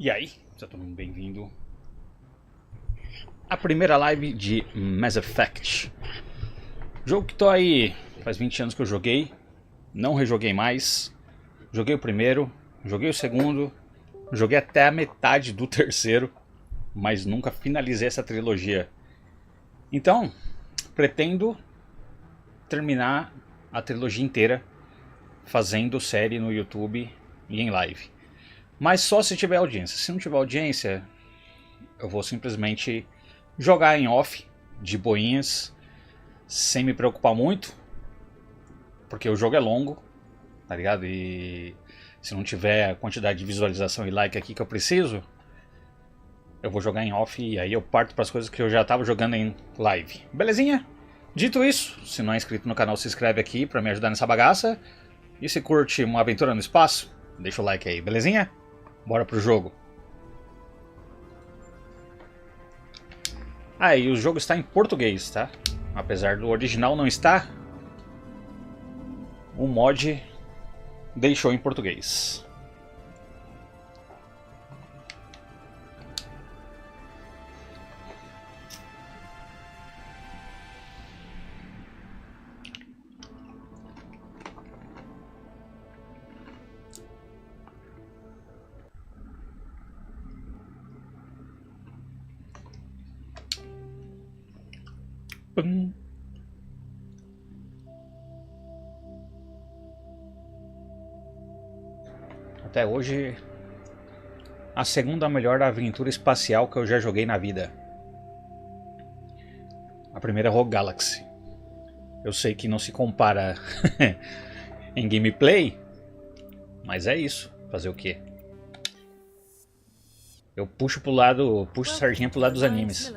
E aí, seja todo mundo bem-vindo à primeira live de Mass Effect. Jogo que tô aí, faz 20 anos que eu joguei, não rejoguei mais. Joguei o primeiro, joguei o segundo, joguei até a metade do terceiro, mas nunca finalizei essa trilogia. Então, pretendo terminar a trilogia inteira fazendo série no YouTube e em live. Mas só se tiver audiência. Se não tiver audiência, eu vou simplesmente jogar em off, de boinhas, sem me preocupar muito, porque o jogo é longo, tá ligado? E se não tiver a quantidade de visualização e like aqui que eu preciso, eu vou jogar em off e aí eu parto para as coisas que eu já tava jogando em live. Belezinha? Dito isso, se não é inscrito no canal, se inscreve aqui para me ajudar nessa bagaça. E se curte uma aventura no espaço, deixa o like aí, belezinha? Bora pro jogo. Ah, e o jogo está em português, tá? Apesar do original não estar, o mod deixou em português. Até hoje, a segunda melhor aventura espacial que eu já joguei na vida. A primeira é Rogue Galaxy. Eu sei que não se compara em gameplay, mas é isso. Fazer o quê? Eu puxo pro lado, puxo sardinha pro lado dos animes.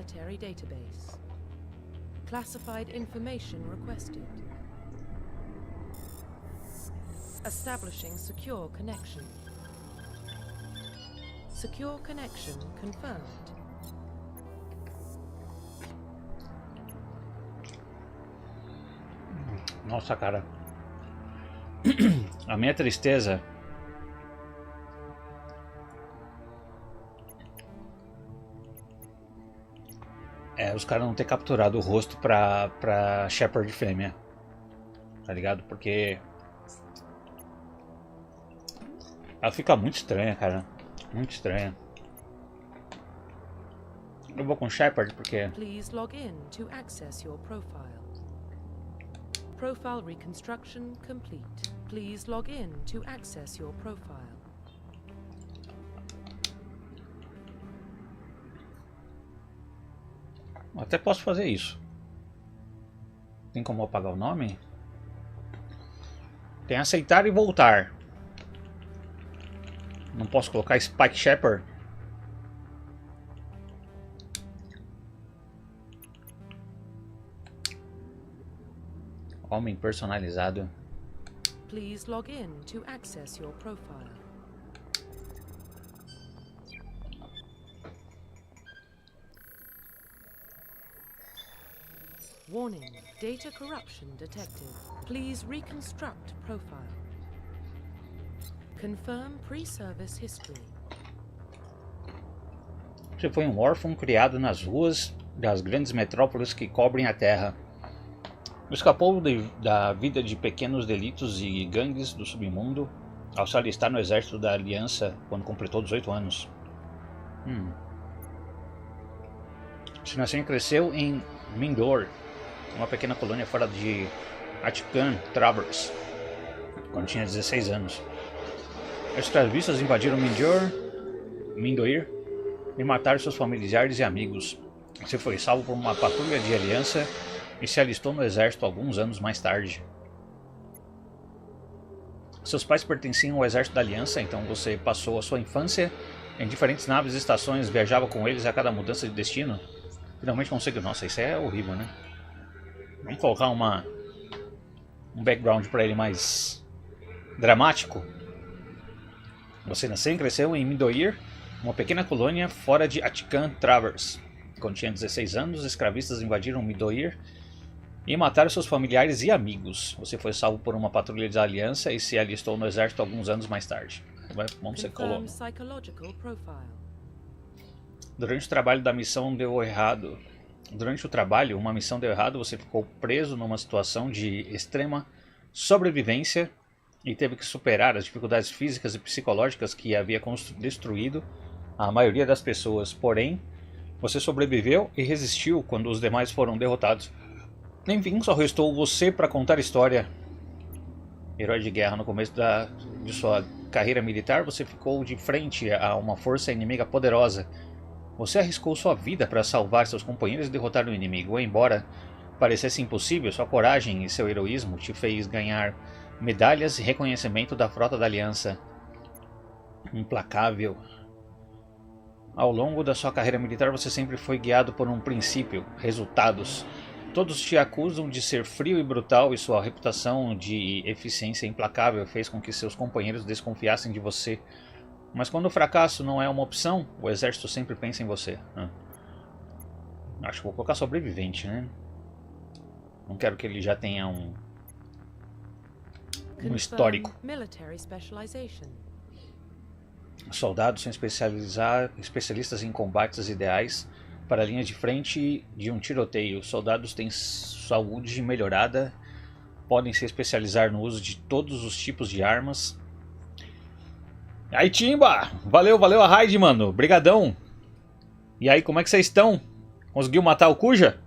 Classified information requested. Establishing secure connection. Secure connection confirmed. Nossa, cara. A minha tristeza é os caras não ter capturado o rosto pra Shepard fêmea. tá ligado? Porque ela fica muito estranha, cara. Muito estranha. Eu vou com Shepard porque... Please log in to access your profile. Profile reconstruction complete. Please log in to access your profile. Até posso fazer isso. Tem como apagar o nome? Tem aceitar e voltar. Não posso colocar Spike Shepard? Homem personalizado. Please log in to access your profile. Warning, data corruption detected. Please reconstruct profile. Confirm pre-service history. Você foi um órfão criado nas ruas das grandes metrópoles que cobrem a Terra. Escapou da vida de pequenos delitos e gangues do submundo ao se alistar no exército da Aliança quando completou 18 anos. Você nasceu e cresceu em Mindor, uma pequena colônia fora de Atikan Traverse, quando tinha 16 anos. Os escravistas invadiram Mindoir e mataram seus familiares e amigos. Você foi salvo por uma patrulha de aliança e se alistou no exército alguns anos mais tarde. Seus pais pertenciam ao exército da aliança, então você passou a sua infância em diferentes naves e estações, viajava com eles a cada mudança de destino. Finalmente conseguiu. Nossa, isso é horrível, né? Vamos colocar um background para ele mais dramático. Você nasceu e cresceu em Mindoir, uma pequena colônia fora de Atikan Traverse. Quando tinha 16 anos, escravistas invadiram Mindoir e mataram seus familiares e amigos. Você foi salvo por uma patrulha da aliança e se alistou no exército alguns anos mais tarde. Vamos ser colono. Durante o trabalho da missão deu errado. Durante o trabalho, uma missão deu errado, você ficou preso numa situação de extrema sobrevivência e teve que superar as dificuldades físicas e psicológicas que havia destruído a maioria das pessoas. Porém, você sobreviveu e resistiu quando os demais foram derrotados. Enfim, só restou você para contar a história. Herói de guerra. No começo de sua carreira militar, você ficou de frente a uma força inimiga poderosa. Você arriscou sua vida para salvar seus companheiros e derrotar o inimigo. Embora parecesse impossível, sua coragem e seu heroísmo te fez ganhar medalhas e reconhecimento da frota da aliança. Implacável. Ao longo da sua carreira militar, você sempre foi guiado por um princípio: resultados. Todos te acusam de ser frio e brutal, e sua reputação de eficiência implacável fez com que seus companheiros desconfiassem de você. Mas quando o fracasso não é uma opção, o exército sempre pensa em você. Acho que vou colocar sobrevivente, né? Não quero que ele já tenha um histórico. Soldados são especialistas em combates ideais para a linha de frente de um tiroteio. Soldados têm saúde melhorada, podem se especializar no uso de todos os tipos de armas. Aí, Timba! Valeu a raid, mano. Brigadão. E aí, como é que vocês estão? Conseguiu matar o Kuja?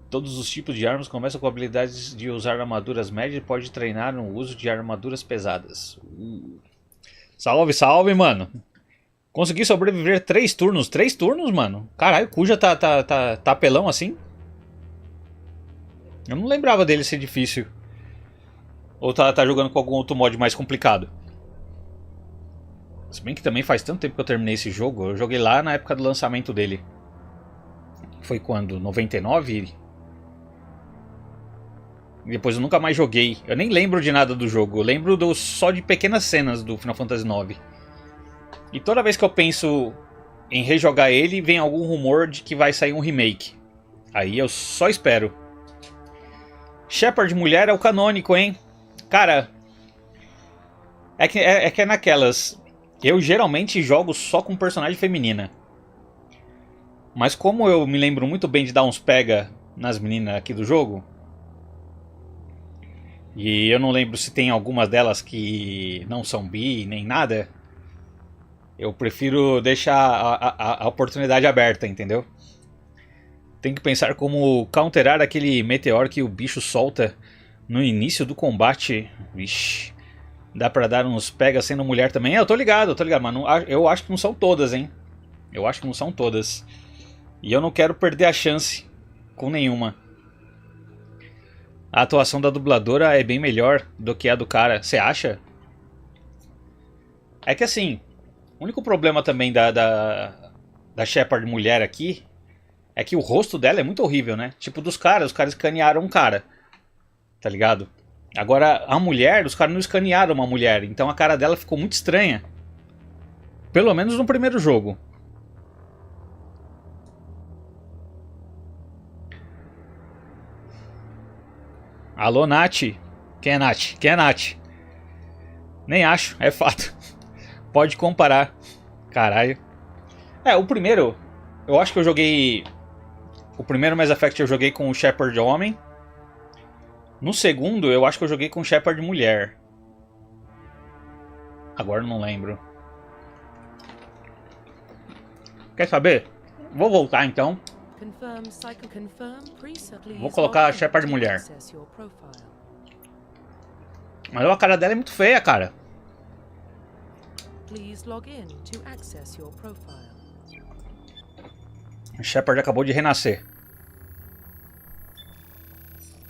Todos os tipos de armas começam com habilidades de usar armaduras médias e pode treinar no uso de armaduras pesadas. Salve, salve, mano. Consegui sobreviver 3 turnos. 3 turnos, mano? Caralho, o Kuja tá apelão assim? Eu não lembrava dele ser difícil. Ou tá jogando com algum outro mod mais complicado? Se bem que também faz tanto tempo que eu terminei esse jogo. Eu joguei lá na época do lançamento dele. Foi quando? 99? E depois eu nunca mais joguei. Eu nem lembro de nada do jogo. Eu lembro só de pequenas cenas do Final Fantasy IX. E toda vez que eu penso em rejogar ele, vem algum rumor de que vai sair um remake. Aí eu só espero. Shepard mulher é o canônico, hein? Cara, é que é naquelas. Eu geralmente jogo só com personagem feminina. Mas como eu me lembro muito bem de dar uns pega nas meninas aqui do jogo. E eu não lembro se tem algumas delas que não são bi nem nada. Eu prefiro deixar a oportunidade aberta, entendeu? Tem que pensar como counterar aquele meteoro que o bicho solta no início do combate. Vixe. Dá pra dar uns pega sendo mulher também. Eu tô ligado, mas não, eu acho que não são todas, hein? Eu acho que não são todas. E eu não quero perder a chance com nenhuma. A atuação da dubladora é bem melhor do que a do cara. Você acha? É que assim, o único problema também da Shepard mulher aqui é que o rosto dela é muito horrível, né? Tipo dos caras, os caras escanearam um cara. Tá ligado? Agora, a mulher, os caras não escanearam uma mulher. Então a cara dela ficou muito estranha. Pelo menos no primeiro jogo. Alô, Nath? Quem é Nath? Quem é Nath? Nem acho, é fato. Pode comparar. Caralho. É, o primeiro... Eu acho que eu joguei... O primeiro Mass Effect eu joguei com o Shepard homem. No segundo, eu acho que eu joguei com o Shepard mulher. Agora eu não lembro. Quer saber? Vou voltar então. Vou colocar a Shepard mulher. Mas a cara dela é muito feia, cara. A Shepard acabou de renascer.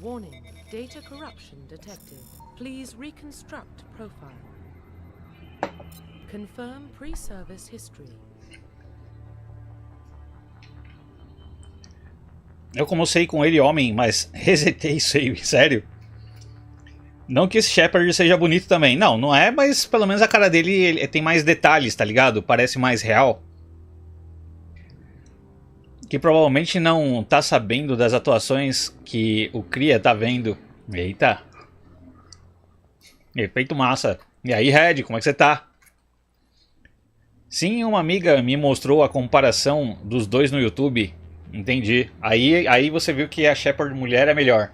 Warning, data corruption detected. Please reconstruct profile. Confirm pre-service history. Eu comecei com ele homem, mas resetei isso aí, sério. Não que esse Shepard seja bonito também. Não, não é, mas pelo menos a cara dele ele tem mais detalhes, tá ligado? Parece mais real. Que provavelmente não tá sabendo das atuações que o Cria tá vendo. Eita. Efeito massa. E aí, Red, como é que você tá? Sim, uma amiga me mostrou a comparação dos dois no YouTube. Entendi. Aí você viu que a Shepard mulher é melhor.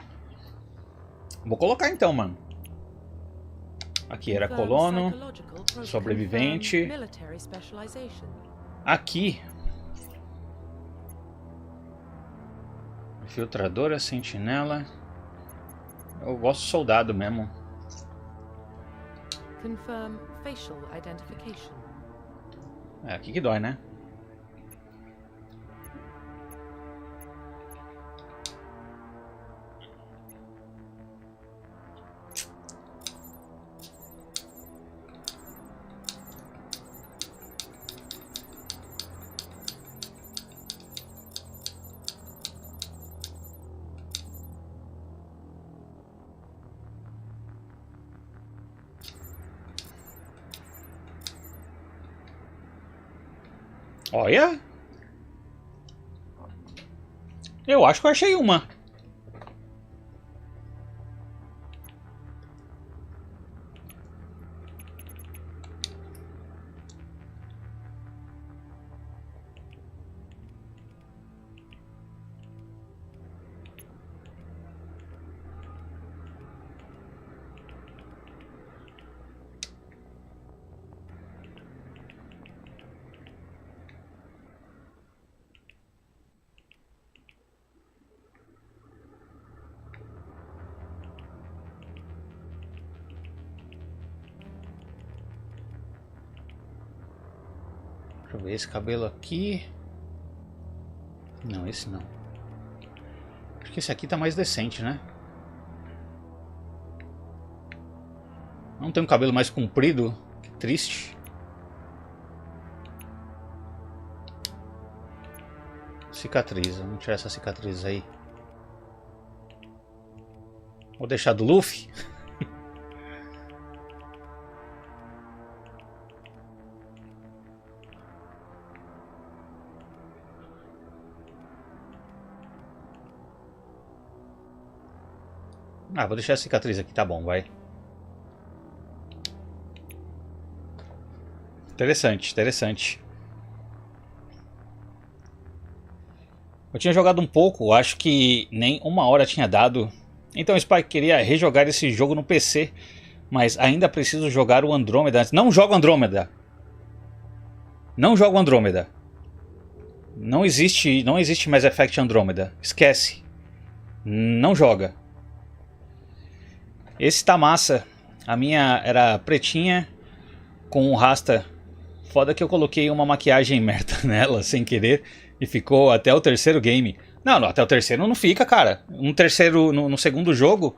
Vou colocar então, mano. Aqui era colono. Sobrevivente. Aqui. Filtradora, sentinela. Eu gosto de soldado mesmo. Confirm facial identification. É aqui que dói, né? Olha. Eu acho que eu achei uma. Deixa eu ver esse cabelo aqui. Não, esse não. Acho que esse aqui tá mais decente, né? Não tem um cabelo mais comprido? Que triste. Cicatriz, vamos tirar essa cicatriz aí. Vou deixar do Luffy. Ah, vou deixar a cicatriz aqui, tá bom, vai. Interessante, interessante. Eu tinha jogado um pouco, acho que nem 1 hora tinha dado. Então o Spike queria rejogar esse jogo no PC, mas ainda preciso jogar o Andromeda antes. Não jogo Andromeda! Não jogo Andromeda. Não existe Mass Effect Andromeda. Esquece. Não joga. Esse tá massa. A minha era pretinha com um rasta. Foda que eu coloquei uma maquiagem merda nela sem querer e ficou até o terceiro game. Não, até o terceiro não fica, cara. No segundo jogo,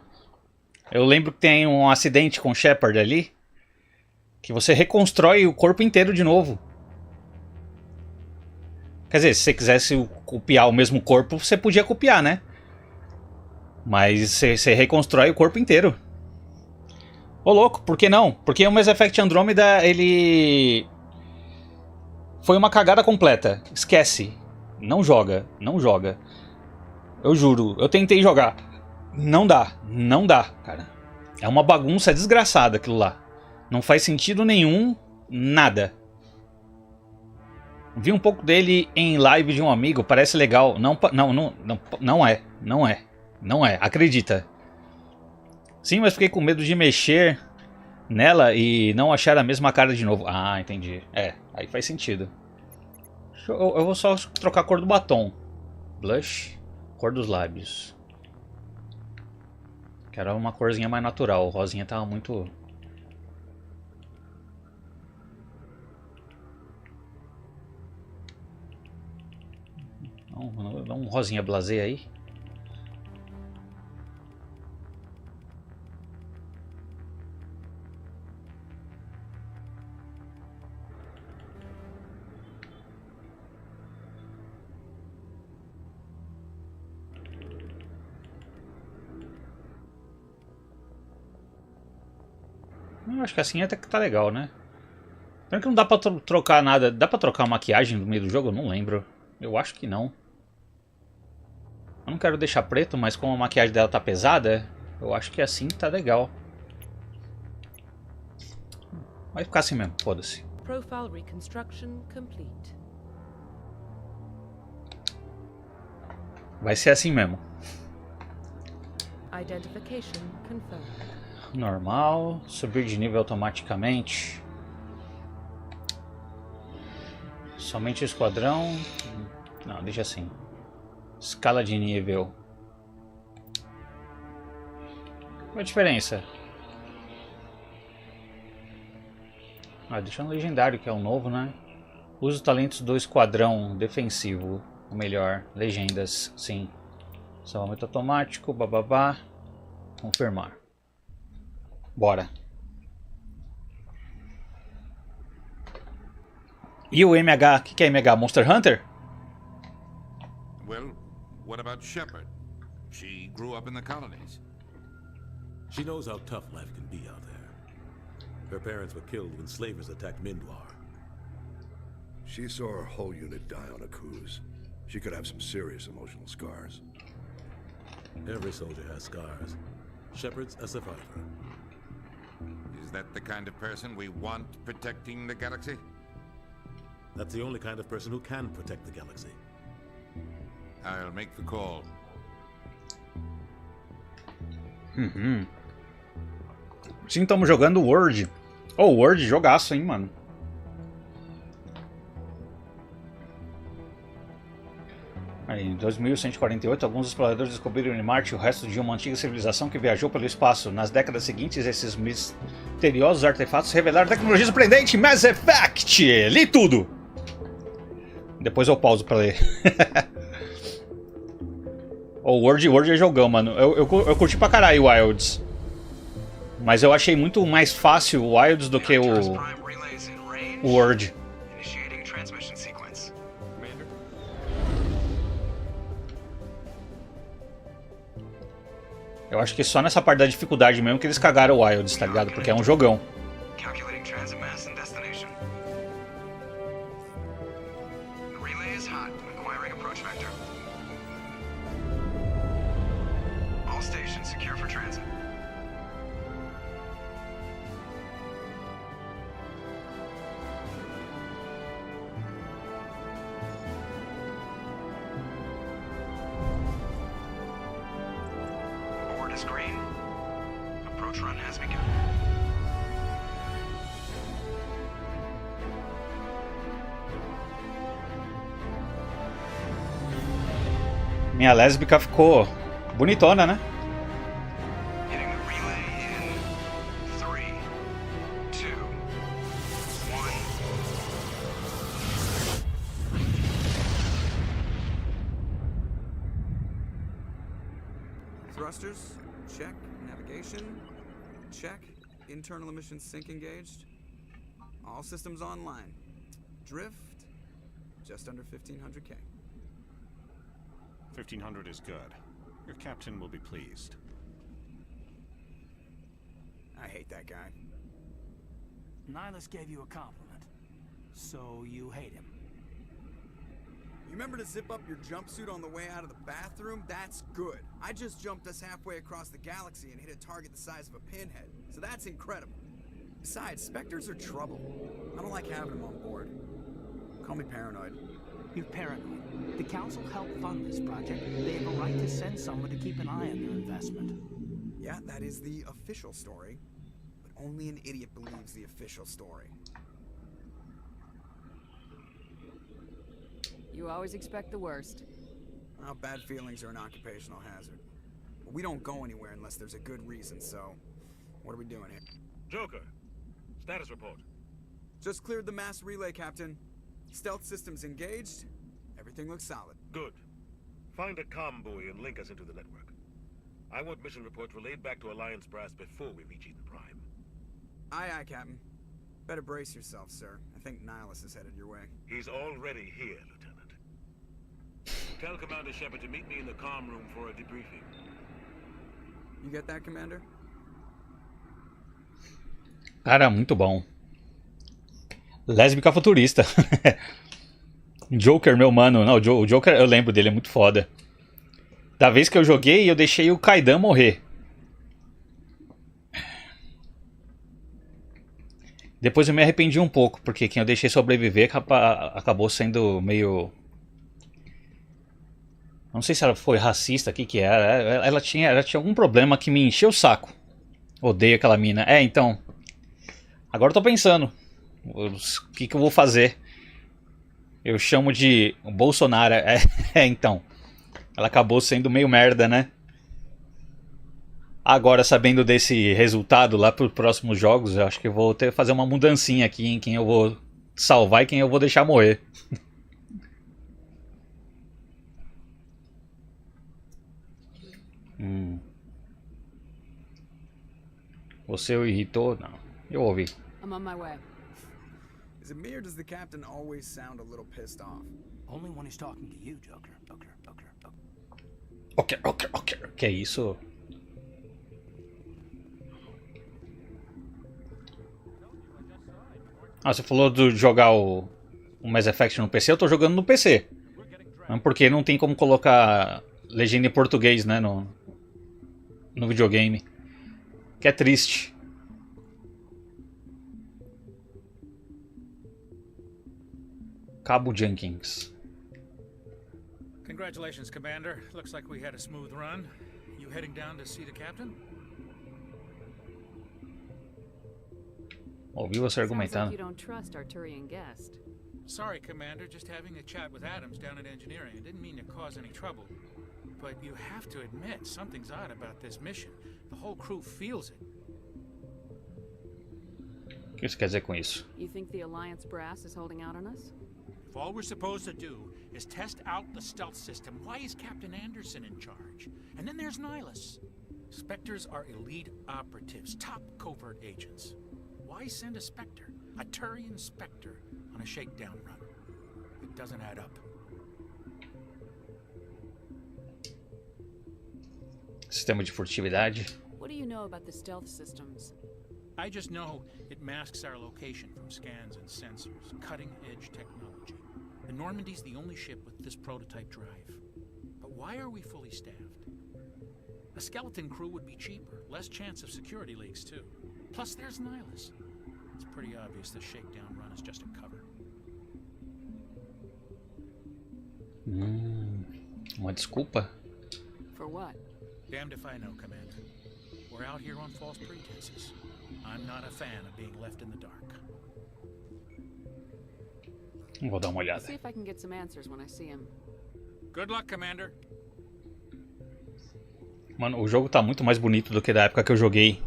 eu lembro que tem um acidente com o Shepard ali que você reconstrói o corpo inteiro de novo. Quer dizer, se você quisesse copiar o mesmo corpo, você podia copiar, né? Mas você reconstrói o corpo inteiro. Ô louco, por que não? Porque o Mass Effect Andromeda, ele... foi uma cagada completa. Esquece. Não joga, não joga. Eu juro, eu tentei jogar. Não dá, cara. É uma bagunça desgraçada aquilo lá. Não faz sentido nenhum, nada. Vi um pouco dele em live de um amigo, parece legal. Não é, acredita. Sim, mas fiquei com medo de mexer nela e não achar a mesma cara de novo. Ah, entendi. É, aí faz sentido. Eu vou só trocar a cor do batom. Blush, cor dos lábios. Quero uma corzinha mais natural. O rosinha tava muito... Dá um rosinha blasé aí. Eu acho que assim até que tá legal, né? Pena que não dá pra trocar nada. Dá pra trocar a maquiagem no meio do jogo? Eu não lembro. Eu acho que não. Eu não quero deixar preto, mas como a maquiagem dela tá pesada, eu acho que assim tá legal. Vai ficar assim mesmo, foda-se. Profile reconstruction complete. Vai ser assim mesmo. Identification confirmed. Normal, subir de nível automaticamente. Somente o esquadrão. Não, deixa assim. Escala de nível. Qual a diferença? Ah, deixa no legendário, que é o novo, né? Usa os talentos do esquadrão defensivo. Ou melhor, legendas, sim. Salvamento automático, bababá. Confirmar. Bora. E o MH? O que é MH? Monster Hunter? Well, what about Shepard? She grew up in the colonies. She knows how tough life can be out there. Her parents were killed when slavers attacked Mindwar. She saw her whole unit die on a cruise. She could have some serious emotional scars. Every soldier has scars. Shepard's a survivor. Is that the kind of person we want protecting the galaxy? That's the only kind of person who can protect the galaxy. I'll make the call. Sim, estamos jogando World. Oh, World, jogaço, hein, mano. Aí, em 2148, alguns exploradores descobriram em Marte o resto de uma antiga civilização que viajou pelo espaço. Nas décadas seguintes, esses misteriosos artefatos revelaram tecnologia surpreendente. Mass Effect! Li tudo! Depois eu pauso pra ler. O World é jogão, mano. Eu curti pra caralho o Wilds. Mas eu achei muito mais fácil o Wilds do que o World. Eu acho que só nessa parte da dificuldade mesmo que eles cagaram o Wilds, tá ligado? Porque é um jogão. the screen. Approach run has begun. Minha lésbica ficou bonitona, né? Hitting the relay in 3, 2, 1. Thrusters, check. Navigation, check. Internal emission sync engaged. All systems online. Drift, just under 1500K. 1500 is good. Your captain will be pleased. I hate that guy. Nihilus gave you a compliment. So you hate him. You remember to zip up your jumpsuit on the way out of the bathroom? That's good. I just jumped us halfway across the galaxy and hit a target the size of a pinhead. So that's incredible. Besides, Spectres are trouble. I don't like having them on board. Call me paranoid. You're paranoid. The Council helped fund this project. They have a right to send someone to keep an eye on their investment. Yeah, that is the official story. But only an idiot believes the official story. You always expect the worst. Well, bad feelings are an occupational hazard. But we don't go anywhere unless there's a good reason, so... What are we doing here? Joker, status report. Just cleared the mass relay, Captain. Stealth systems engaged. Everything looks solid. Good. Find a comm buoy and link us into the network. I want mission reports relayed back to Alliance brass before we reach Eden Prime. Aye, aye, Captain. Better brace yourself, sir. I think Nihilus is headed your way. He's already here, Lieutenant. Tell Commander Shepard to meet me in the comm room for a debriefing. You get that, Commander? Cara, muito bom. Lésbica futurista. Joker, meu mano. Não, o Joker, eu lembro dele, é muito foda. Da vez que eu joguei, eu deixei o Kaidan morrer. Depois eu me arrependi um pouco, porque quem eu deixei sobreviver acabou sendo meio... Não sei se ela foi racista, o que era. Ela tinha algum problema que me encheu o saco. Odeio aquela mina. É, então... Agora eu tô pensando. O que eu vou fazer? Eu chamo de Bolsonaro. Então. Ela acabou sendo meio merda, né? Agora, sabendo desse resultado lá para os próximos jogos, eu acho que eu vou ter que fazer uma mudancinha aqui em quem eu vou salvar e quem eu vou deixar morrer. Você o irritou? Não. Eu ouvi. I'm on my way. Is it me or does the captain always sound a little pissed off? Only when he's talking to you, Joker. Ok. Que isso? Ah, você falou de jogar o Mass Effect no PC? Eu tô jogando no PC. Porque não tem como colocar legenda em português, né, no videogame. Que é triste. Cabo Jenkins. Congratulations, Commander. Looks like we had a smooth run. You heading down to see the captain? Ouvi você argumentando. Sounds like you don't trust our Turian guest. Sorry, Commander. Just having a chat with Adams down at engineering. I didn't mean to cause any trouble. But you have to admit, something's odd about this mission. The whole crew feels it. O que isso quer dizer com isso? You think the Alliance brass is holding out on us? If all we're supposed to do is test out the stealth system, why is Captain Anderson in charge? And then there's Nihilus. Spectres are elite operatives, top covert agents. Why send a Spectre, a Turian Spectre, on a shakedown run? It doesn't add up. Sistema de furtividade. What do you know about the stealth systems? I just know it masks our location from scans and sensors. Cutting-edge technology. The Normandy's the only ship with this prototype drive. But why are we fully staffed? A skeleton crew would be cheaper, less chance of security leaks too. Plus there's Nihilus. It's pretty obvious the shakedown run is just a cover. Uma desculpa? For what? Damned if I know, Commander. We're out here on false pretenses. I'm not a fan of being left in the dark. Vou dar uma I'll olhada. see if I can get some answers when I see him. Good luck, Commander. Mano, o jogo tá muito mais bonito do que da época que eu joguei.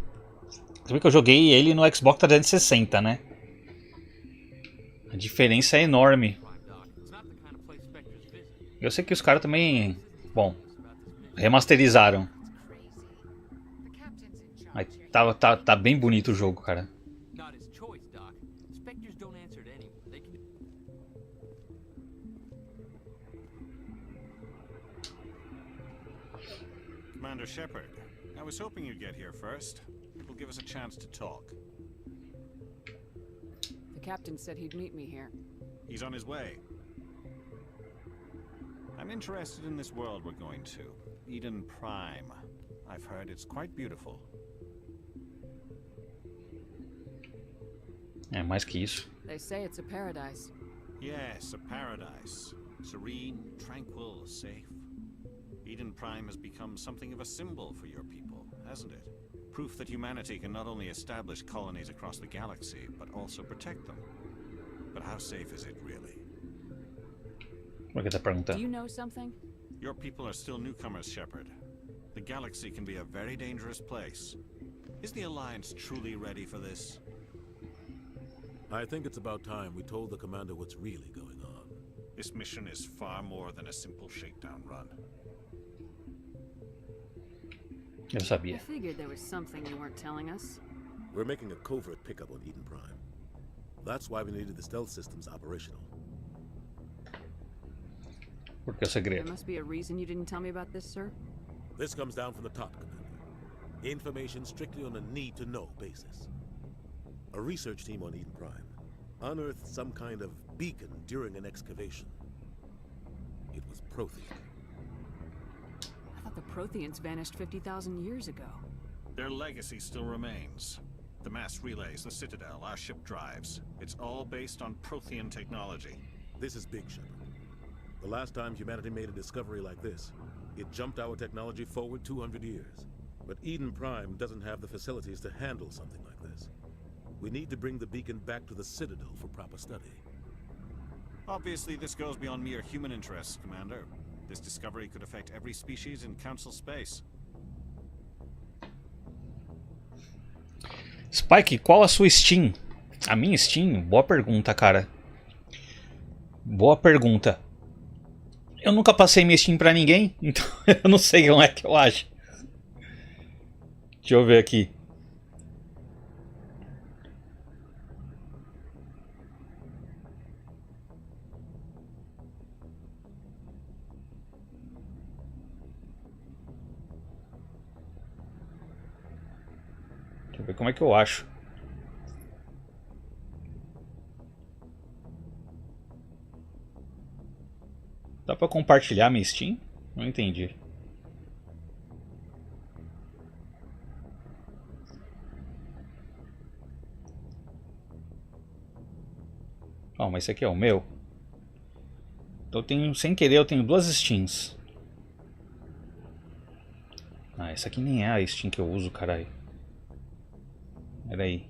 Você vê que eu joguei ele no Xbox 360, né? A diferença é enorme. Eu sei que os caras também, bom, remasterizaram. Mas tá bem bonito o jogo, cara. Commander Shepard, I was hoping you'd get here first. It will give us a chance to talk. The captain said he'd meet me here. He's on his way. I'm interested in this world we're going to, Eden Prime. I've heard it's quite beautiful. É mais que isso. They say it's a paradise. Yes, a paradise. Serene, tranquil, safe. Eden Prime has become something of a symbol for your people, hasn't it? Proof that humanity can not only establish colonies across the galaxy, but also protect them. But how safe is it really? Por que tá perguntando? Do you know something? Your people are still newcomers, Shepard. The galaxy can be a very dangerous place. Is the Alliance truly ready for this? I think it's about time we told the commander what's really going on. This mission is far more than a simple shakedown run. Eu sabia. I figured there was something you weren't telling us. We're making a covert pickup on Eden Prime. That's why we needed the stealth systems operational. Porque é o segredo. There must be a reason you didn't tell me about this, sir. This comes down from the top, Commander. Information strictly on a need-to-know basis. A research team on Eden Prime unearthed some kind of beacon during an excavation. It was Prothean. I thought the Protheans vanished 50,000 years ago. Their legacy still remains. The mass relays, the Citadel, our ship drives. It's all based on Prothean technology. This is big, Shepard. The last time humanity made a discovery like this, it jumped our technology forward 200 years. But Eden Prime doesn't have the facilities to handle something like this. We need to bring the beacon back to the Citadel for proper study. Obviously, this goes beyond mere human interests, Commander. This discovery could affect every species in Council space. Spike, qual a sua Steam? A minha Steam? Boa pergunta, cara. Boa pergunta. Eu nunca passei minha Steam pra ninguém, então eu não sei como é que eu acho. Deixa eu ver aqui. Deixa eu ver como é que eu acho. Dá pra compartilhar minha Steam? Não entendi. Ó, mas esse aqui é o meu. Então eu tenho, sem querer, eu tenho duas Steams. Ah, essa aqui nem é a Steam que eu uso, caralho. Pera aí.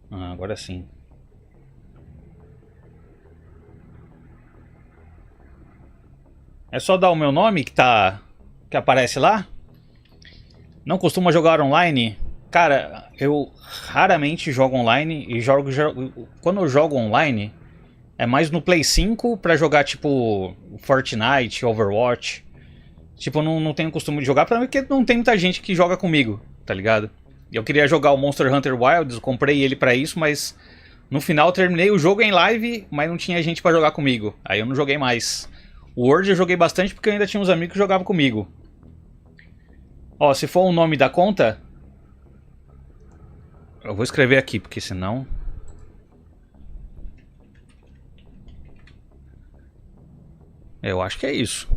Ah, agora sim. É só dar o meu nome que aparece lá? Não costuma jogar online? Cara, eu raramente jogo online e quando eu jogo online é mais no Play 5 pra jogar tipo Fortnite, Overwatch. Tipo, eu não tenho costume de jogar porque não tem muita gente que joga comigo, tá ligado? Eu queria jogar o Monster Hunter Wilds, eu comprei ele pra isso, mas no final eu terminei o jogo em live, mas não tinha gente pra jogar comigo. Aí eu não joguei mais. O Word eu joguei bastante porque eu ainda tinha uns amigos que jogavam comigo. Ó, se for o nome da conta, eu vou escrever aqui, porque senão... Eu acho que é isso.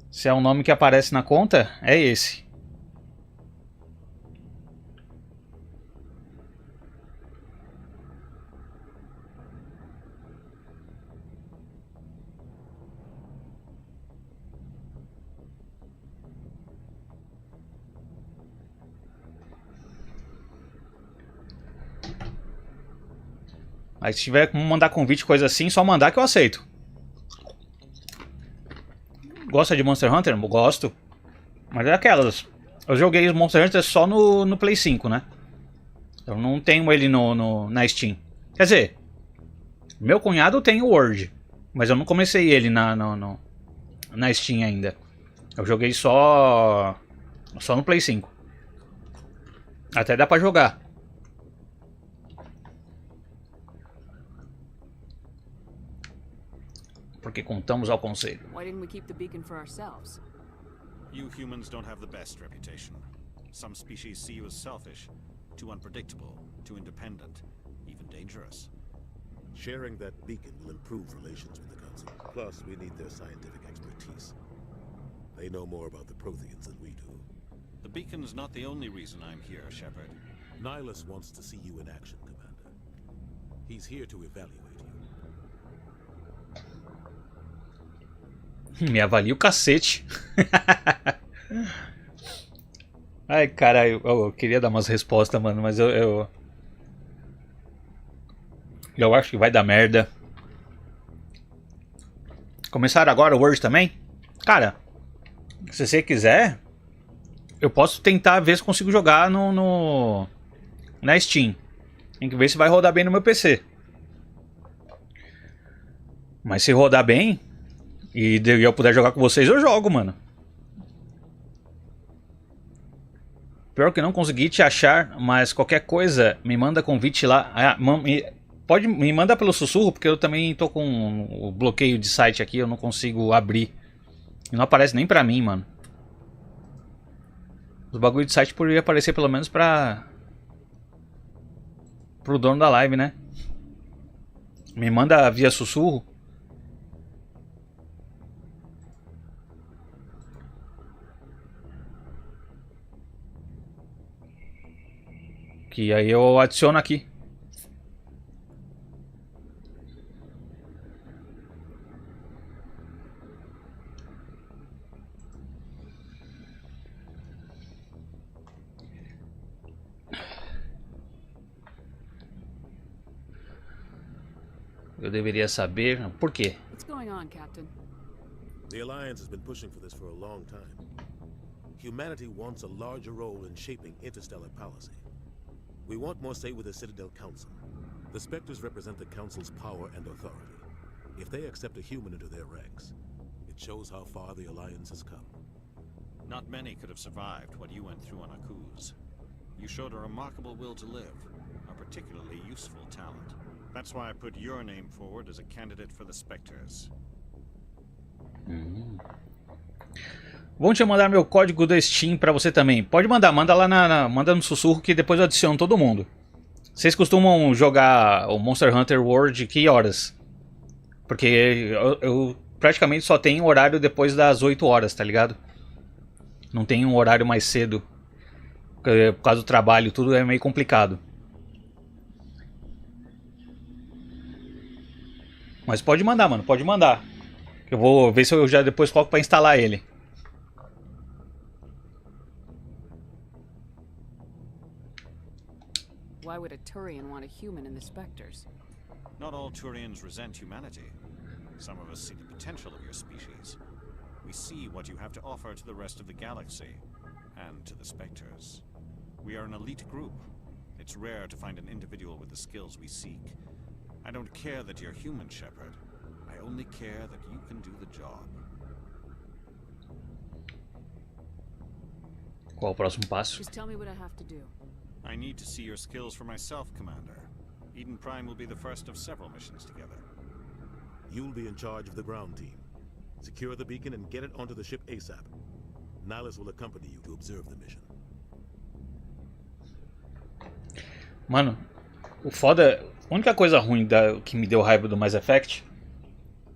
Se é o nome que aparece na conta, é esse. Aí se tiver como mandar convite, coisa assim, só mandar que eu aceito. Gosta de Monster Hunter? Gosto. Mas é aquelas. Eu joguei os Monster Hunter só no Play 5, né? Eu não tenho ele na Steam. Quer dizer, meu cunhado tem o Word. Mas eu não comecei ele na Steam ainda. Eu joguei só no Play 5. Até dá pra jogar. Porque contamos ao conselho. Why didn't we keep the beacon for ourselves? You humans don't have the best reputation. Some species see you as selfish, too unpredictable, too independent, even dangerous. Sharing that beacon will improve relations with the Council. Plus, we need their scientific expertise. They know more about the Protheans than we do. The beacon's not the only reason I'm here, Shepard. Nihilus wants to see you in action, Commander. He's here to evaluate you. Me avalia o cacete. Ai, cara, eu queria dar umas respostas, mano, mas eu acho que vai dar merda. Começaram agora o Word também? Cara, se você quiser, eu posso tentar ver se consigo jogar na Steam. Tem que ver se vai rodar bem no meu PC. Mas se rodar bem e eu puder jogar com vocês, eu jogo, mano. Pior que não consegui te achar, mas qualquer coisa, me manda convite lá. Pode me mandar pelo sussurro, porque eu também tô com o bloqueio de site aqui, eu não consigo abrir. E não aparece nem pra mim, mano. Os bagulho de site poderia aparecer pelo menos pro dono da live, né? Me manda via sussurro. Que aí eu adiciono aqui. Eu deveria saber por quê. What's going on, Captain? The Alliance has been pushing for this for a long time. Humanity wants a larger role in shaping interstellar policy. We want more say with the Citadel Council. The Spectres represent the Council's power and authority. If they accept a human into their ranks, it shows how far the Alliance has come. Not many could have survived what you went through on Akuz. You showed a remarkable will to live, a particularly useful talent. That's why I put your name forward as a candidate for the Spectres. Vão te mandar meu código da Steam pra você também. Pode mandar, manda lá manda no sussurro que depois eu adiciono todo mundo. Vocês costumam jogar o Monster Hunter World que horas? Porque eu praticamente só tenho horário depois das 8 horas, tá ligado? Não tem um horário mais cedo. Por causa do trabalho, tudo é meio complicado. Mas pode mandar, mano, pode mandar. Eu vou ver se eu já depois coloco pra instalar ele. Why would a Turian want a human in the Spectres? Not all Turians resent humanity. Some of us see the potential of your species. We see what you have to offer to the rest of the galaxy, and to the Spectres. We are an elite group. It's rare to find an individual with the skills we seek. I don't care that you're human, Shepard. I only care that you can do the job. Qual o próximo passo? Just tell me what I have to do. I need to see your skills for myself, Commander. Eden Prime will be the first of several missions together. You'll be in charge of the ground team. Secure the beacon and get it onto the ship ASAP. Nihilus will accompany you to observe the mission. Mano, o foda... A única coisa ruim que me deu raiva do Mass Effect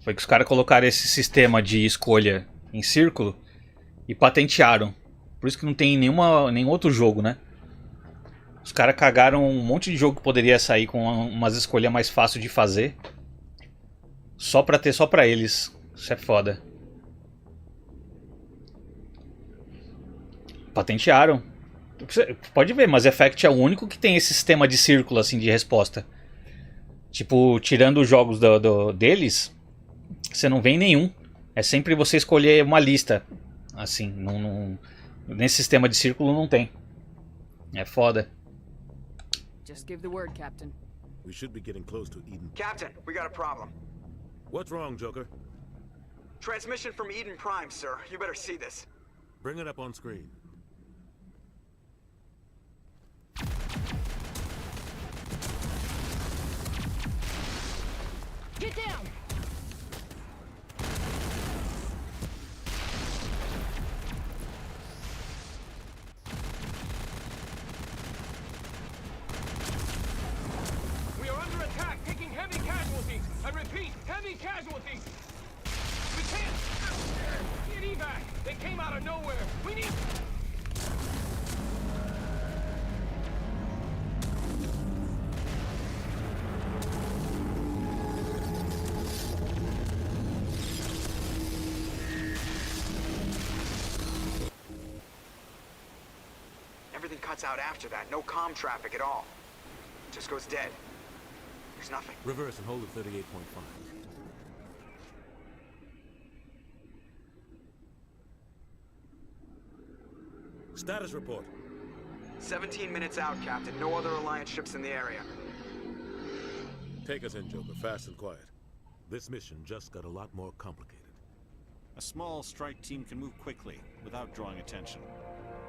foi que os caras colocaram esse sistema de escolha em círculo e patentearam. Por isso que não tem nenhum outro jogo, né? Os caras cagaram um monte de jogo que poderia sair com umas escolhas mais fáceis de fazer. Só pra ter só pra eles. Isso é foda. Patentearam. Você pode ver, Mass Effect é o único que tem esse sistema de círculo assim de resposta. Tipo, tirando os jogos deles, você não vê em nenhum. É sempre você escolher uma lista. Assim, nesse sistema de círculo não tem. É foda. Just give the word, Captain. We should be getting close to Eden. Captain, we got a problem. What's wrong, Joker? Transmission from Eden Prime, sir. You better see this. Bring it up on screen. Get down! We are under attack, taking heavy casualties. I repeat, heavy casualties. We can't get evac. They came out of nowhere. We need. Everything cuts out after that. No comm traffic at all. Just goes dead. There's nothing. Reverse and hold at 38.5. Status report. 17 minutes out, Captain. No other Alliance ships in the area. Take us in, Joker, fast and quiet. This mission just got a lot more complicated. A small strike team can move quickly without drawing attention.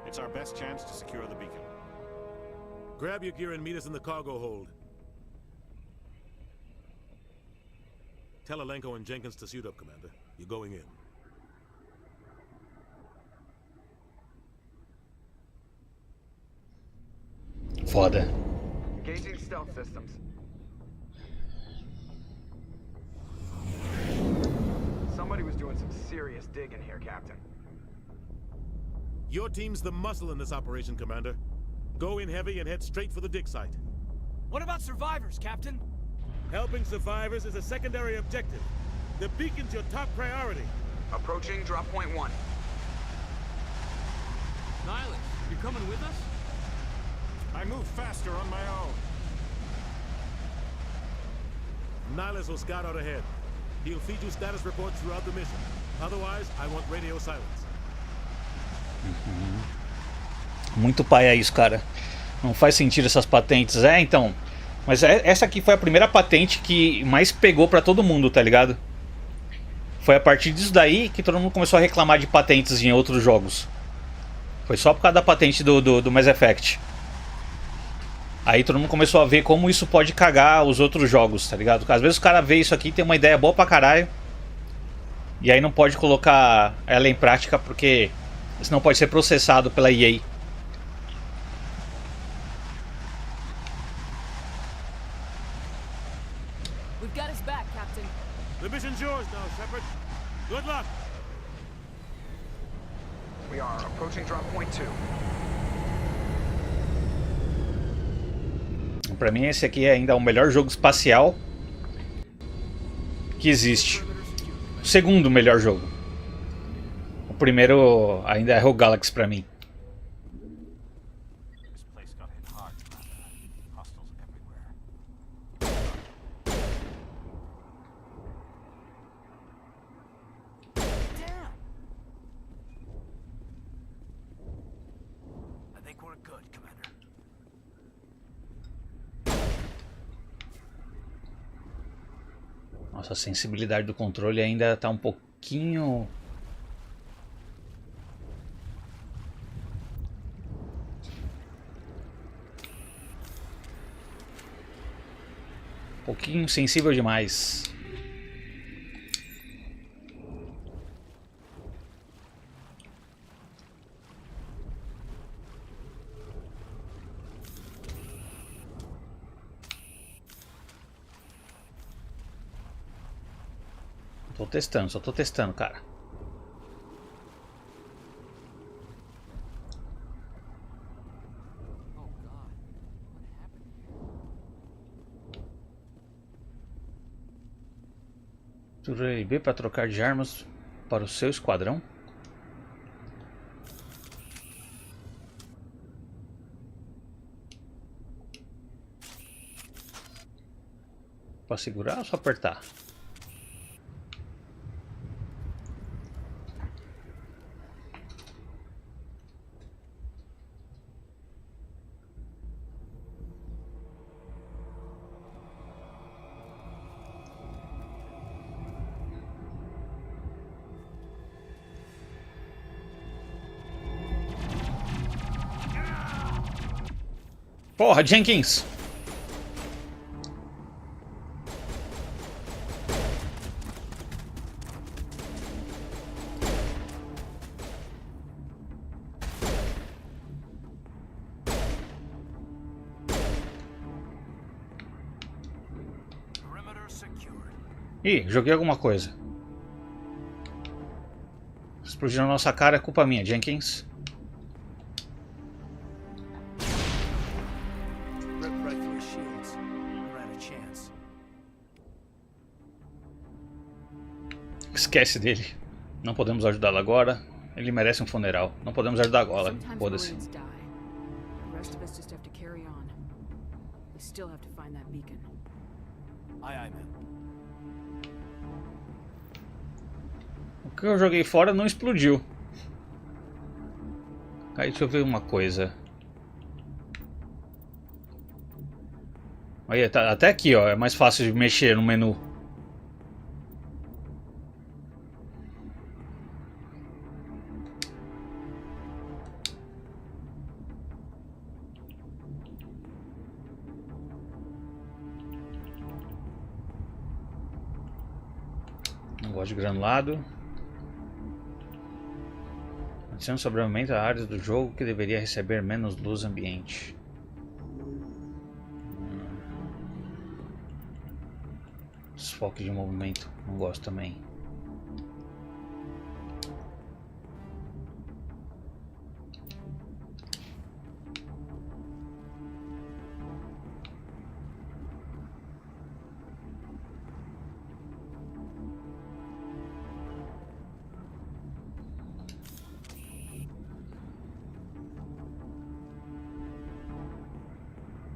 It's our best chance to secure the beacon. Grab your gear and meet us in the cargo hold. Tell Alenko and Jenkins to suit up, Commander. You're going in. Foda. Engaging stealth systems. Somebody was doing some serious digging here, Captain. Your team's the muscle in this operation, Commander. Go in heavy and head straight for the dig site. What about survivors, Captain? Helping survivors is a secondary objective. The beacon's your top priority. Approaching drop point 1. Nihilus, you coming with us? I move faster on my own. Nihilus will scout out ahead. He'll feed you status reports throughout the mission. Otherwise, I want radio silence. Muito pai é isso, cara. Não faz sentido essas patentes. É, então. Mas essa aqui foi a primeira patente que mais pegou pra todo mundo, tá ligado? Foi a partir disso daí que todo mundo começou a reclamar de patentes em outros jogos. Foi só por causa da patente do Mass Effect. Aí todo mundo começou a ver como isso pode cagar os outros jogos, tá ligado? Às vezes o cara vê isso aqui, tem uma ideia boa pra caralho, e aí não pode colocar ela em prática porque senão pode ser processado pela EA. We've got his back, Captain. The mission's yours now, Shepard. Good luck. We are approaching drop point 2. Pra mim esse aqui é ainda o melhor jogo espacial que existe. O segundo melhor jogo. O primeiro ainda é o Galaxy pra mim. Nossa, a sensibilidade do controle ainda tá um pouquinho... sensível demais. Tô testando, só tô testando, cara. Captura LB para trocar de armas para o seu esquadrão. Pra segurar ou só apertar? Porra, Jenkins! Ih, joguei alguma coisa. Explodiu na nossa cara, é culpa minha, Jenkins. Esquece dele. Não podemos ajudá-lo agora. Ele merece um funeral. Não podemos ajudar agora. Foda-se. O que eu joguei fora não explodiu. Aí deixa eu ver uma coisa. Aí, tá, até aqui, ó, é mais fácil de mexer no menu. Não gosto de granulado. Adicione sobrevivente a áreas do jogo que deveria receber menos luz ambiente. Desfoque de movimento, não gosto também.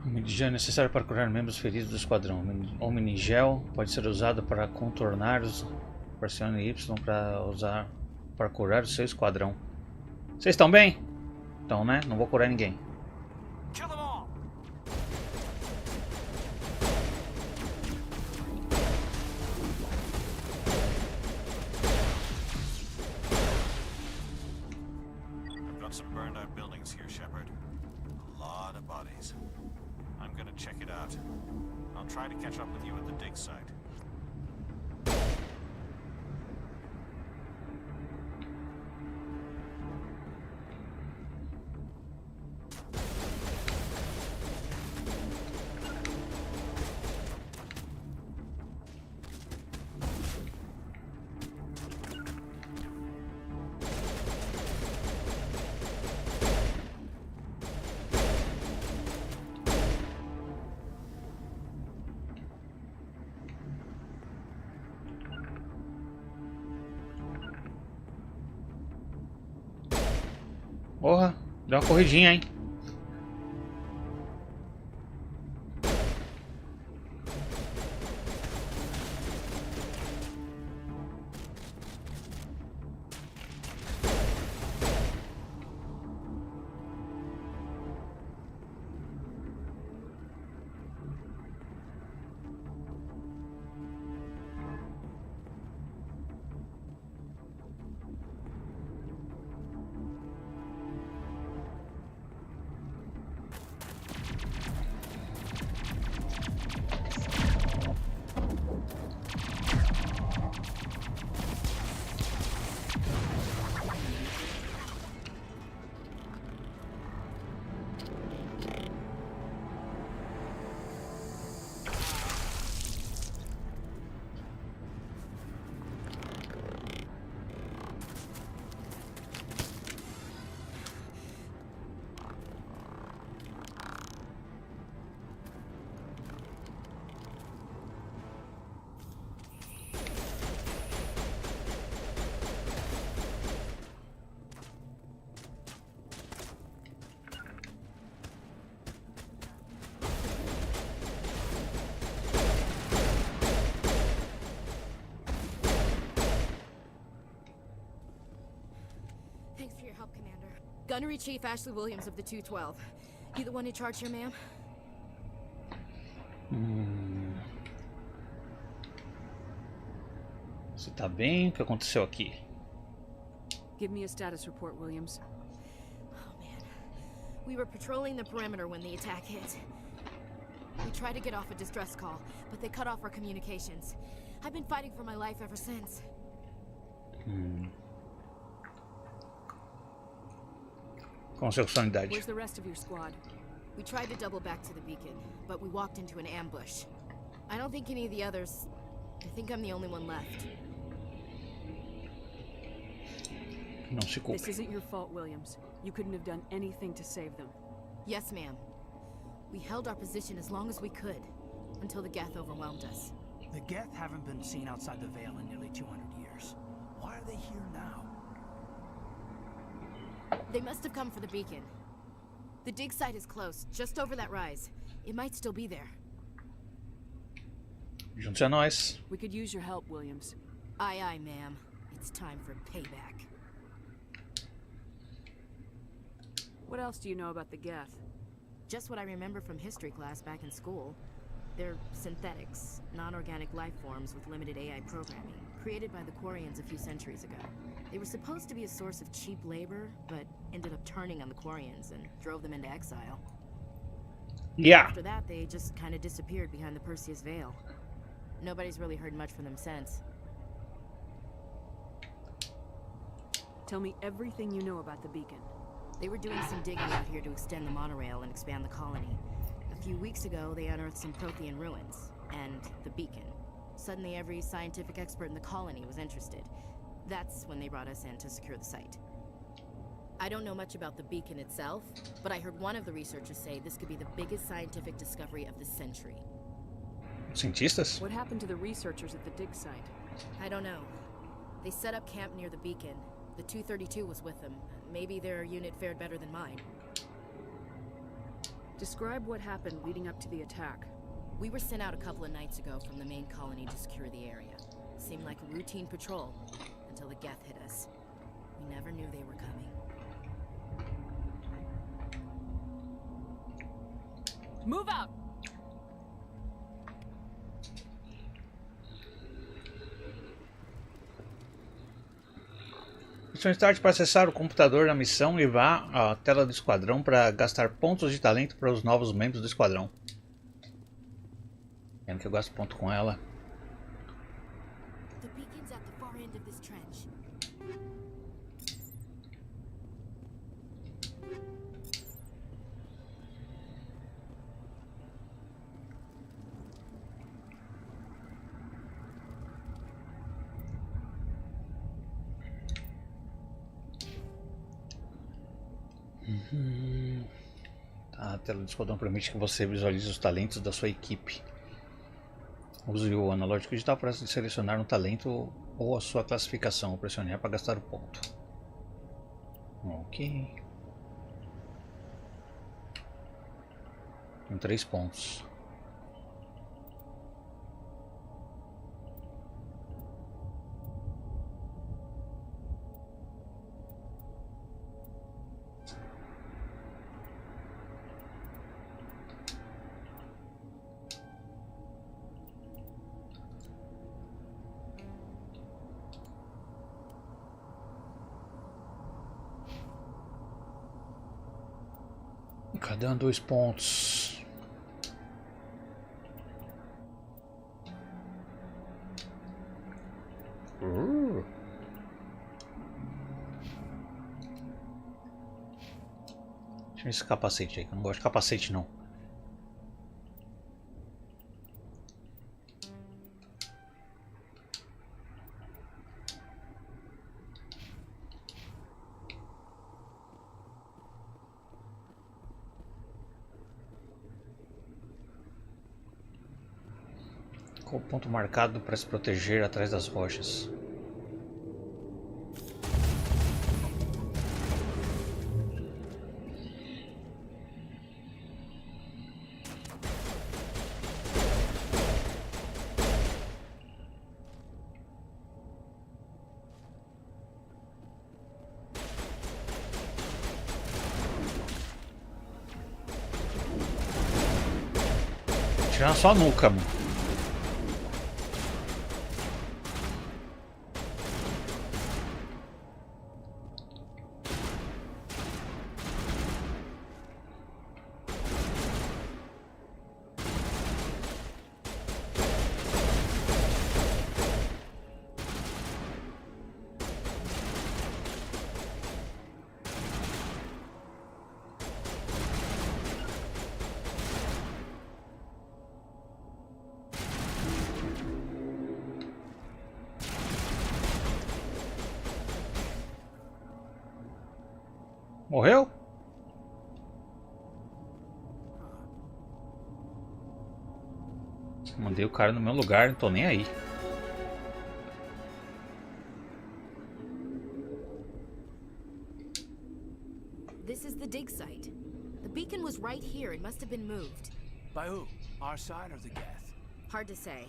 Omnigel é necessário para curar membros feridos do esquadrão. Omnigel pode ser usado para contornar os... Pressione Y para usar para curar o seu esquadrão. Vocês estão bem? Então, né? Não vou curar ninguém. Got some burned out buildings here, Shepard. A lot of bodies. I'm gonna check it out. I'll try to catch up with you at the dig site. Porra, deu uma corridinha, hein? Gunnery Chief Ashley Williams of the 212. You the one in charge here, ma'am? Você tá bem? O que aconteceu aqui? Give me a status report, Williams. Oh man. We were patrolling the perimeter when the attack hit. We tried to get off a distress call, but they cut off our communications. I've been fighting for my life ever since. Com sua sanidade. Where's the rest of your squad? We tried to double back to the beacon, but we walked into an ambush. I don't think any of the others... I think I'm the only one left. Não se culpe. This isn't your fault, Williams. You couldn't have done anything to save them. Yes, ma'am. We held our position as long as we could, until the Geth overwhelmed us. The Geth haven't been seen outside the Veil in nearly 200 years. Why are they here now? They must have come for the beacon. The dig site is close, just over that rise. It might still be there. Junte a nós. We could use your help, Williams. Aye, aye, ma'am. It's time for payback. What else do you know about the Geth? Just what I remember from history class back in school. They're synthetics, non-organic life forms with limited AI programming, created by the Quarians a few centuries ago. They were supposed to be a source of cheap labor, but ended up turning on the Quarians and drove them into exile. Yeah. After that, they just kind of disappeared behind the Perseus Veil. Nobody's really heard much from them since. Tell me everything you know about the beacon. They were doing some digging out here to extend the monorail and expand the colony. A few weeks ago, they unearthed some Prothean ruins, and the beacon. Suddenly, every scientific expert in the colony was interested. That's when they brought us in to secure the site. I don't know much about the beacon itself, but I heard one of the researchers say this could be the biggest scientific discovery of the century. Cientistas? What happened to the researchers at the dig site? I don't know. They set up camp near the beacon. The 232 was with them. Maybe their unit fared better than mine. Describe what happened leading up to the attack. We were sent out a couple of nights ago from the main colony to secure the area. Seemed like a routine patrol, until the Geth hit us. We never knew they were coming. Move out! Missão Start para acessar o computador da missão e vá à tela do esquadrão para gastar pontos de talento para os novos membros do esquadrão. Lembra que eu gasto ponto com ela. The beacon's at the far end of this trench. A tela do esquadrão permite que você visualize os talentos da sua equipe. Use o analógico digital para selecionar um talento ou a sua classificação. Pressione para gastar o ponto. Ok. Com 3 pontos. Cadê 2 pontos? Deixa eu ver esse capacete aí, que eu não gosto de capacete não. Qual o ponto marcado para se proteger atrás das rochas? Atirar só a nuca, mano. Morreu? Mandei o cara no meu lugar, não tô nem aí. This is the dig site. The beacon was right here. It must have been moved. By who? Our side or the Geth? Hard to say.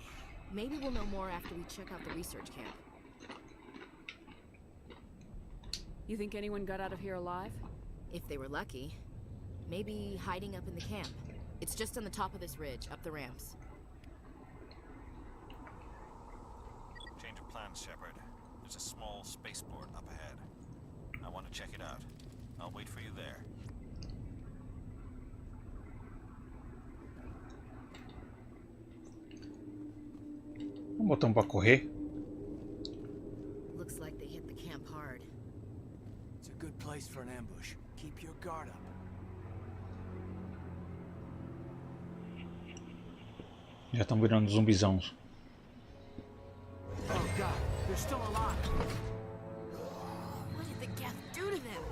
Maybe we'll know more after we check out the research camp. You think anyone got out of here alive? If they were lucky. Maybe hiding up in the camp. It's just on the top of this ridge, up the ramps. Change of plans, Shepard. There's a small spaceport up ahead. I want to check it out. I'll wait for you there. Um botão pra correr. Looks like they hit the camp hard. It's a good place for an ambush. Keep your guard up. Já estão virando zumbizãos. Oh God, they're still alive. What did the Geth do to them?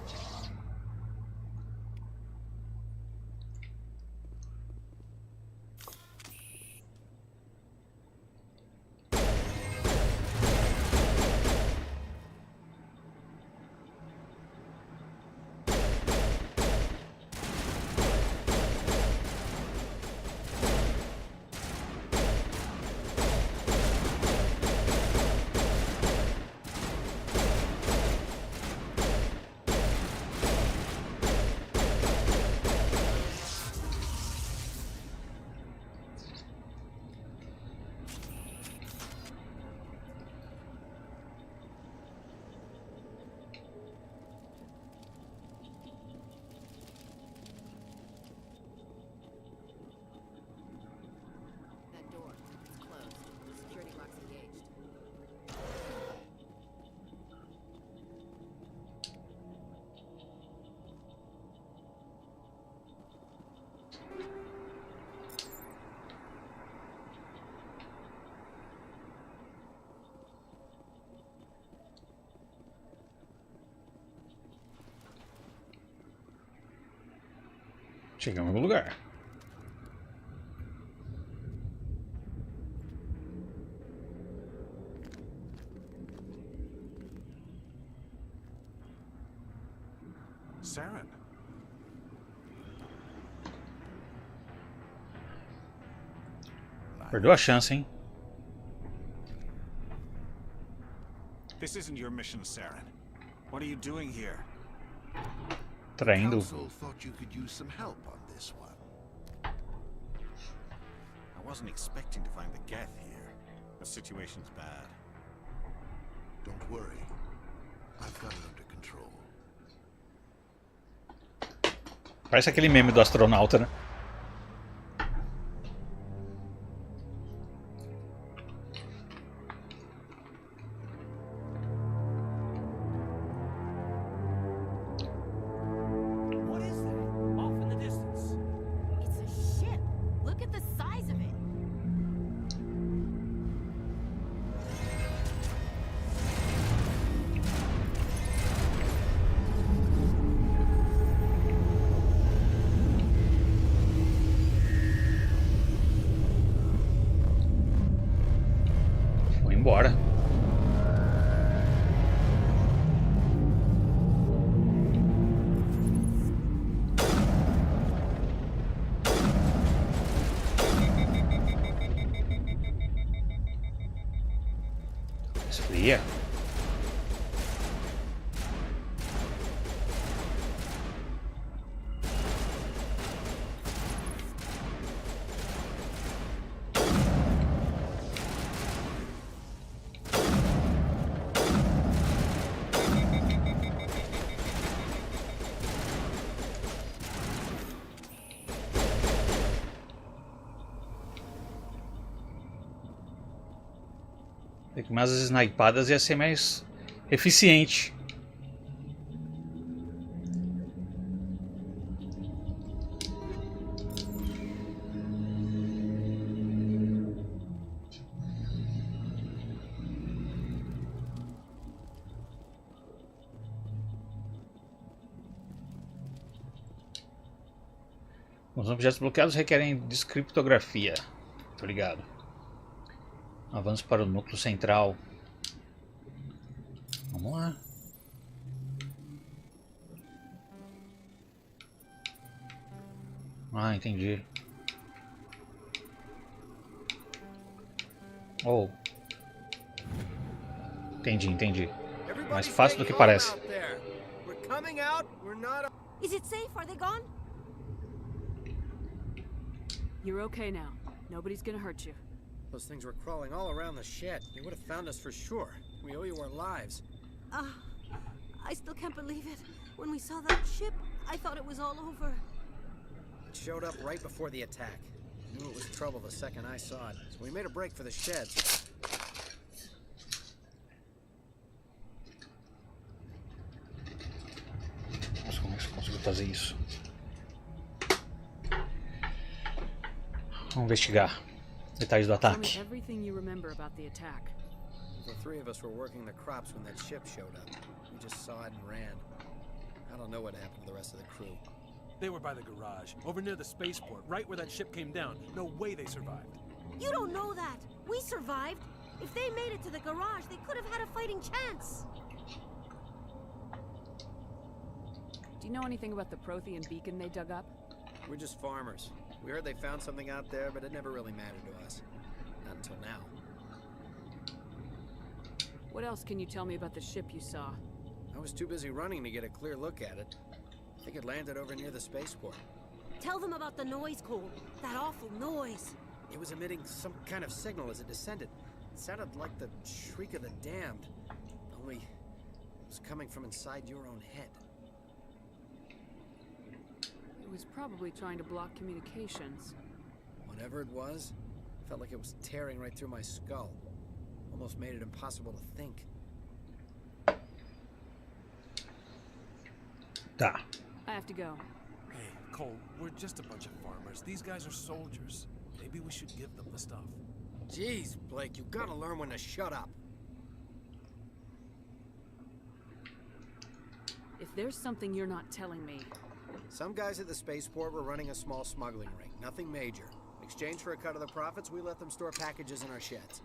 Chegamos no lugar. Saren. Perdeu a chance, hein? This isn't your mission, Saren. What are you doing here? Traindo. Council thought you could use some help on this one. I wasn't expecting to find the Geth here. The situation's bad. Don't worry. I've got it under control. Parece aquele meme do astronauta, né? What is that? Off in the distance. It's a ship. Look at the size of it. Vou embora. Esfria. Com umas snipadas ia ser mais eficiente. Os objetos bloqueados requerem descriptografia. Tô ligado. Avanço para o núcleo central. Vamos lá. Ah, entendi. Oh. Entendi. Mais fácil do que parece. Is it safe? Are they gone? You're okay now. Nobody's gonna hurt you. Those things were crawling all around the shed. They would have found us for sure. We owe you our lives. I still can't believe it. When we saw that ship, I thought it was all over. It showed up right before the attack. I knew it was trouble the second I saw it, so we made a break for the sheds. Nossa, como é que eu consigo fazer isso? Vamos investigar detalhes do ataque. Everything you remember about the attack. The three of us were working the crops when that ship showed up. We just saw it and ran. I don't know what happened to the rest of the crew. They were by the garage, over near the spaceport, right where that ship came down. No way they survived. You don't know that. We survived. If they made it to the garage, they could have had a fighting chance. Do you know anything about the Prothean beacon they dug up? We're just farmers. We heard they found something out there, but it never really mattered to us. Not until now. What else can you tell me about the ship you saw? I was too busy running to get a clear look at it. I think it landed over near the spaceport. Tell them about the noise, Cole. That awful noise. It was emitting some kind of signal as it descended. It sounded like the shriek of the damned. Only it was coming from inside your own head. It was probably trying to block communications. Whatever it was, felt like it was tearing right through my skull. Almost made it impossible to think. Tá. I have to go. Hey, Cole, we're just a bunch of farmers. These guys are soldiers. Maybe we should give them the stuff. Jeez, Blake, you gotta learn when to shut up. If there's something you're not telling me... Some guys at the spaceport were running a small smuggling ring. Nothing major. In exchange for a cut of the profits, we let them store packages in our sheds.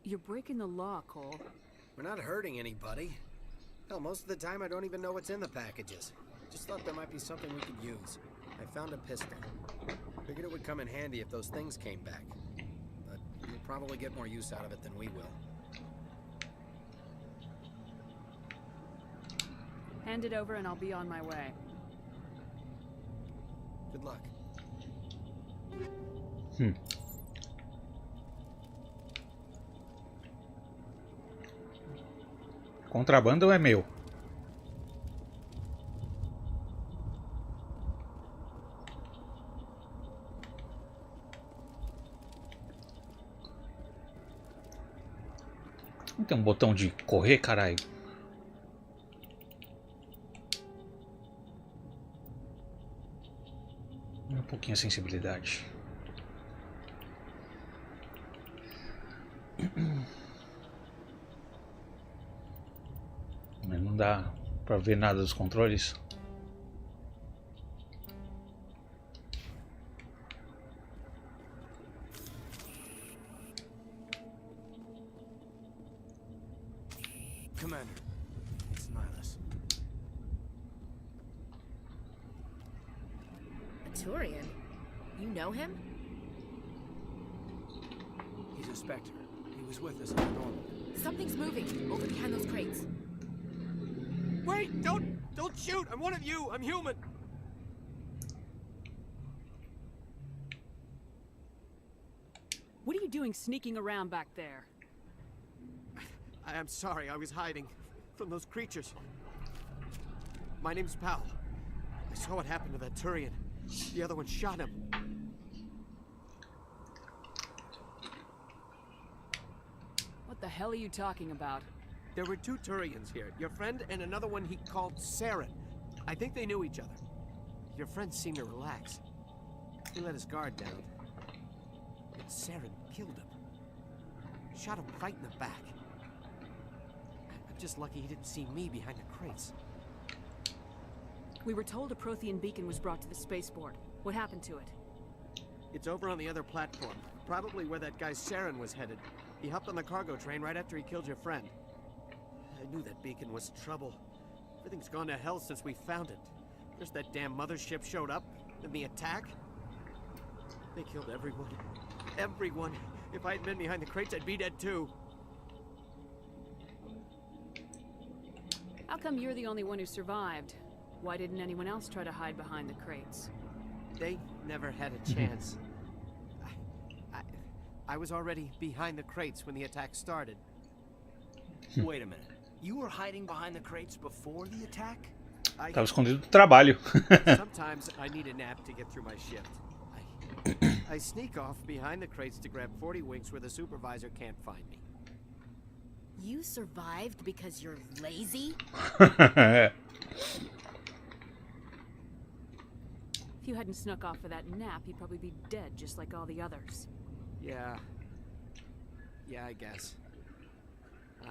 You're breaking the law, Cole. We're not hurting anybody. Hell, most of the time I don't even know what's in the packages. Just thought there might be something we could use. I found a pistol. Figured it would come in handy if those things came back. But you'll probably get more use out of it than we will. Hand it over and I'll be on my way. Good luck. Contrabando é meu. Não tem um botão de correr, caralho. Um pouquinho a sensibilidade. Mas não dá pra ver nada dos controles. Commander, it's Nihilus. A Turian? You know him? He's a Spectre. He was with us on the normal. Something's moving over behind those crates. Wait! Don't shoot! I'm one of you! I'm human! What are you doing sneaking around back there? I'm sorry, I was hiding from those creatures. My name's Powell. I saw what happened to that Turian. The other one shot him. What the hell are you talking about? There were 2 Turians here. Your friend and another one he called Saren. I think they knew each other. Your friend seemed to relax. He let his guard down. But Saren killed him. Shot him right in the back. I'm just lucky he didn't see me behind the crates. We were told a Prothean beacon was brought to the spaceport. What happened to it? It's over on the other platform. Probably where that guy Saren was headed. He hopped on the cargo train right after he killed your friend. I knew that beacon was trouble. Everything's gone to hell since we found it. First that damn mothership showed up, then the attack. They killed everyone. Everyone. If I had been behind the crates, I'd be dead too. How come you're the only one who survived? Why didn't anyone else try to hide behind the crates? They never had a chance. I was already behind the crates when the attack started. Wait a minute. You were hiding behind the crates before the attack? Tava escondido do trabalho. Sometimes I need a nap to get through my shift. I sneak off behind the crates to grab 40 winks where the supervisor can't find me. You survived because you're lazy? If you hadn't snuck off for that nap, you'd probably be dead just like all the others. Yeah, I guess.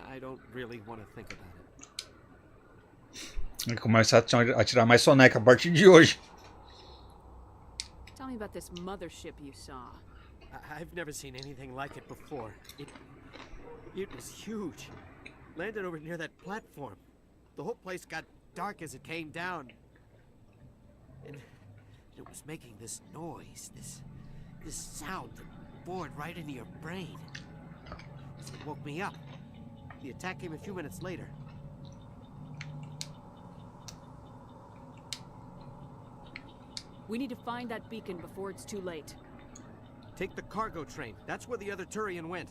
I don't really want to think about it. Ele começa a tirar mais soneca a partir de hoje. Tell me about this mothership you saw. I've never seen anything like it before. It was huge. Landed over near that platform. The whole place got dark as it came down. And it was making this noise, this sound that bored right into your brain. It woke me up. The attack came a few minutes later. We need to find that beacon before it's too late. Take the cargo train. That's where the other Turian went.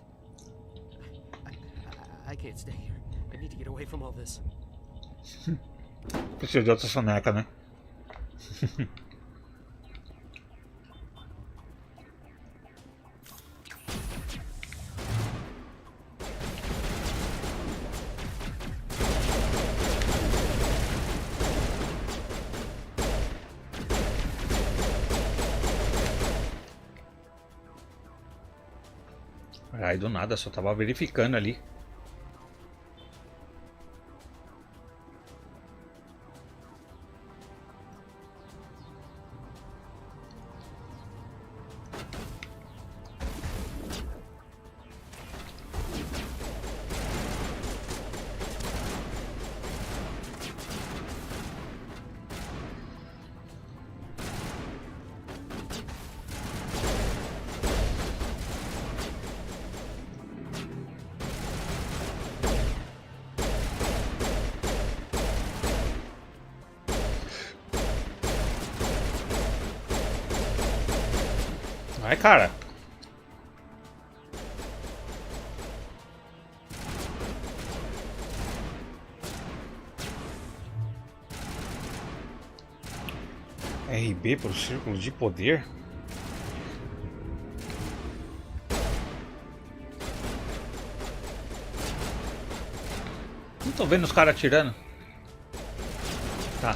I can't stay here. I need to get away from all this. Precisa de outra soneca, né? Aí do nada, só tava verificando ali. Vai, cara. RB pro círculo de poder? Não tô vendo os caras atirando. Tá.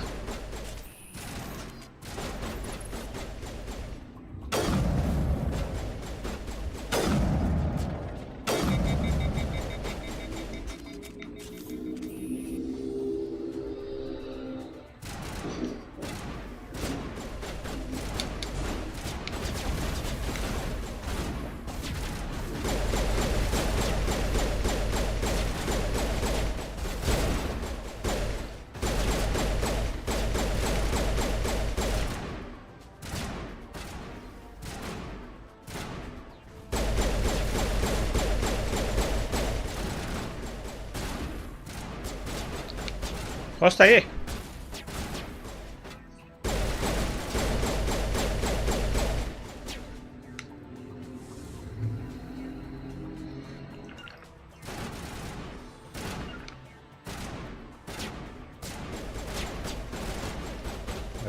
Costa aí.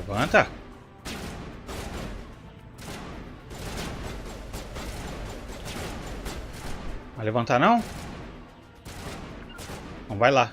Levanta. Vai levantar não? Não vai lá.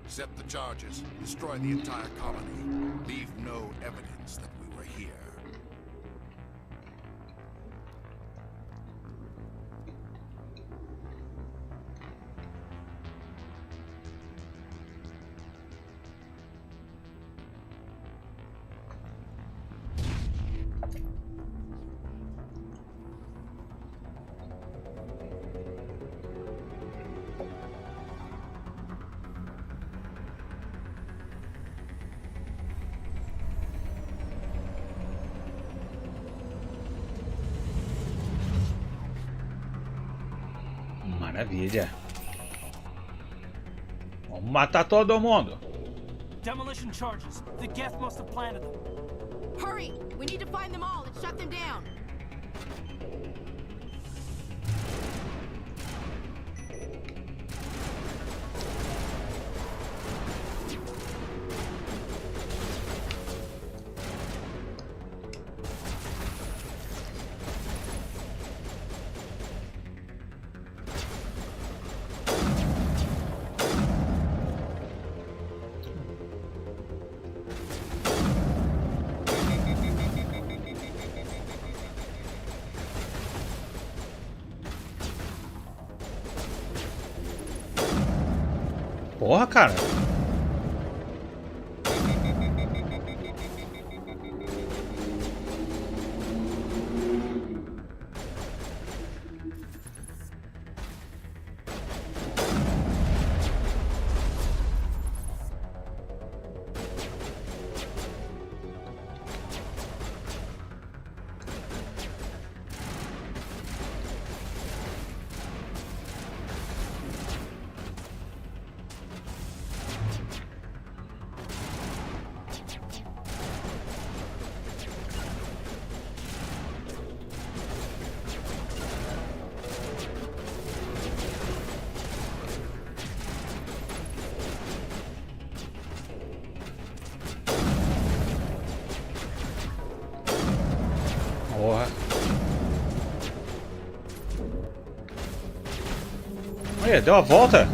Set the charges. Destroy the entire colony. Leave no evidence that we were here. Maravilha. Vamos matar todo mundo. Demolition charges. The Geth must have planted them. Hurry! We need to find them all and shut them down. Porra, cara. Porra. Olha, deu a volta.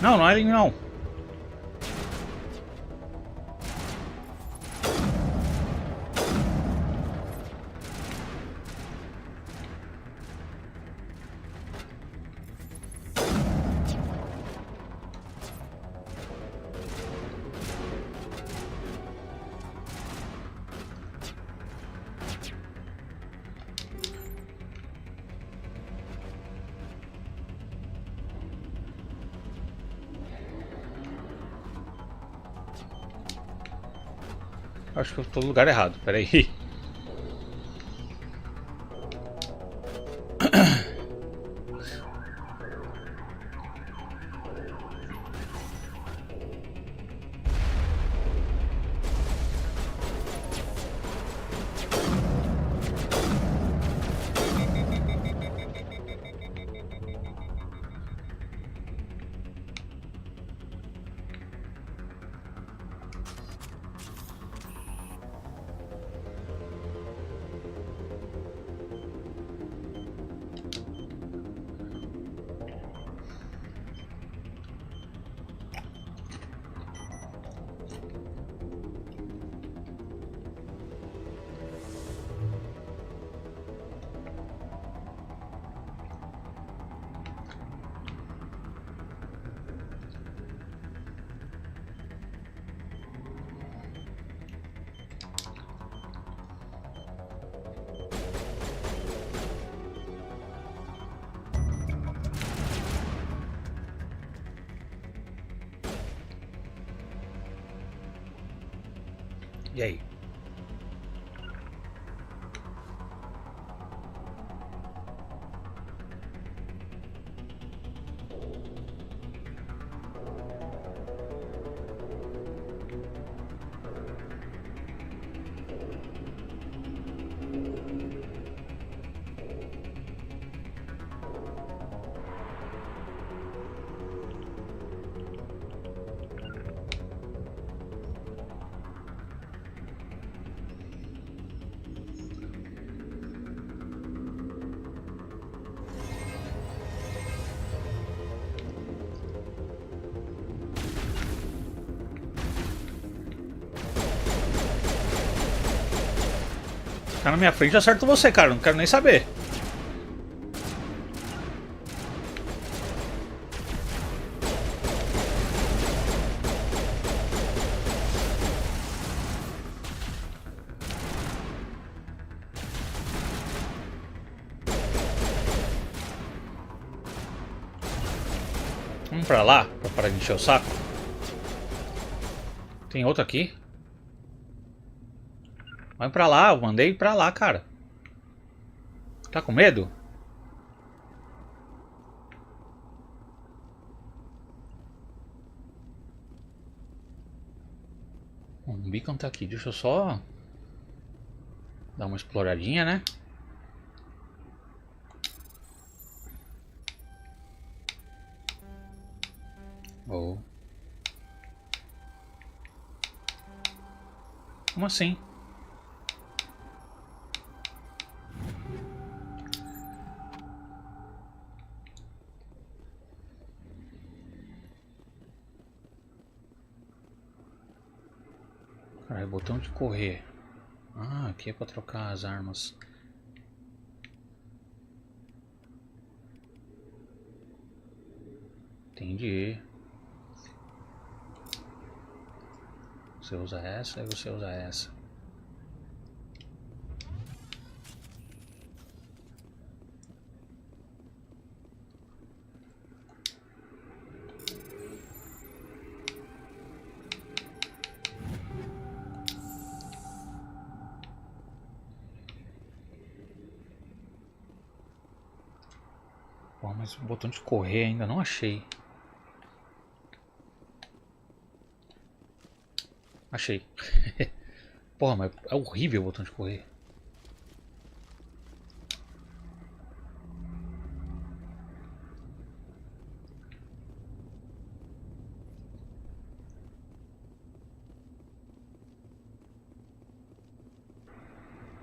Não, não é ali não. Acho que eu tô no lugar errado, peraí. E aí? Tá na minha frente, eu acerto você, cara. Não quero nem saber. Vamos pra lá, pra parar de encher o saco. Tem outro aqui? Vai pra lá, eu mandei pra lá, cara. Tá com medo? O beacon tá aqui, deixa eu só dar uma exploradinha, né? Oh. Como assim? Caralho, botão de correr. Ah, aqui é pra trocar as armas. Entendi. Você usa essa e você usa essa. Pô, mas o botão de correr ainda não achei. Achei. Porra, mas é horrível o botão de correr.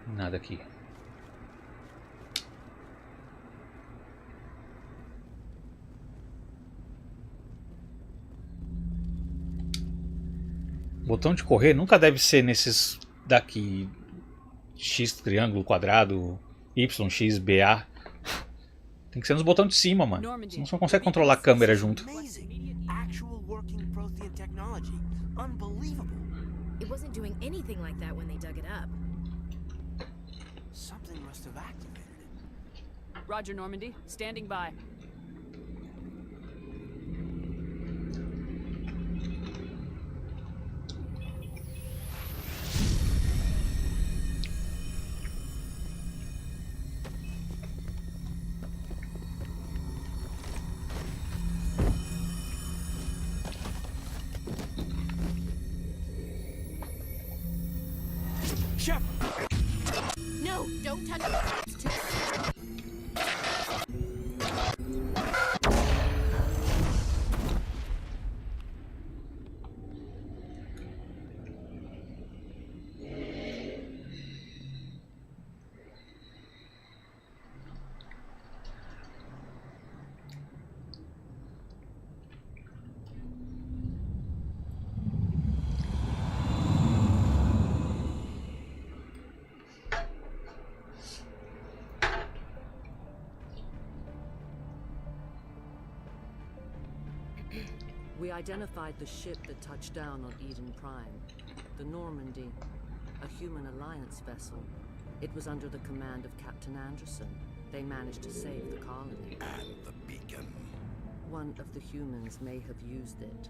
Nada aqui. Botão de correr nunca deve ser nesses daqui. X, triângulo, quadrado, Y, X, BA. Tem que ser nos botões de cima, mano. Senão você não consegue controlar a câmera junto. It wasn't doing anything like that when they dug it up. Something must have activated it. Roger, Normandy. Standing by. No, don't touch it. We identified the ship that touched down on Eden Prime. The Normandy, a human alliance vessel. It was under the command of Captain Anderson. They managed to save the colony. And the beacon. One of the humans may have used it.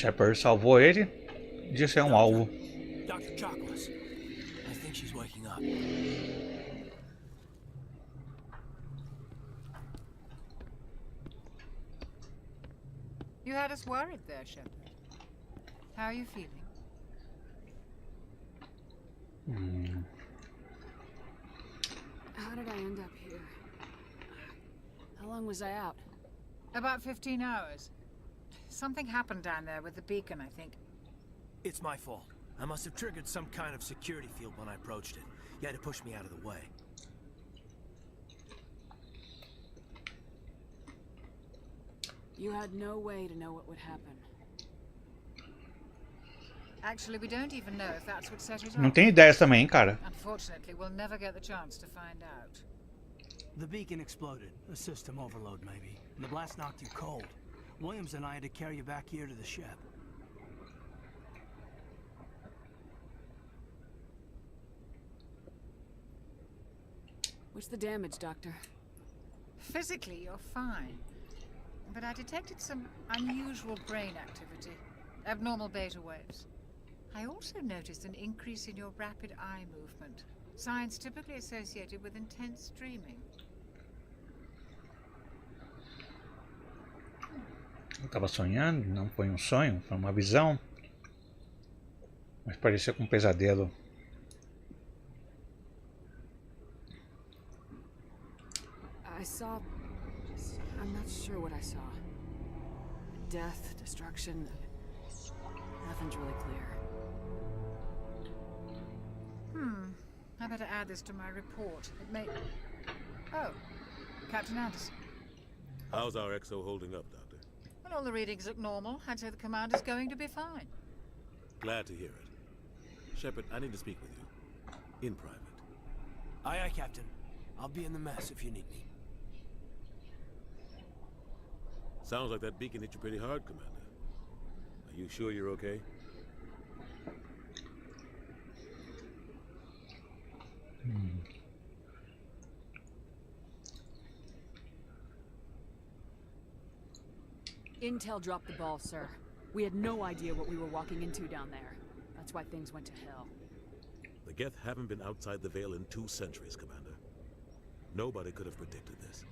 Shepard salvou ele de ser um alvo. Dr. Chocolates. I think she's waking up. You had us worried there, Shepard. How are you feeling? How did I end up here? How long was I out? About 15 hours. Something happened down there with the beacon, I think. It's my fault. I must have triggered some kind of security field when I approached it. You had to push me out of the way. You had no way to know what would happen. Actually, we don't even know if that's what set it Não off. tem ideias também, cara. Unfortunately, we'll never get the chance to find out. The beacon exploded. A system overload, maybe. And the blast knocked you cold. Williams and I had to carry you back here to the ship. What's the damage, Doctor? Physically, you're fine. But I detected some unusual brain activity. Abnormal beta waves. I also noticed an increase in your rapid eye movement. Signs typically associated with intense dreaming. Eu tava sonhando, não foi um sonho, foi uma visão. Mas parecia com um pesadelo. I saw... I'm not sure what I saw. Death, destruction... Nothing's really clear. I better add this to my report. It may... Oh, Captain Anderson. How's our XO holding up, Doctor? Well, all the readings look normal. I'd say the commander's going to be fine. Glad to hear it. Shepard, I need to speak with you. In private. Aye, aye, Captain. I'll be in the mess if you need me. Sounds like that beacon hit you pretty hard, Commander. Are you sure you're okay? Intel dropped the ball, sir. We had no idea what we were walking into down there. That's why things went to hell. The Geth haven't been outside the Veil in 2 centuries, Commander. Nobody could have predicted this.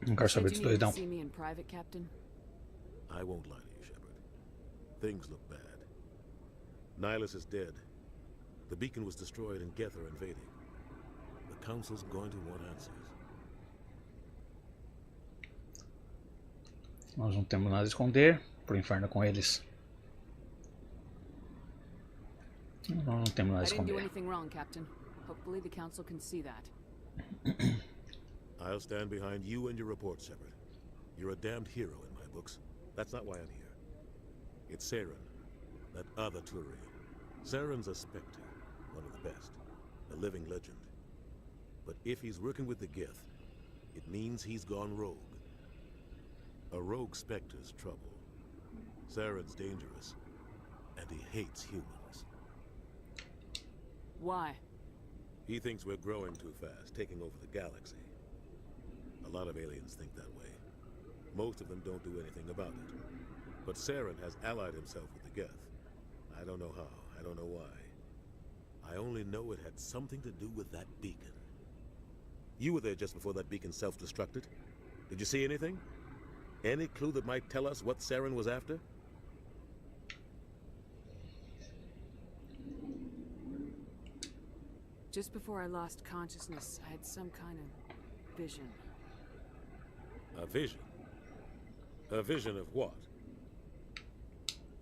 Não quero saber dos dois, não. See me in private, Captain? I won't lie to you, Shepard. Things look bad. Nihilus is dead. The beacon was destroyed and Geth are invading. The Council's going to want answers. Nós não temos nada a esconder. Pro inferno com eles. Nós não temos nada a I didn't do esconder. anything wrong, Captain. Hopefully the Council can see that. I'll stand behind you and your report, Shepard. You're a damned hero in my books. That's not why I'm here. It's Saren, that other Turian. Saren's a Spectre, one of the best, a living legend. But if he's working with the Geth, it means he's gone rogue. A rogue Spectre's trouble. Saren's dangerous, and he hates humans. Why? He thinks we're growing too fast, taking over the galaxy. A lot of aliens think that way. Most of them don't do anything about it. But Saren has allied himself with the Geth. I don't know how, I don't know why. I only know it had something to do with that beacon. You were there just before that beacon self-destructed. Did you see anything? Any clue that might tell us what Saren was after? Just before I lost consciousness, I had some kind of vision. A vision? A vision of what?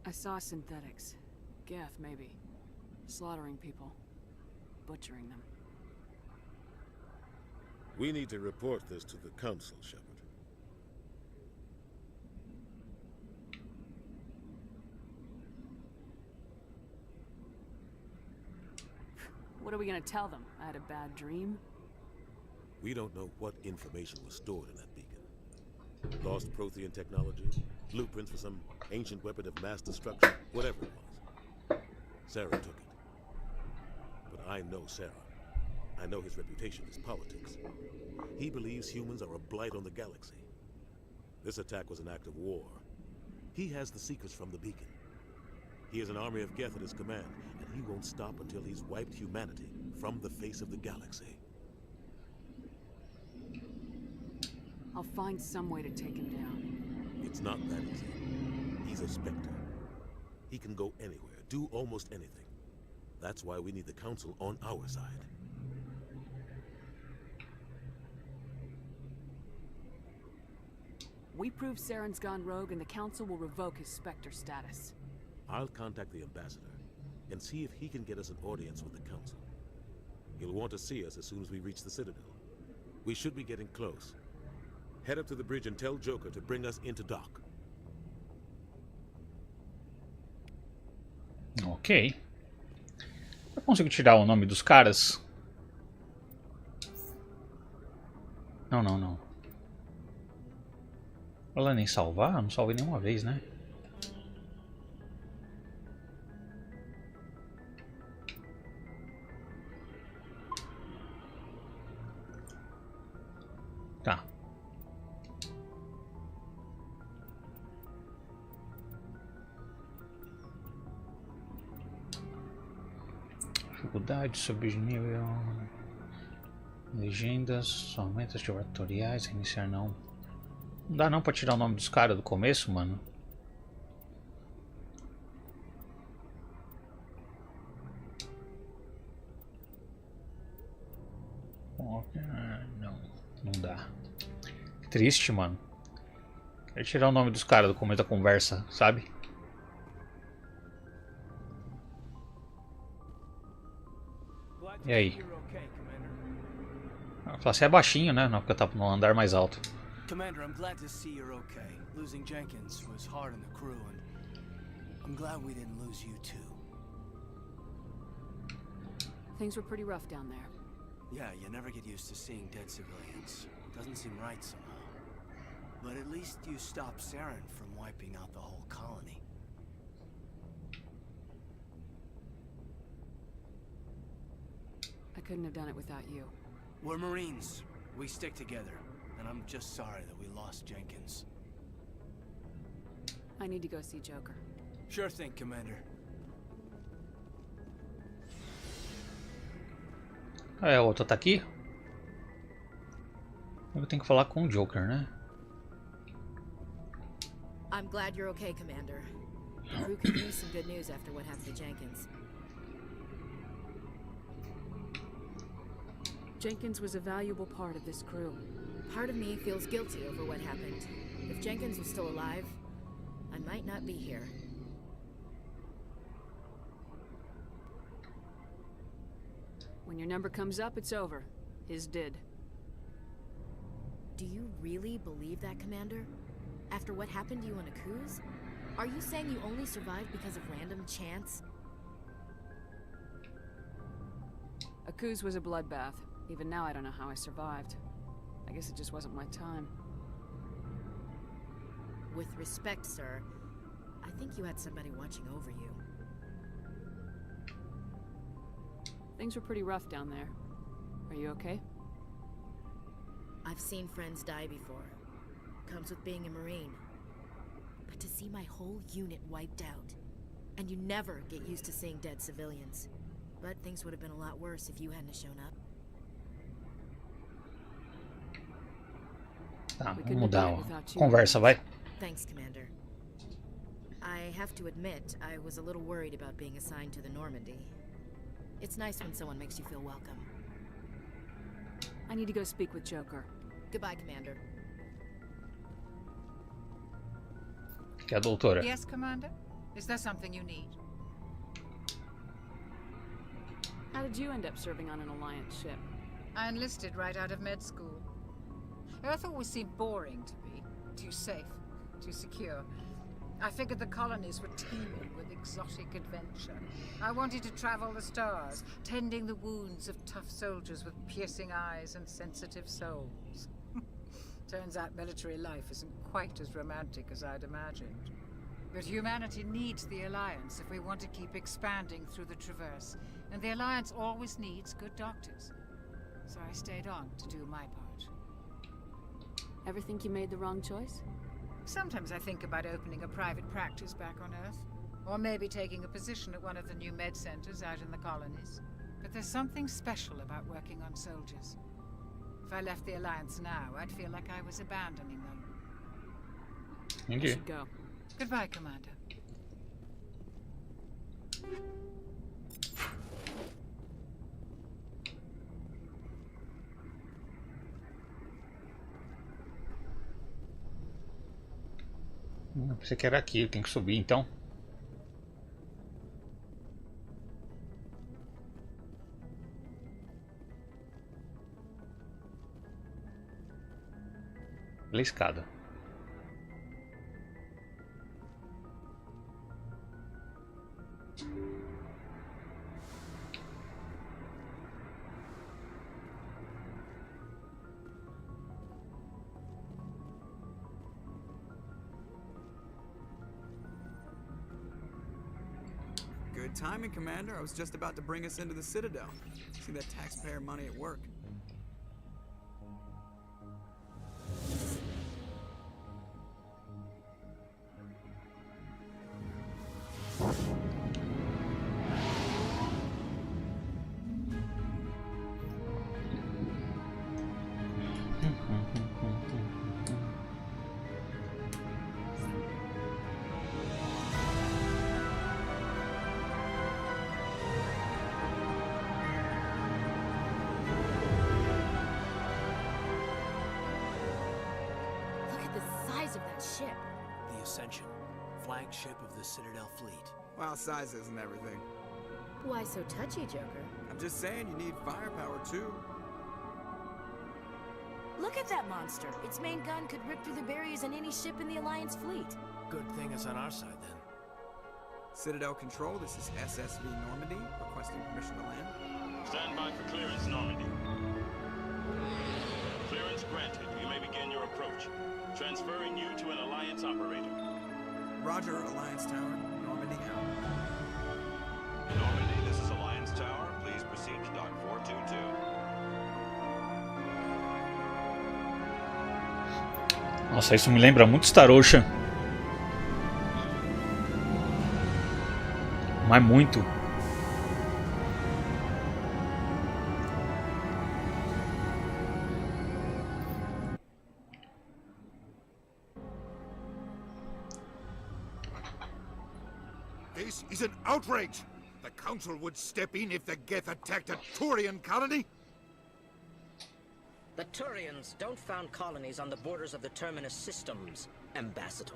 I saw synthetics. Geth, maybe. Slaughtering people. Butchering them. We need to report this to the Council, Shepard. What are we gonna tell them? I had a bad dream? We don't know what information was stored in that beacon. Lost Prothean technology, blueprints for some ancient weapon of mass destruction, whatever it was. Saren took it. But I know Saren, I know his reputation is politics. He believes humans are a blight on the galaxy. This attack was an act of war. He has the secrets from the beacon. He has an army of Geth at his command, and he won't stop until he's wiped humanity from the face of the galaxy. I'll find some way to take him down. It's not that easy. He's a Spectre. He can go anywhere, do almost anything. That's why we need the Council on our side. We prove Saren's gone rogue and the Council will revoke his Spectre status. I'll contact the ambassador and see if he can get us an audience with the Council. He'll want to see us as soon as we reach the Citadel. We should be getting close. Head up to the bridge and tell Joker to bring us into dock. Ok. Eu consigo tirar o nome dos caras? Não, não, não. Falando em salvar, eu não salvei nenhuma vez, né? Tá. Dificuldade, subir de nível. Legendas, ferramentas tutoriais, reiniciar não. Não dá não pra tirar o nome dos caras do começo, mano. Não, não dá. Que triste, mano. Quero tirar o nome dos caras do começo da conversa, sabe? E aí? A classe é baixinho, né? Não, porque eu tava no andar mais alto. Commander, I'm glad to see you're okay. Losing Jenkins was hard on the crew, and I'm glad we didn't lose you too. Things were pretty rough down there. Yeah, you never get used to seeing dead civilians. Doesn't seem right somehow. But at least you stopped Saren from wiping out the whole colony. I couldn't have done it without you. We're Marines. We stick together. And I'm just sorry that we lost Jenkins. I need to go see Joker. Sure thing, Commander. Ah, é, o outro tá aqui? Eu tenho que falar com o Joker, né? I'm glad you're okay, Commander. The crew could use some good news after what happened to Jenkins. Jenkins was a valuable part of this crew. Part of me feels guilty over what happened. If Jenkins was still alive, I might not be here. When your number comes up, it's over. His did. Do you really believe that, Commander? After what happened to you on Akuz? Are you saying you only survived because of random chance? Akuz was a bloodbath. Even now, I don't know how I survived. I guess it just wasn't my time. With respect, sir, I think you had somebody watching over you. Things were pretty rough down there. Are you okay? I've seen friends die before. Comes with being a Marine. But to see my whole unit wiped out, and you never get used to seeing dead civilians. But things would have been a lot worse if you hadn't shown up. Tá, vamos mudar a conversa, vai. Thanks, Commander. I have to admit, I was a little worried about being assigned to the Normandy. It's nice when someone makes you feel welcome. I need to go speak with Joker. Goodbye, Commander. Que é a doutora. Yes, Commander? Is there something you need? How did you end up serving on an Alliance ship? I enlisted right out of med school. Earth always seemed boring to me. Too safe, too secure. I figured the colonies were teeming with exotic adventure. I wanted to travel the stars, tending the wounds of tough soldiers with piercing eyes and sensitive souls. Turns out military life isn't quite as romantic as I'd imagined. But humanity needs the Alliance if we want to keep expanding through the Traverse. And the Alliance always needs good doctors. so I stayed on to do my part. Ever think you made the wrong choice? Sometimes I think about opening a private practice back on Earth. Or maybe taking a position at one of the new med centers out in the colonies. But there's something special about working on soldiers. If I left the Alliance now, I'd feel like I was abandoning them. You should go. Goodbye, Commander. Eu pensei que era aqui, tem que subir então. Pela escada. Good timing, Commander. I was just about to bring us into the Citadel. See that taxpayer money at work. Ship. The Ascension, flagship of the Citadel fleet. Well, size isn't everything. Why so touchy, Joker? I'm just saying you need firepower, too. Look at that monster. Its main gun could rip through the barriers in any ship in the Alliance fleet. Good thing it's on our side, then. Citadel Control, this is SSV Normandy, requesting permission to land. Stand by for clearance, Normandy. Clearance granted. You may begin your approach. Transferring you to an Alliance operator. Roger, Alliance Tower. Normandy out. Normandy, this is Alliance Tower. Please proceed to Dock 422. Nossa, isso me lembra muito Star Ocean. Mas muito. This is an outrage! The Council would step in if the Geth attacked a Turian colony? The Turians don't found colonies on the borders of the Terminus systems, Ambassador.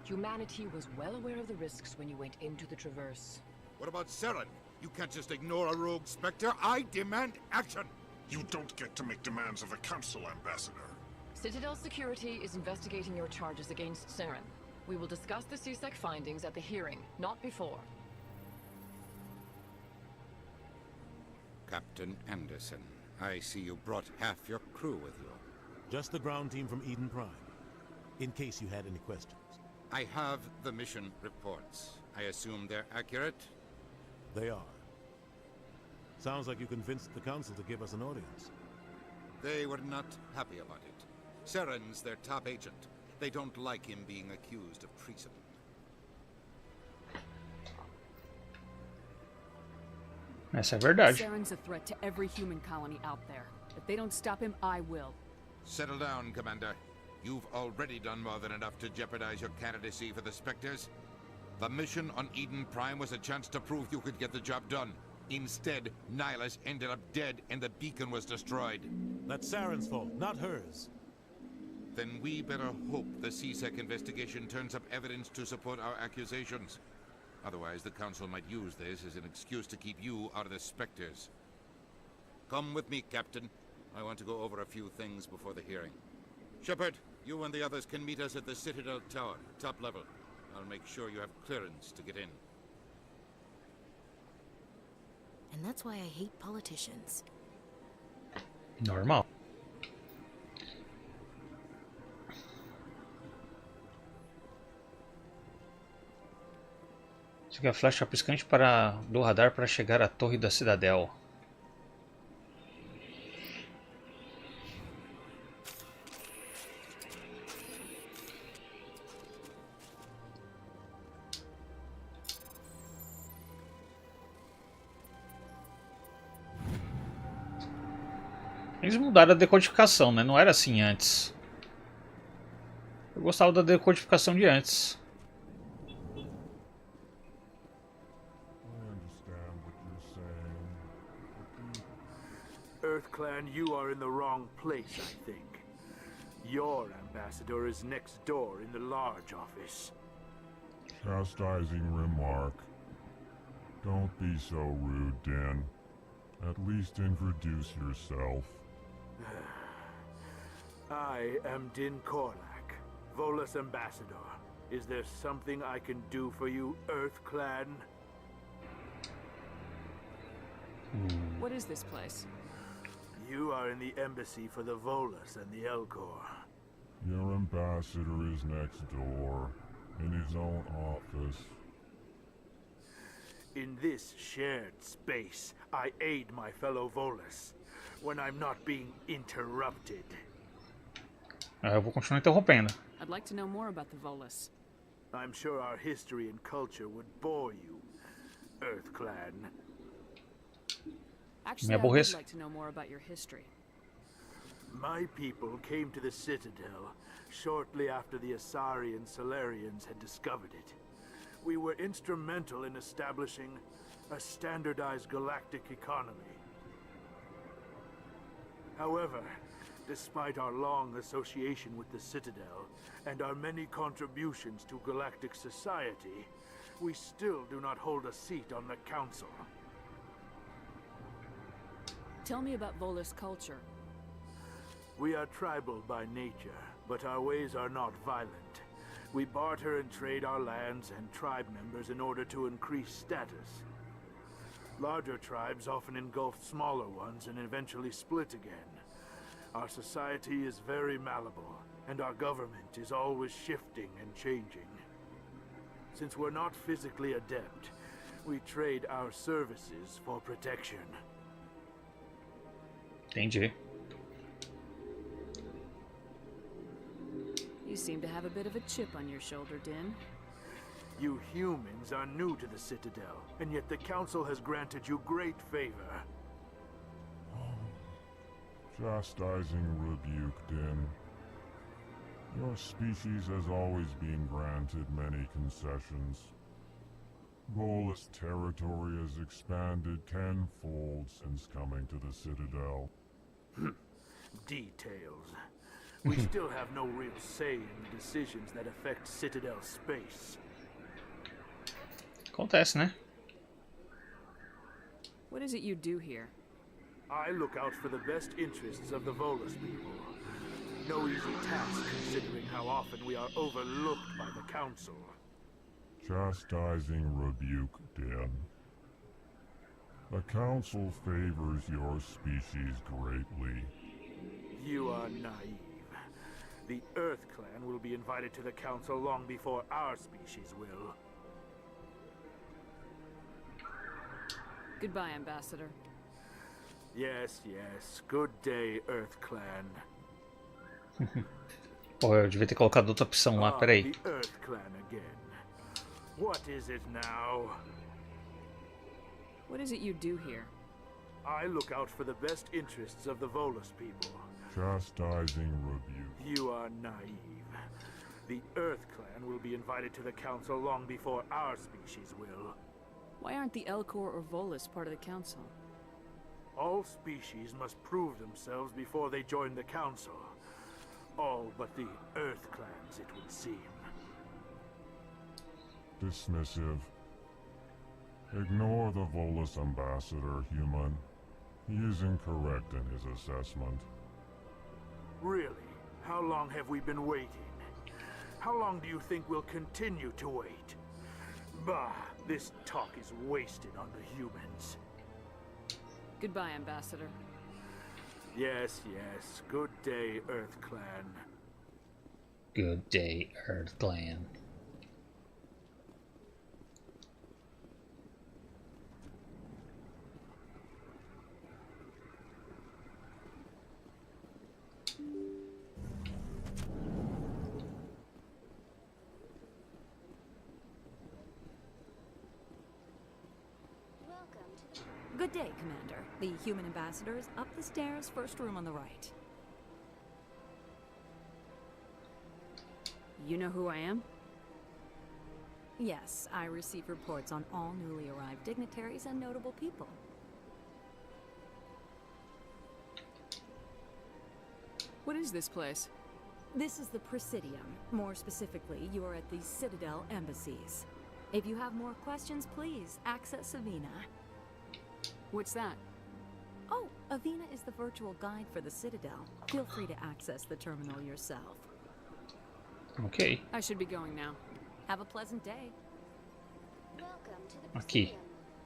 Humanity was well aware of the risks when you went into the Traverse. What about Saren? You can't just ignore a rogue Spectre. I demand action! You don't get to make demands of the Council, Ambassador. Citadel Security is investigating your charges against Saren. We will discuss the CSEC findings at the hearing, not before. Captain Anderson, I see you brought half your crew with you. Just the ground team from Eden Prime, in case you had any questions. I have the mission reports. I assume they're accurate? They are. Sounds like you convinced the Council to give us an audience. They were not happy about it. Saren's their top agent. They don't like him being accused of treason. Essa é verdade. Saren's a threat to every human colony out there. If they don't stop him, I will. Settle down, Commander. You've already done more than enough to jeopardize your candidacy for the Spectres. The mission on Eden Prime was a chance to prove you could get the job done. Instead, Nihilus ended up dead and the beacon was destroyed. That's Saren's fault, not hers. Then we better hope the CSEC investigation turns up evidence to support our accusations. Otherwise, the Council might use this as an excuse to keep you out of the Spectres. Come with me, Captain. I want to go over a few things before the hearing. Shepard, you and the others can meet us at the Citadel Tower, top level. I'll make sure you have clearance to get in. And that's why I hate politicians. Normal. Siga a flecha piscante do radar para chegar à torre da Cidadel. Eles mudaram a decodificação, né? Não era assim antes. Eu gostava da decodificação de antes. EarthClan, you are in the wrong place, I think. Your ambassador is next door in the large office. Chastising remark. Don't be so rude, Din. At least introduce yourself. I am Din Korlak, Volus ambassador. Is there something I can do for you, EarthClan? What is this place? You are in the embassy for the Volus and the Elcor. Your ambassador is next door, in his own office. In this shared space, I aid my fellow Volus when I'm not being interrupted. Eu vou continuar interrompendo. I'd like to know more about the Volus. I'm sure our history and culture would bore you, EarthClan. Actually, I would like to know more about your history. My people came to the Citadel shortly after the Asari and Solarians had discovered it. We were instrumental in establishing a standardized galactic economy. However, despite our long association with the Citadel and our many contributions to galactic society, we still do not hold a seat on the Council. Tell me about Volus culture. We are tribal by nature, but our ways are not violent. We barter and trade our lands and tribe members in order to increase status. Larger tribes often engulf smaller ones and eventually split again. Our society is very malleable, and our government is always shifting and changing. Since we're not physically adept, we trade our services for protection. Entendi. You seem to have a bit of a chip on your shoulder, Din. You humans are new to the Citadel, and yet the Council has granted you great favor. Chastising rebuke, Din. Your species has always been granted many concessions. Volus territory has expanded tenfold since coming to the Citadel. Details. We still have no real say in the decisions that affect Citadel space. Acontece, né? What is it you do here? I look out for the best interests of the Volus people. No easy task considering how often we are overlooked by the Council. Chastising rebuke, Din. The Council favors your species greatly. You are naive. The EarthClan will be invited to the Council long before our species will. Goodbye, Ambassador. Yes, yes. Good day, EarthClan. Pô, eu devia ter colocado outra opção lá, peraí. The EarthClan again. What is it now? What is it you do here? I look out for the best interests of the Volus people. Chastising rebuke. You are naive. The EarthClan will be invited to the Council long before our species will. Why aren't the Elcor or Volus part of the Council? All species must prove themselves before they join the Council. All but the EarthClans, it would seem. Dismissive. Ignore the Volus ambassador, human. He is incorrect in his assessment. Really? How long have we been waiting? How long do you think we'll continue to wait? Bah, this talk is wasted on the humans. Goodbye, Ambassador. Yes, yes. Good day, EarthClan. Good day, EarthClan. Good Good day, Commander. The human ambassador is up the stairs, first room on the right. You know who I am? Yes, I receive reports on all newly arrived dignitaries and notable people. What is this place? This is the Presidium. More specifically, you are at the Citadel embassies. If you have more questions, please access Avina. What's that? Oh, Avina is the virtual guide for the Citadel. Feel free to access the terminal yourself. Ok. I should be going now. Have a pleasant day. Welcome to the Aqui.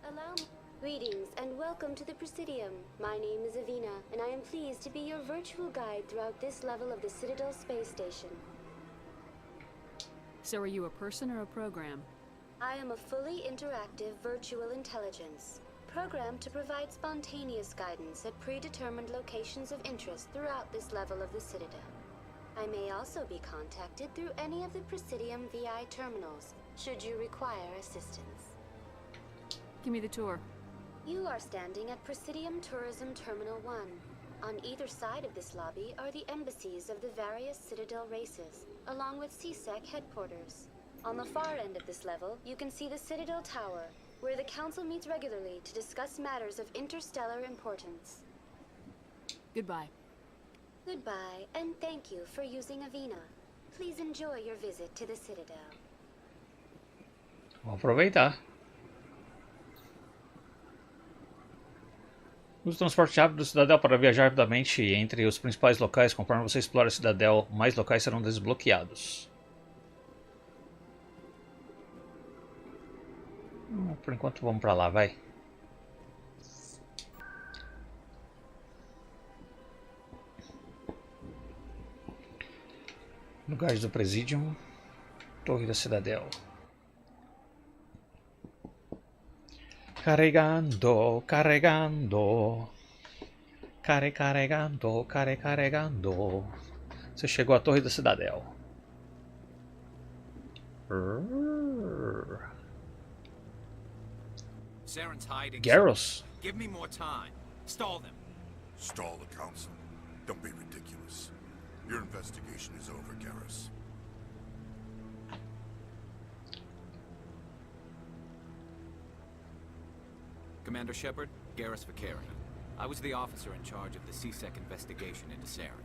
Allow me. Greetings and welcome to the Presidium. My name is Avina, and I am pleased to be your virtual guide throughout this level of the Citadel space station. So are you a person or a program? I am a fully interactive virtual intelligence, programmed to provide spontaneous guidance at predetermined locations of interest throughout this level of the Citadel. I may also be contacted through any of the Presidium VI terminals, should you require assistance. Give me the tour. You are standing at Presidium Tourism Terminal 1. On either side of this lobby are the embassies of the various Citadel races, along with CSEC headquarters. On the far end of this level, you can see the Citadel Tower, where the Council meets regularly to discuss matters of interstellar importance. Goodbye. Goodbye, and thank you for using Avina. Please enjoy your visit to the Citadel. Vou aproveitar. Use o transporte rápido do Cidadel para viajar rapidamente entre os principais locais. Conforme você explora a Cidadel, mais locais serão desbloqueados. Por enquanto vamos para lá, vai. Lugares do Presidium, Torre da Cidadel. Carregando, carregando. Carregando, carregando. Você chegou à Torre da Cidadel. Saren's hiding. Garrus. Give me more time. Stall them. Stall the council? Don't be ridiculous. Your investigation is over, Garrus. Commander Shepard, Garrus Vicarian. I was the officer in charge of the CSEC investigation into Saren.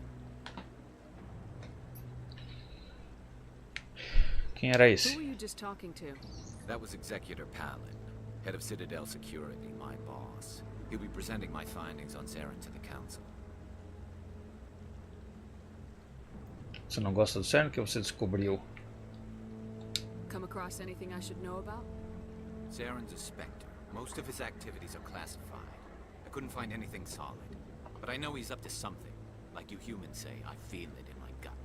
Quem era esse? Who were you just talking to? That was Executor Palin, head of Citadel Security, my boss. He'll be presenting my findings on Saren to the Council. Você não gosta do Saren? O que você descobriu? Come across anything I should know about? Saren's a Spectre. Most of his activities are classified. I couldn't find anything solid. But I know he's up to something. Like you humans say, I feel it in my gut.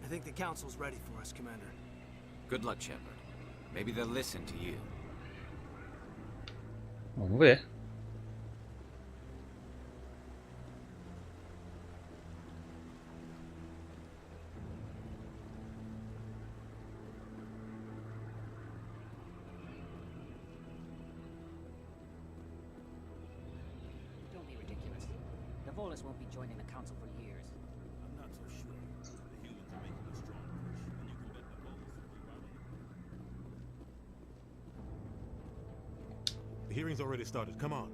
I think the Council's ready for us, Commander. Good luck, Shepard. Maybe they'll listen to you. Vamos ver. Don't be ridiculous. The Volus won't be joining the Council for years. I'm not so sure. The humans are making a strong push, and you can bet the Volus will be running. The hearing's already started. Come on.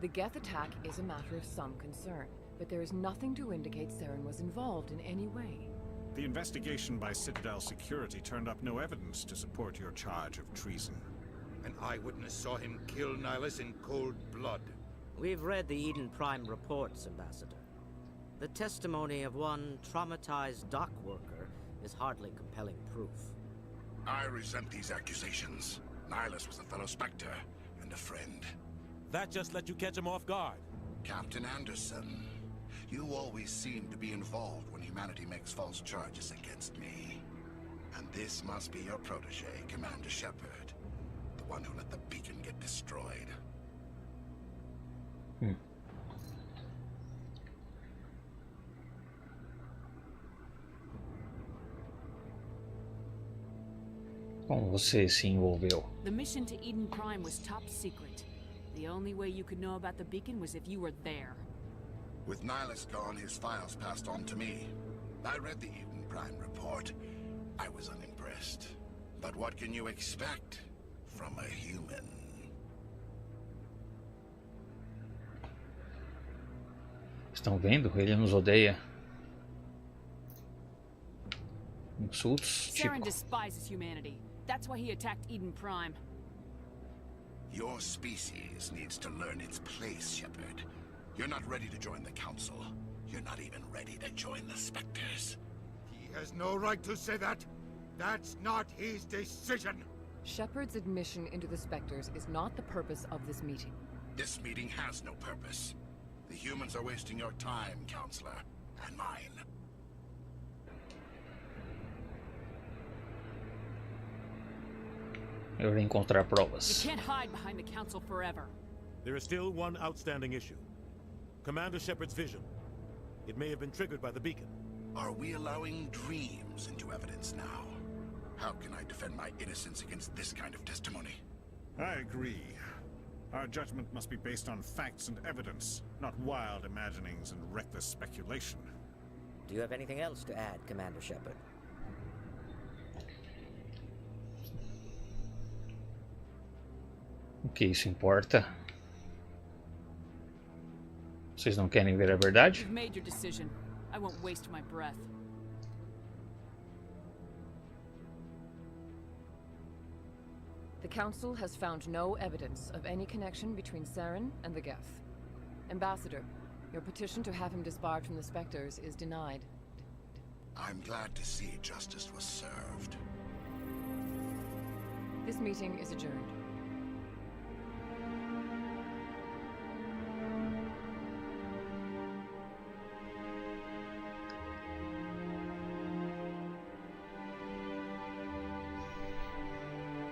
The Geth attack is a matter of some concern, but there is nothing to indicate Saren was involved in any way. The investigation by Citadel Security turned up no evidence to support your charge of treason. An eyewitness saw him kill Nihilus in cold blood. We've read the Eden Prime reports, Ambassador. The testimony of one traumatized dock worker is hardly compelling proof. I resent these accusations. Nihilus was a fellow Spectre and a friend. That just let you catch him off guard. Captain Anderson, you always seem to be involved when humanity makes false charges against me. And this must be your protege, Commander Shepard. The one who let the beacon get destroyed. Como você se envolveu? The mission to Eden Prime was top secret. The only way you could know about the beacon was if you were there. With Nihilus gone, his files passed on to me. I read the Eden Prime report. I was unimpressed. But what can you expect from a human? Estão vendo? Ele nos odeia. Insultos, Saren tipo. despises humanity. That's why he attacked Eden Prime. Your species needs to learn its place, Shepard. You're not ready to join the Council. You're not even ready to join the Spectres. He has no right to say that. That's not his decision. Shepard's admission into the Spectres is not the purpose of this meeting. This meeting has no purpose. The humans are wasting your time, Counselor, and mine. Eu irei encontrar provas. You can't hide behind the Council forever. There is still one outstanding issue. Commander Shepard's vision. It may have been triggered by the beacon. Are we allowing dreams into evidence now? How can I defend my innocence against this kind of testimony? I agree. Our judgment must be based on facts and evidence, not wild imaginings and reckless speculation. Do you have anything else to add, Commander Shepard? O que isso importa? Vocês não querem ver a verdade? You've made your decision. I won't waste my breath. The Council has found no evidence of any connection between Saren and the Geth. Ambassador, your petition to have him disbarred from the Spectres is denied. I'm glad to see justice was served. This meeting is adjourned.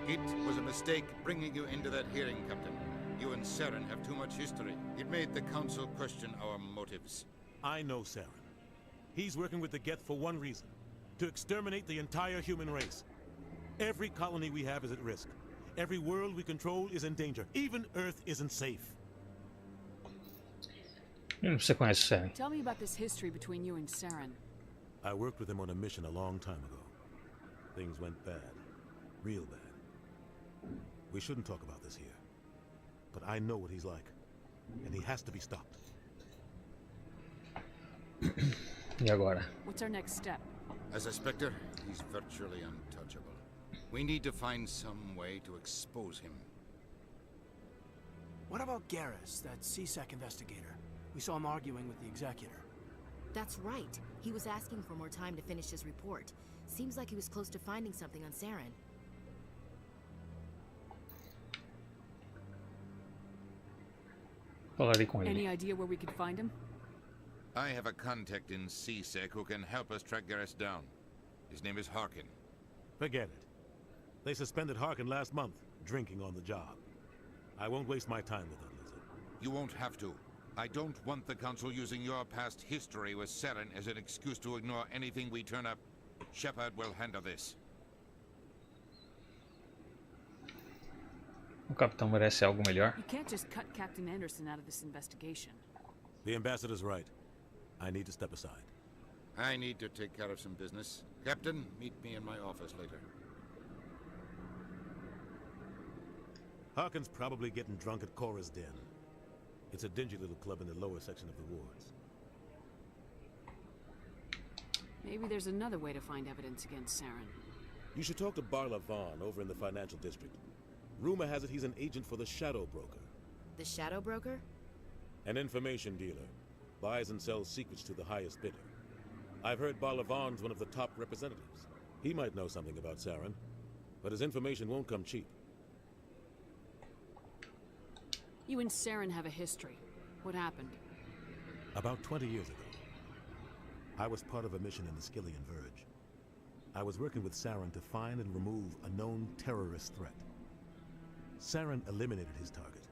It was a mistake bringing you into that hearing, Captain. You and Saren have too much history. It made the Council question our motives. I know Saren. He's working with the Geth for one reason. To exterminate the entire human race. Every colony we have is at risk. Every world we control is in danger. Even Earth isn't safe. Você conhece Saren? Tell me about this history between you and Saren. I worked with him on a mission a long time ago. Things went bad. Real bad. We shouldn't talk about this here. But I know what he's like. And he has to be stopped. E agora? What's our next step? As a Spectre, he's virtually untouchable. We need to find some way to expose him. What about Garrus, that CSEC investigator? We saw him arguing with the Executor. That's right. He was asking for more time to finish his report. Seems like he was close to finding something on Saren. Falarei com ele. Any idea where we could find him? I have a contact in CSEC who can help us track Garrus down. His name is Harkin. Forget it. They suspended Harkin last month, drinking on the job. I won't waste my time with that lizard. You won't have to. I don't want the Council using your past history with Saren as an excuse to ignore anything we turn up. Shepard will handle this. O capitão merece algo melhor. You can't just cut Captain Anderson out of this investigation. The ambassador's right. I need to step aside. I need to take care of some business. Captain, meet me in my office later. Harkin's probably getting drunk at Cora's Den. It's a dingy little club in the lower section of the wards. Maybe there's another way to find evidence against Saren. You should talk to Barla Vaughn over in the financial district. Rumor has it he's an agent for the Shadow Broker. The Shadow Broker? An information dealer. Buys and sells secrets to the highest bidder. I've heard Barla Vaughn's one of the top representatives. He might know something about Saren, but his information won't come cheap. You and Saren have a history. What happened? About 20 years ago, I was part of a mission in the Skillian Verge. I was working with Saren to find and remove a known terrorist threat. Saren eliminated his target,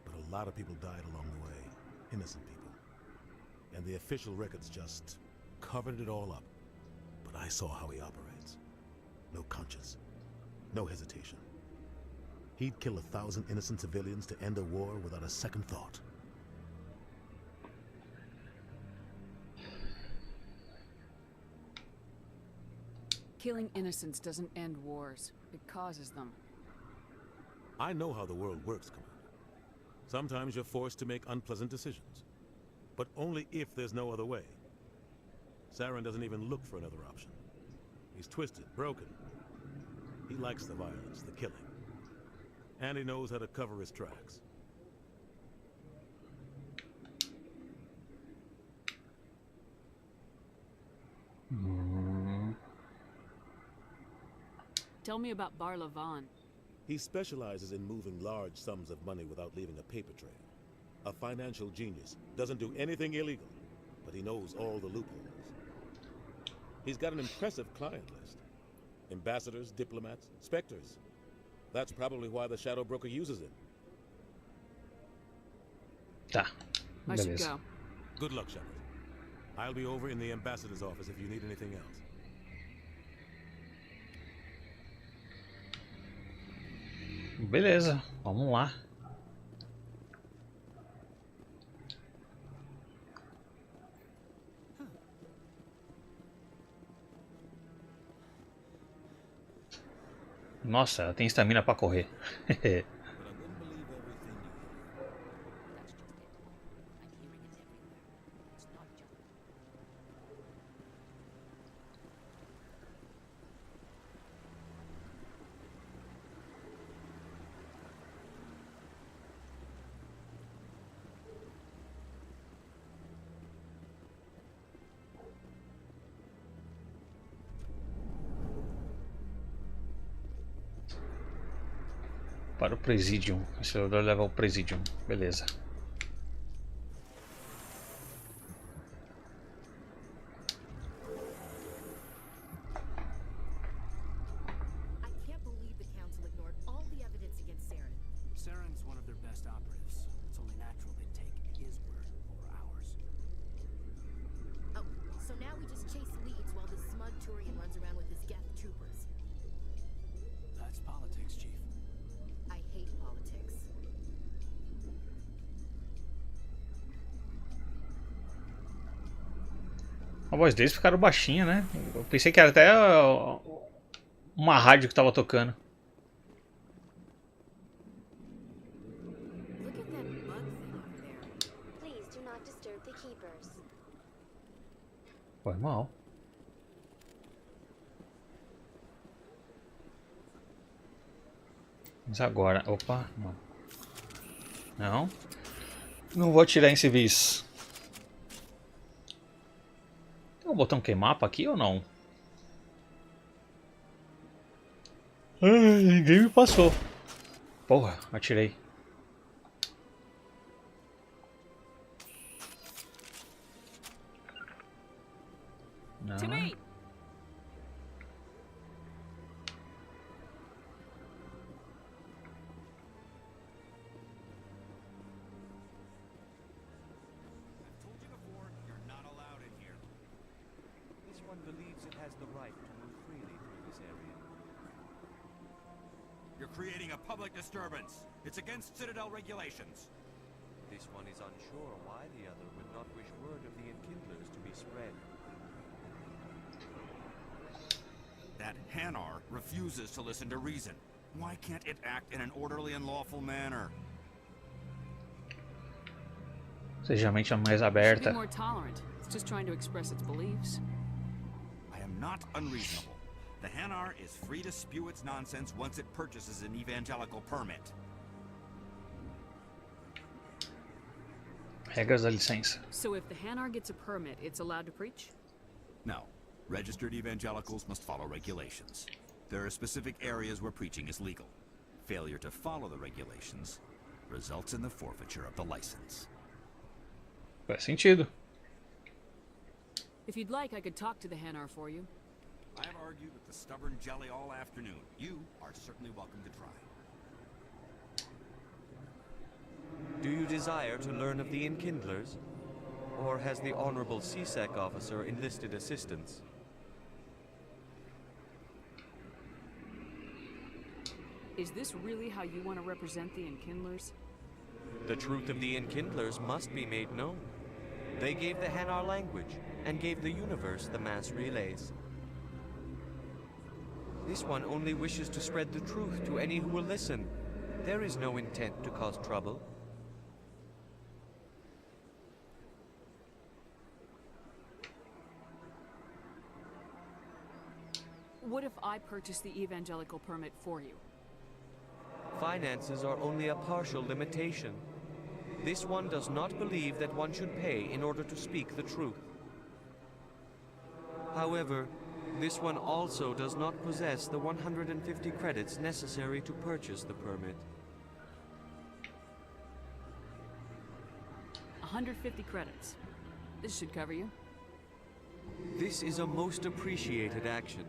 but a lot of people died along the way, innocent people. And the official records just covered it all up. But I saw how he operates. No conscience. No hesitation. He'd kill 1,000 innocent civilians to end a war without a second thought. Killing innocents doesn't end wars. It causes them. I know how the world works, Commander. Sometimes you're forced to make unpleasant decisions. But only if there's no other way. Saren doesn't even look for another option. He's twisted, broken. He likes the violence, the killing. And he knows how to cover his tracks. Tell me about Bar Levan. He specializes in moving large sums of money without leaving a paper trail. A financial genius. Doesn't do anything illegal, but he knows all the loopholes. He's got an impressive client list. Ambassadors, diplomats, specters. That's probably why the Shadow Broker uses him. Tá. I should go. Good luck, Shepard. I'll be over in the ambassador's office if you need anything else. Beleza, vamos lá. Nossa, ela tem estamina pra correr. Para o Presidium. Esse lugar leva ao Presidium. Beleza. I can't believe the Council ignored all the evidence against Saren. Saren's one of their best operatives. It's only natural they'd take his word over ours. Oh, so now we just chase leads while this smug Turian runs around with his Geth troopers. That's politics, Chief. I hate politics. A voz deles ficaram baixinha, né? Eu pensei que era até uma rádio que tava tocando. Look at that bug thing over there. Please do not disturb the keepers. Foi mal. Mas agora... Opa, não. Não. Não vou atirar em civis. Tem um botão queimar aqui ou não? Ai, ninguém me passou. Porra, atirei. Não. Believes it has the right to move freely through this area. You're creating a public disturbance. It's against Citadel regulations. This one is unsure why the other would not wish word of the Enkindlers to be spread. That Hanar refuses to listen to reason. Why can't it act in an orderly and lawful manner? Seja a mente mais Should be aberta. more tolerant. It's just trying to express its beliefs. I am not unreasonable. The Hanar is free to spew its nonsense once it purchases an evangelical permit. Regras da licença. So if the Hanar gets a permit, it's allowed to preach? No. Registered evangelicals must follow regulations. There are specific areas where preaching is legal. Failure to follow the regulations results in the forfeiture of the license. Faz sentido. If you'd like, I could talk to the Hanar for you. I have argued with the stubborn jelly all afternoon. You are certainly welcome to try. Do you desire to learn of the Enkindlers? Or has the Honorable CSEC officer enlisted assistance? Is this really how you want to represent the Enkindlers? The truth of the Enkindlers must be made known. They gave the Hanar language, and gave the universe the mass relays. This one only wishes to spread the truth to any who will listen. There is no intent to cause trouble. What if I purchase the evangelical permit for you? Finances are only a partial limitation. This one does not believe that one should pay in order to speak the truth. However, this one also does not possess the 150 credits necessary to purchase the permit. 150 credits. This should cover you. This is a most appreciated action.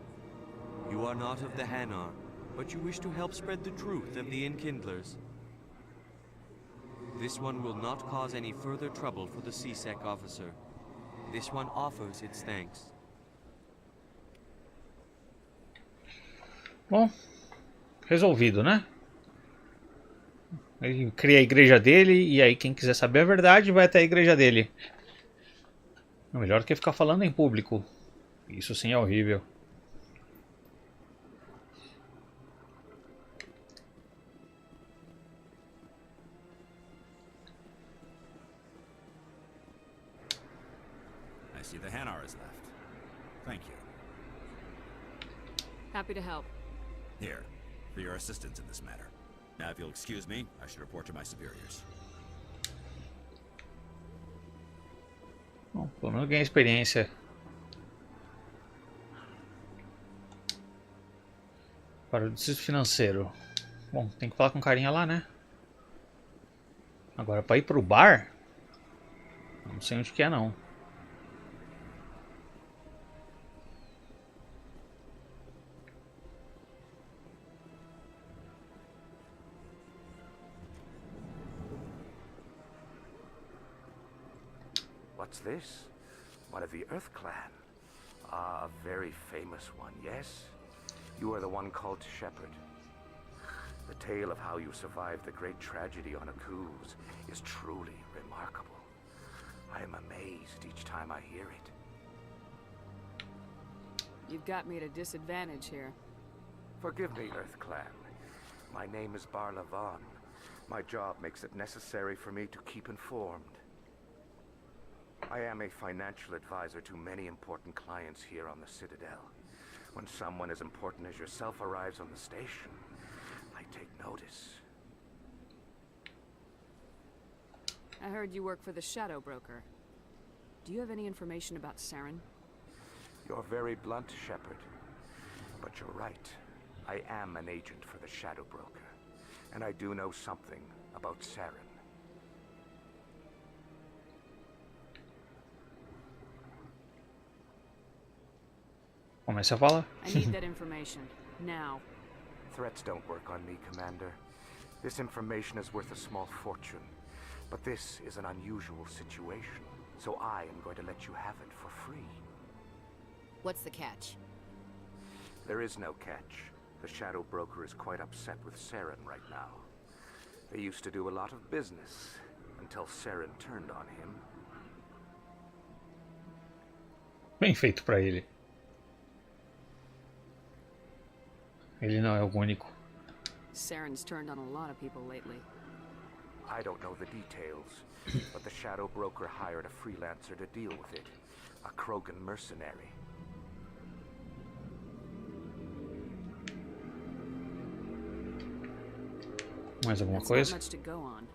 You are not of the Hanar, but you wish to help spread the truth of the Enkindlers. This one will not cause any further trouble for the CSEC officer. This one offers its thanks. Bom, resolvido, né? Ele cria a igreja dele e aí quem quiser saber a verdade vai até a igreja dele. É melhor do que ficar falando em público. Isso sim é horrível. I see the Hanar is left. Thank you. Happy to help. Here, for your assistance in this matter. Now, if you'll excuse me, I should report to my superiors. Bom, pelo menos ganhei experiência. Para o distrito financeiro. Bom, tem que falar com o carinha lá, né? Agora, para ir pro bar? Não sei onde que é, não. What's this? One of the Earth Clan. Ah, a very famous one, yes? You are the one called Shepherd. The tale of how you survived the great tragedy on Akuz is truly remarkable. I am amazed each time I hear it. You've got me at a disadvantage here. Forgive me, Earth Clan. My name is Barla Vaughn. My job makes it necessary for me to keep informed. I am a financial advisor to many important clients here on the Citadel. When someone as important as yourself arrives on the station, I take notice. I heard you work for the Shadow Broker. Do you have any information about Saren? You're very blunt, Shepard. But you're right. I am an agent for the Shadow Broker. And I do know something about Saren. Começa a falar. I need that information. Now. Threats don't work on me, Commander. This information is worth a small fortune. But this is an unusual situation. So I am going to let you have it for free. What's the catch? There is no catch. The Shadow Broker is quite upset with Saren right now. They used to do a lot of business until Saren turned on him. Bem feito pra ele. Ele não é o único. Saren's turned on a lot of people lately. I don't know the details, but the Shadow Broker hired a freelancer to deal with it. A Krogan mercenary. Mais alguma That's coisa? not much to go on.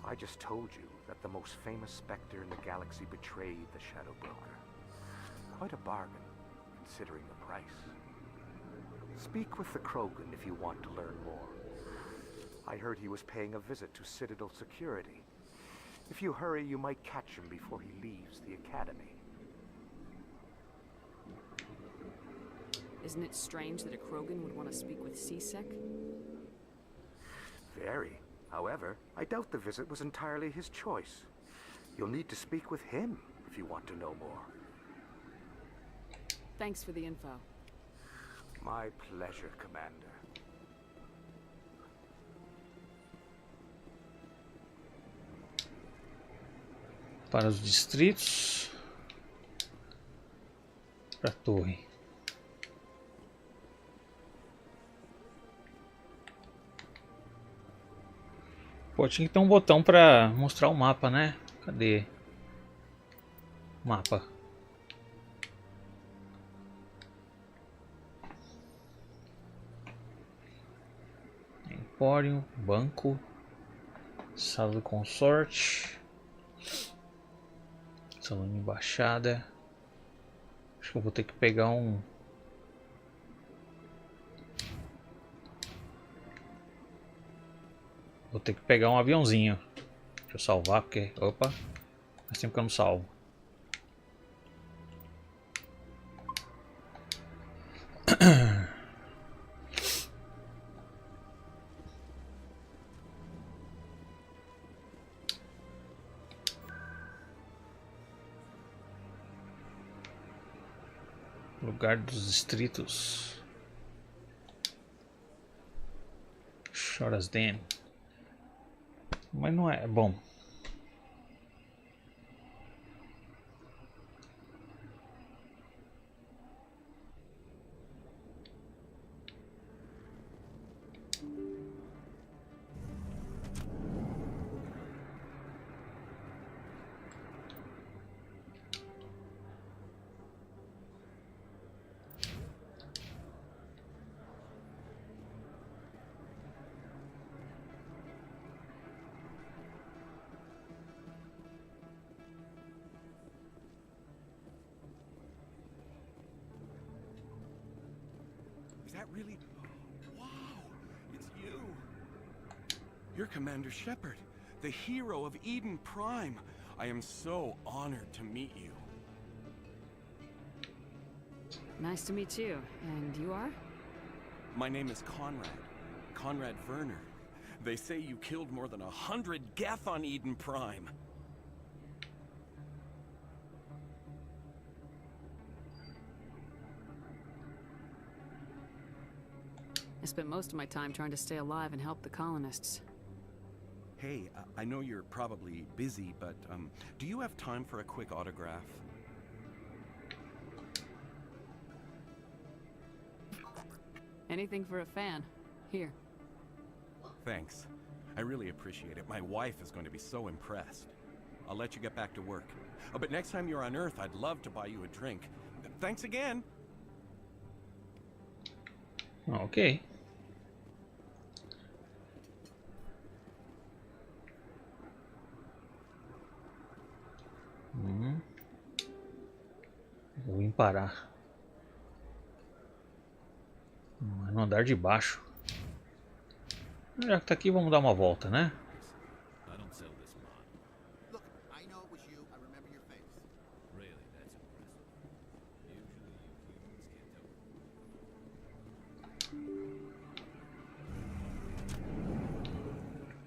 I just told you that the most famous Spectre in the galaxy betrayed the Shadow Broker. Quite a bargain, considering the price. Speak with the Krogan if you want to learn more. I heard he was paying a visit to Citadel security. If you hurry, you might catch him before he leaves the Academy. Isn't it strange that a Krogan would want to speak with CSEC? Very. However, I doubt the visit was entirely his choice. You'll need to speak with him if you want to know more. Thanks for the info. My pleasure, Commander. Para os distritos. Para a torre. Pô, tinha que ter um botão para mostrar o mapa, né? Cadê? Mapa. Empório, banco, sala do consorte, salão de embaixada. Acho que eu vou ter que pegar um... Vou ter que pegar um aviãozinho. Deixa eu salvar porque... Opa! Faz tempo que eu não salvo. Lugar dos distritos. Choras Den. Mas não é bom. Is that really... Wow! It's you! You're Commander Shepard, the hero of Eden Prime. I am so honored to meet you. Nice to meet you. And you are? My name is Conrad Werner. They say you killed more than 100 Geth on Eden Prime. I spent most of my time trying to stay alive and help the colonists. Hey, I know you're probably busy, but do you have time for a quick autograph? Anything for a fan. Here. Thanks. I really appreciate it. My wife is going to be so impressed. I'll let you get back to work. Oh, but next time you're on Earth, I'd love to buy you a drink. Thanks again! Ok. Vou vir parar. No andar de baixo. Já que tá aqui, vamos dar uma volta, né?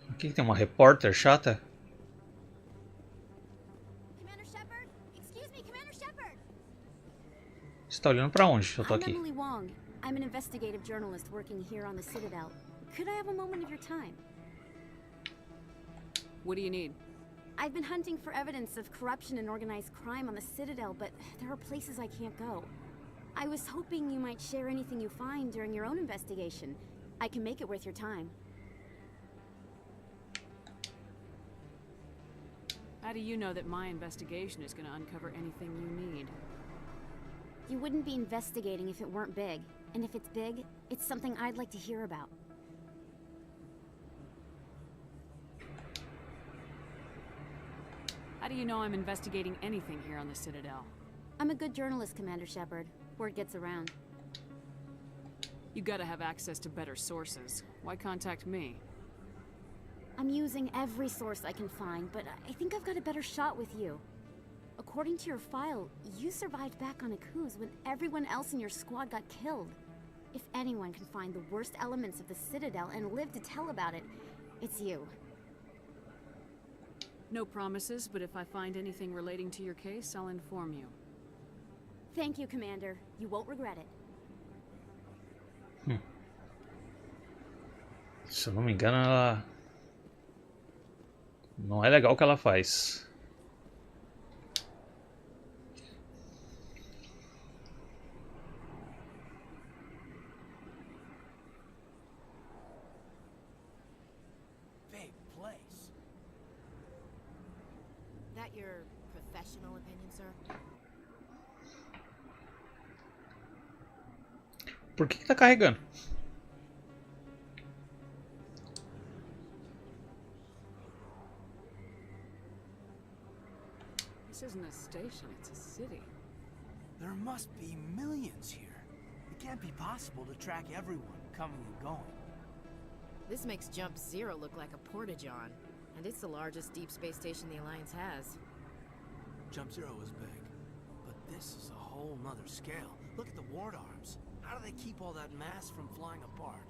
Aqui tem uma repórter chata. Commander Shepard? Excuse me, Commander Shepard. Você tá olhando pra onde? Eu tô I'm aqui. Emily Wong. I'm an investigative journalist working here on the Citadel. Could I have a moment of your time? What do you need? I've been hunting for evidence of corruption and organized crime on the Citadel, but there are places I can't go. I was hoping you might share anything you find during your own investigation. I can make it worth your time. How do you know that my investigation is going to uncover anything you need? You wouldn't be investigating if it weren't big. And if it's big, it's something I'd like to hear about. How do you know I'm investigating anything here on the Citadel? I'm a good journalist, Commander Shepard. Word gets around. You gotta have access to better sources. Why contact me? I'm using every source I can find, but I think I've got a better shot with you. According to your file, you survived back on Akuz when everyone else in your squad got killed. If anyone can find the worst elements of the Citadel and live to tell about it, it's you. No promises, but if I find anything relating to your case, I'll inform you. Thank you, Commander. You won't regret it. Se eu não me engano, ela... Não é legal o que ela faz. that your professional opinion, sir? Por que tá carregando? This isn't a station, it's a city. There must be millions here. It can't be possible to track everyone coming and going. This makes Jump Zero look like a porta-john, and it's the largest deep space station the Alliance has. Jump Zero is big, but this is a whole nother scale. Look at the ward arms. How do they keep all that mass from flying apart?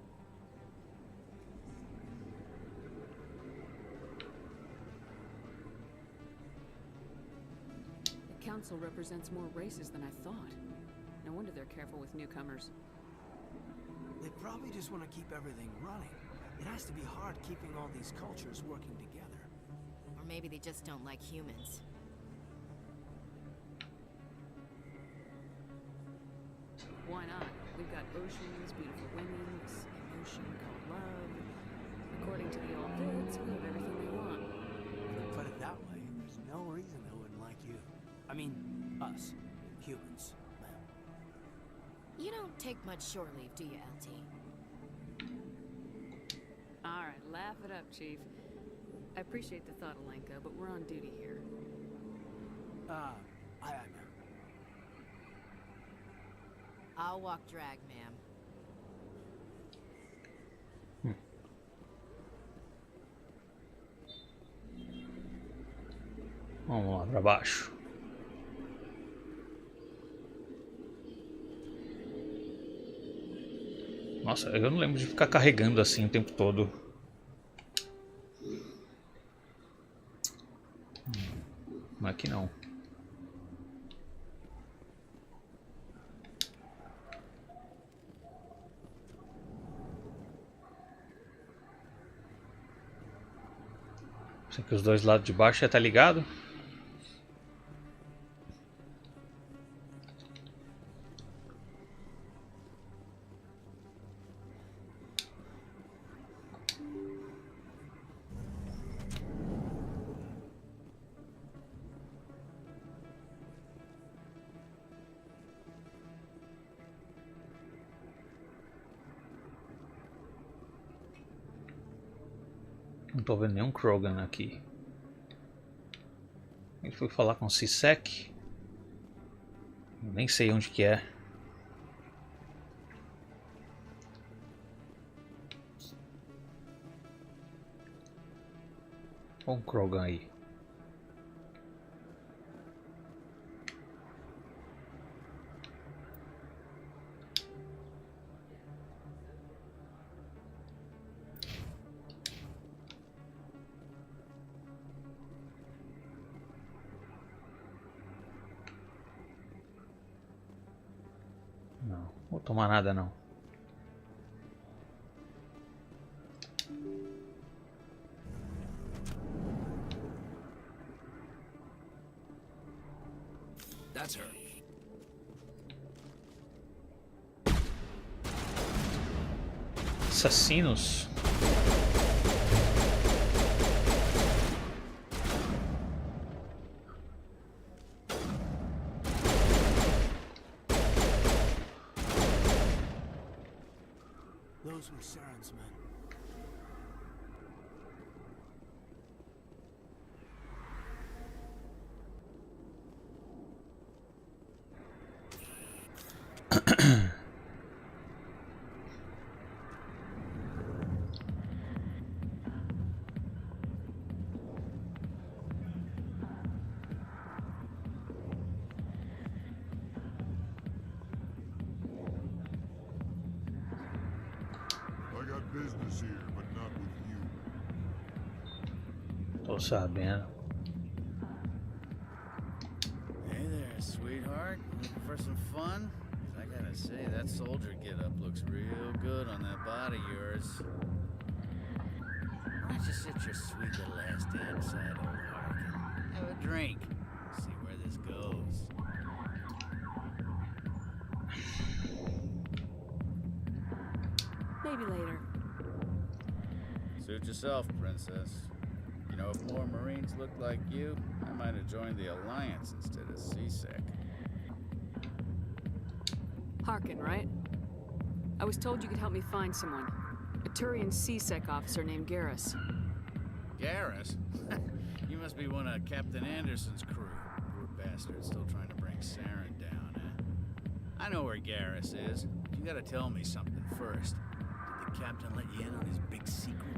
The council represents more races than I thought. No wonder they're careful with newcomers. They probably just want to keep everything running. It has to be hard keeping all these cultures working together. Or maybe they just don't like humans. Why not? We've got oceans, beautiful women, this emotion called love. According to the old vids, we have everything they want. If you put it that way, there's no reason they wouldn't like you. I mean, us. Humans. You don't take much shore leave, do you, LT? Alright, laugh it up, Chief. I appreciate the thought, Alenka, but we're on duty here. Aye, ma'am. I'll walk drag, ma'am. Vamos lá pra baixo. Nossa, eu não lembro de ficar carregando assim o tempo todo. Aqui não. Isso aqui, os dois lados de baixo já tá ligado. Não tô vendo nenhum Krogan aqui. Ele foi falar com o CSEC. Nem sei onde que é. Olha um Krogan aí. Não vou tomar nada não. That's her. Assassinos. Those were Saren's men. Business here, but not with you. Tô sabendo. Hey there, sweetheart. Looking for some fun? I gotta say, that soldier getup looks real good on that body of yours. Why don't you sit your sweet little ass down beside old Harkin? Have a drink. See where this goes. Maybe later. Suit yourself, princess. You know, if more Marines looked like you, I might have joined the Alliance instead of CSEC. Harkin, right? I was told you could help me find someone. A Turian CSEC officer named Garrus. Garrus? You must be one of Captain Anderson's crew. Poor bastard, still trying to bring Saren down, eh? I know where Garrus is. You gotta tell me something first. Did the captain let you in on his big secret?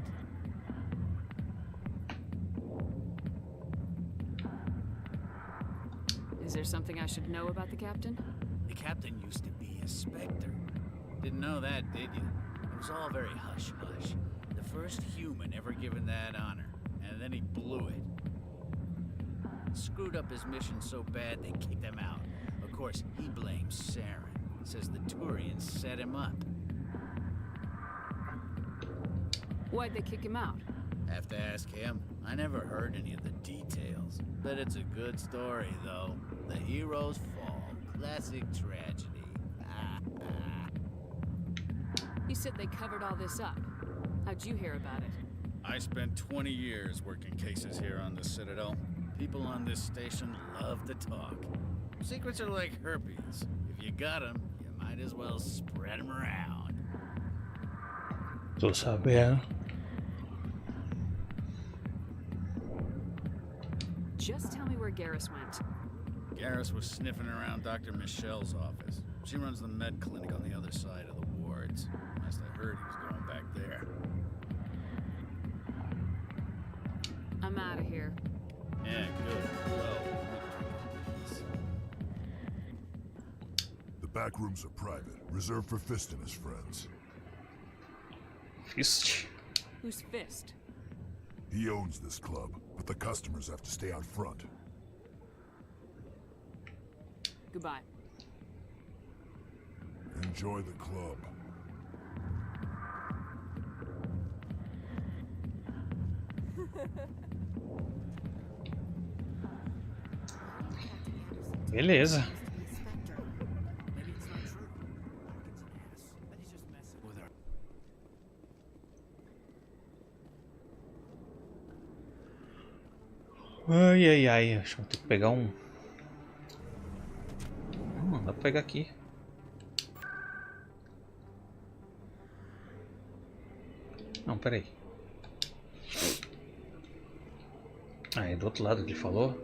Is there something I should know about the captain? The captain used to be a Spectre. Didn't know that, did you? It was all very hush-hush. The first human ever given that honor, and then he blew it. Screwed up his mission so bad they kicked him out. Of course, he blames Saren. Says the Turians set him up. Why'd they kick him out? Have to ask him. I never heard any of the details. Bet it's a good story, though. The heroes fall. Classic tragedy. You said they covered all this up. How'd you hear about it? I spent 20 years working cases here on the Citadel. People on this station love to talk. Secrets are like herpes. If you got them, you might as well spread them around. Tô sabendo. Just tell me where Garrus went. Garrus was sniffing around Dr. Michelle's office. She runs the med clinic on the other side of the wards. Last I heard, he was going back there. I'm out of here. Yeah, good. Well, the back rooms are private, reserved for Fist and his friends. Fist? Who's Fist? He owns this club, but the customers have to stay out front. Goodbye. Enjoy the club. Beleza. Ai, ai, ai. Acho que vou ter que pegar um... dá pra pegar aqui. Não, peraí. Ah, é do outro lado que ele falou.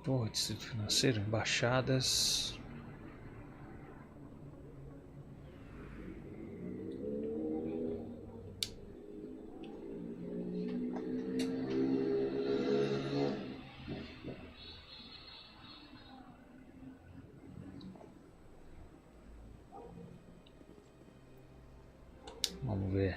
Porra, Distrito Financeiro, embaixadas. Vamos ver.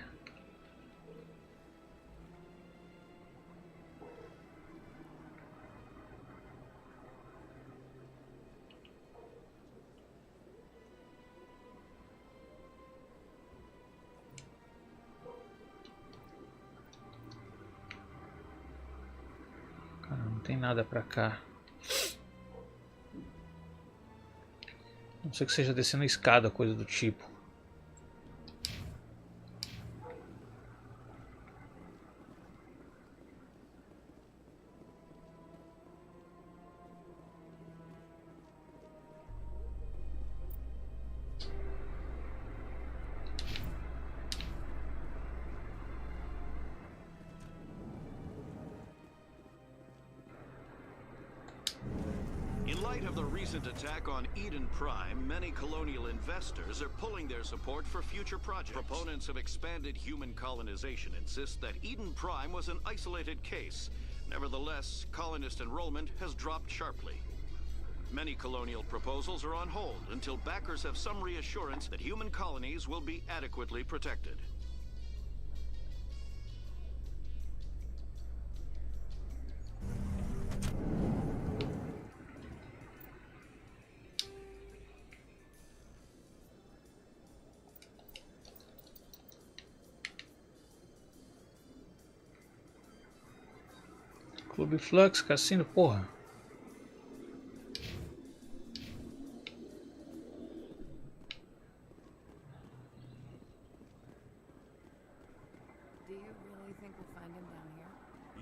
Cara, não tem nada pra cá. A não ser que seja descendo a escada, coisa do tipo. In light of the recent attack on Eden Prime, many colonial investors are pulling their support for future projects. Proponents of expanded human colonization insist that Eden Prime was an isolated case. Nevertheless, colonist enrollment has dropped sharply. Many colonial proposals are on hold until backers have some reassurance that human colonies will be adequately protected. Clube Flux, cassino, porra. Do you really think we'll find him down here?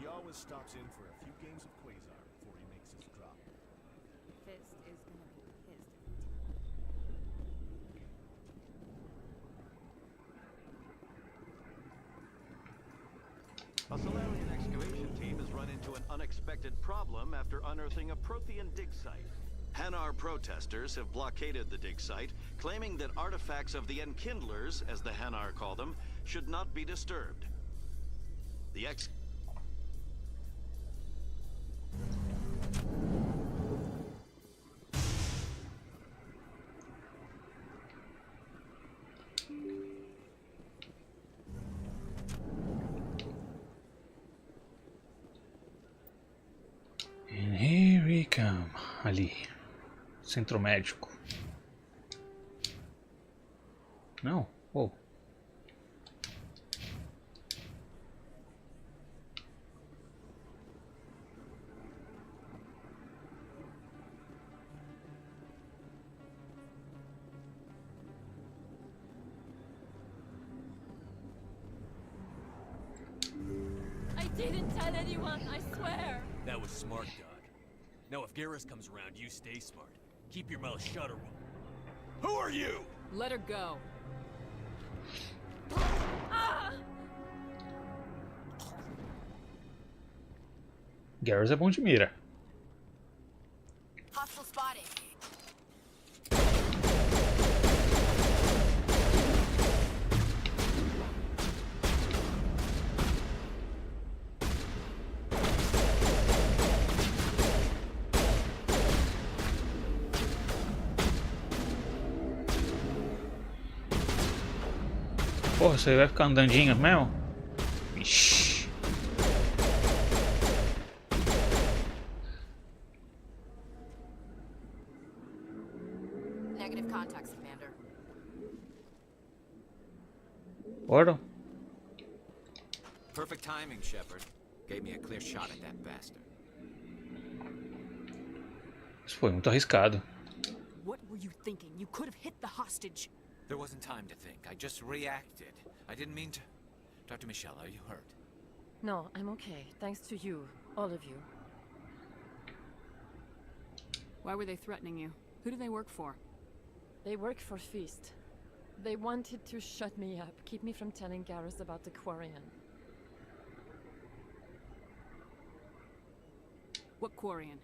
He always stops in for a few games of Quasar before he makes his drop. Fist is gonna be pissed. A Solarian excavation team has run into an unexpected problem after unearthing a Prothean dig site. Hanar protesters have blockaded the dig site, claiming that artifacts of the Enkindlers, as the Hanar call them, should not be disturbed. The And here we come. Ali. Centro médico. Não. Oh. I didn't tell anyone, I swear. That was smart, Doc. Now if Garrus comes around, you stay smart. Keep your mouth shut or Who are you? Let her go. Garrus é bom de mira. Hostile spotted. Porra, você vai ficar andandinho mesmo? Ixi. Negative contacts, Commander. Bora. Perfect timing, Shepard. Gave me a clear shot at that bastard. Isso foi muito arriscado. What were you thinking? You could have hit the hostage. There wasn't time to think. I just reacted. I didn't mean to... Dr. Michelle, are you hurt? No, I'm okay. Thanks to you. All of you. Why were they threatening you? Who do they work for? They work for Feast. They wanted to shut me up, keep me from telling Garrus about the Quarian. What Quarian?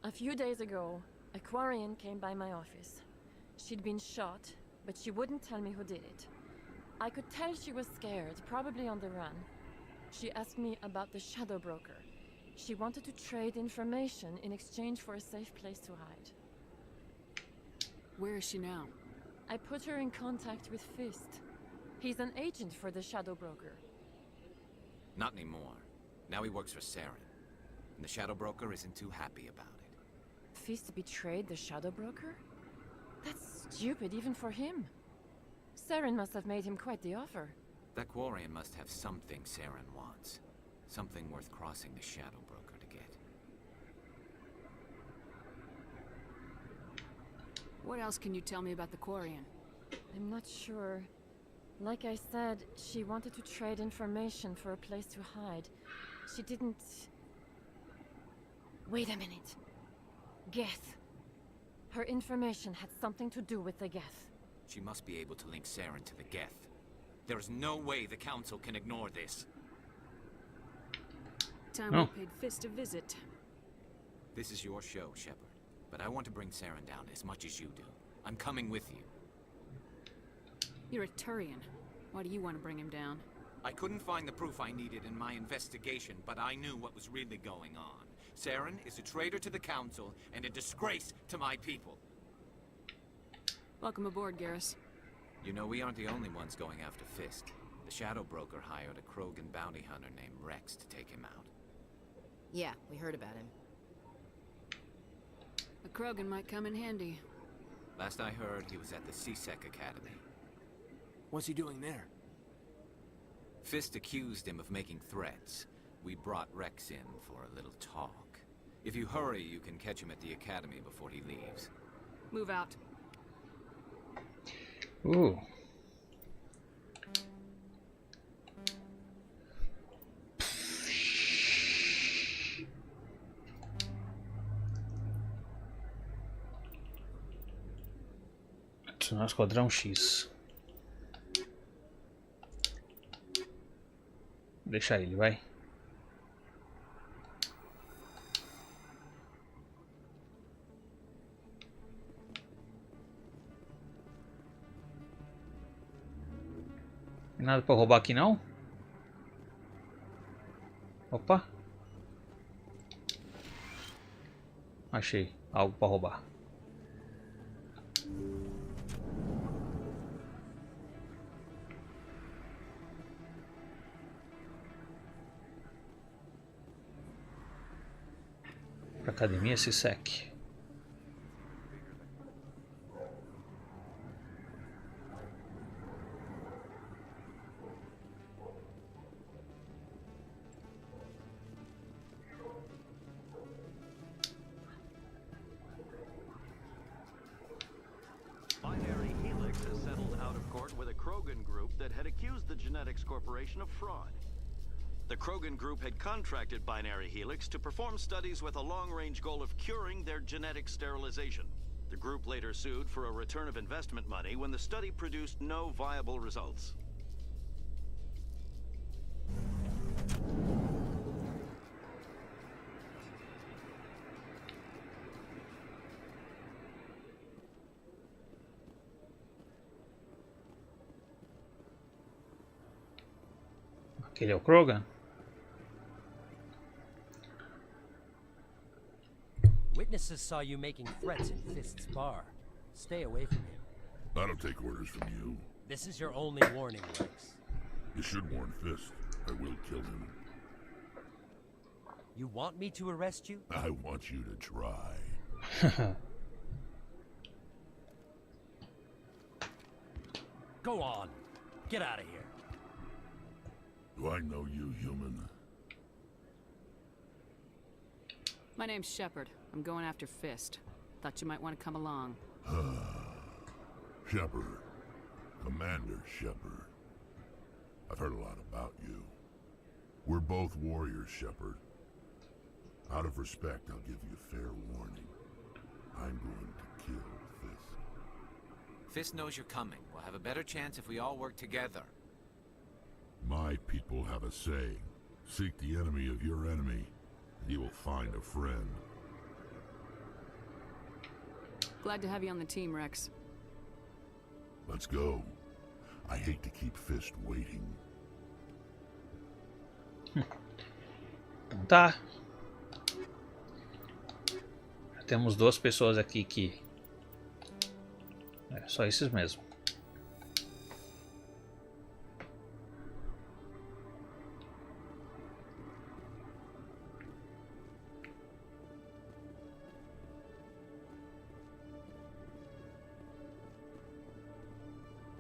A few days ago, a Quarian came by my office. She'd been shot, but she wouldn't tell me who did it. I could tell she was scared, probably on the run. She asked me about the Shadow Broker. She wanted to trade information in exchange for a safe place to hide. Where is she now? I put her in contact with Fist. He's an agent for the Shadow Broker. Not anymore. Now he works for Saren. And the Shadow Broker isn't too happy about it. Fist betrayed the Shadow Broker? That's stupid even for him. Saren must have made him quite the offer. That Quarian must have something Saren wants. Something worth crossing the Shadow Broker to get. What else can you tell me about the Quarian? I'm not sure. Like I said, she wanted to trade information for a place to hide. She didn't... Wait a minute. Geth. Her information had something to do with the Geth. She must be able to link Saren to the Geth. There is no way the Council can ignore this. Time we paid Fist a visit. This is your show, Shepard. But I want to bring Saren down as much as you do. I'm coming with you. You're a Turian. Why do you want to bring him down? I couldn't find the proof I needed in my investigation, but I knew what was really going on. Saren is a traitor to the Council and a disgrace to my people. Welcome aboard, Garrus. You know, we aren't the only ones going after Fist. The Shadow Broker hired a Krogan bounty hunter named Rex to take him out. Yeah, we heard about him. A Krogan might come in handy. Last I heard, he was at the CSEC Academy. What's he doing there? Fist accused him of making threats. We brought Rex in for a little talk. If you hurry, you can catch him at the Academy before he leaves. Move out. Acionar o Esquadrão X. Deixa ele, vai. Tem nada pra roubar aqui não? Opa. Achei algo pra roubar. Pra academia CSEC. Binary Helix has settled out of court with a Krogan group that had accused the Genetics Corporation of fraud. The Krogan group had contracted Binary Helix to perform studies with a long-range goal of curing their genetic sterilization. The group later sued for a return of investment money when the study produced no viable results. Aquele é o Krogan? Witnesses saw you making threats in Fist's bar. Stay away from him. I don't take orders from you. This is your only warning, Rex. You should warn Fist. I will kill him. You want me to arrest you? I want you to try. Go on. Get out of here. Do I know you, human? My name's Shepard. I'm going after Fist. Thought you might want to come along. Shepard. Commander Shepard. I've heard a lot about you. We're both warriors, Shepard. Out of respect, I'll give you fair warning. I'm going to kill Fist. Fist knows you're coming. We'll have a better chance if we all work together. My people have a saying. Seek the enemy of your enemy, and you will find a friend. Glad to have you on the team, Rex. Let's go. I hate to keep Fist waiting. Então tá. Já temos duas pessoas aqui que... É só esses mesmo.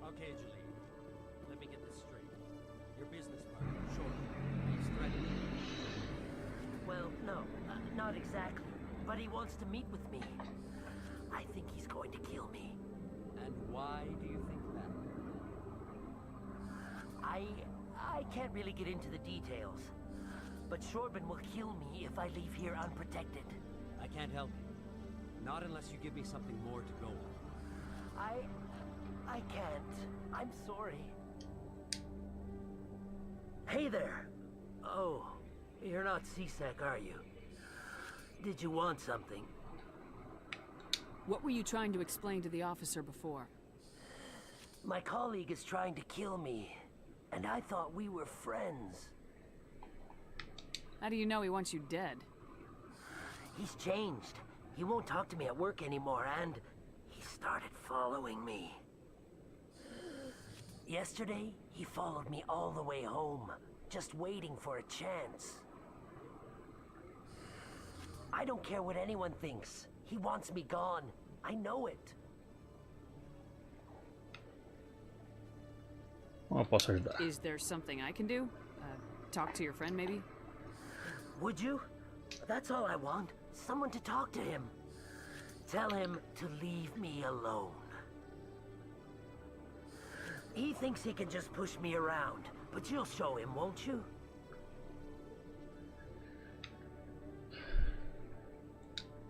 Okay, Julie. Let me get this straight. Your business partner, Short, he's threatening you. Well, no, not exactly. But he wants to meet with me. I think he's going to kill me. And why do you think that? I can't really get into the details. But Shorban will kill me if I leave here unprotected. I can't help you. Not unless you give me something more to go on. I can't. I'm sorry. Hey there. Oh, you're not CSEC, are you? Did you want something? What were you trying to explain to the officer before? My colleague is trying to kill me, and I thought we were friends. How do you know he wants you dead? He's changed. He won't talk to me at work anymore, and he started following me. Yesterday, he followed me all the way home, just waiting for a chance. I don't care what anyone thinks. He wants me gone. I know it. Como eu posso ajudar? Is there something I can do? Talk to your friend, maybe? Would you? That's all I want. Someone to talk to him. Tell him to leave me alone. He thinks he can just push me around, but you'll show him, won't you?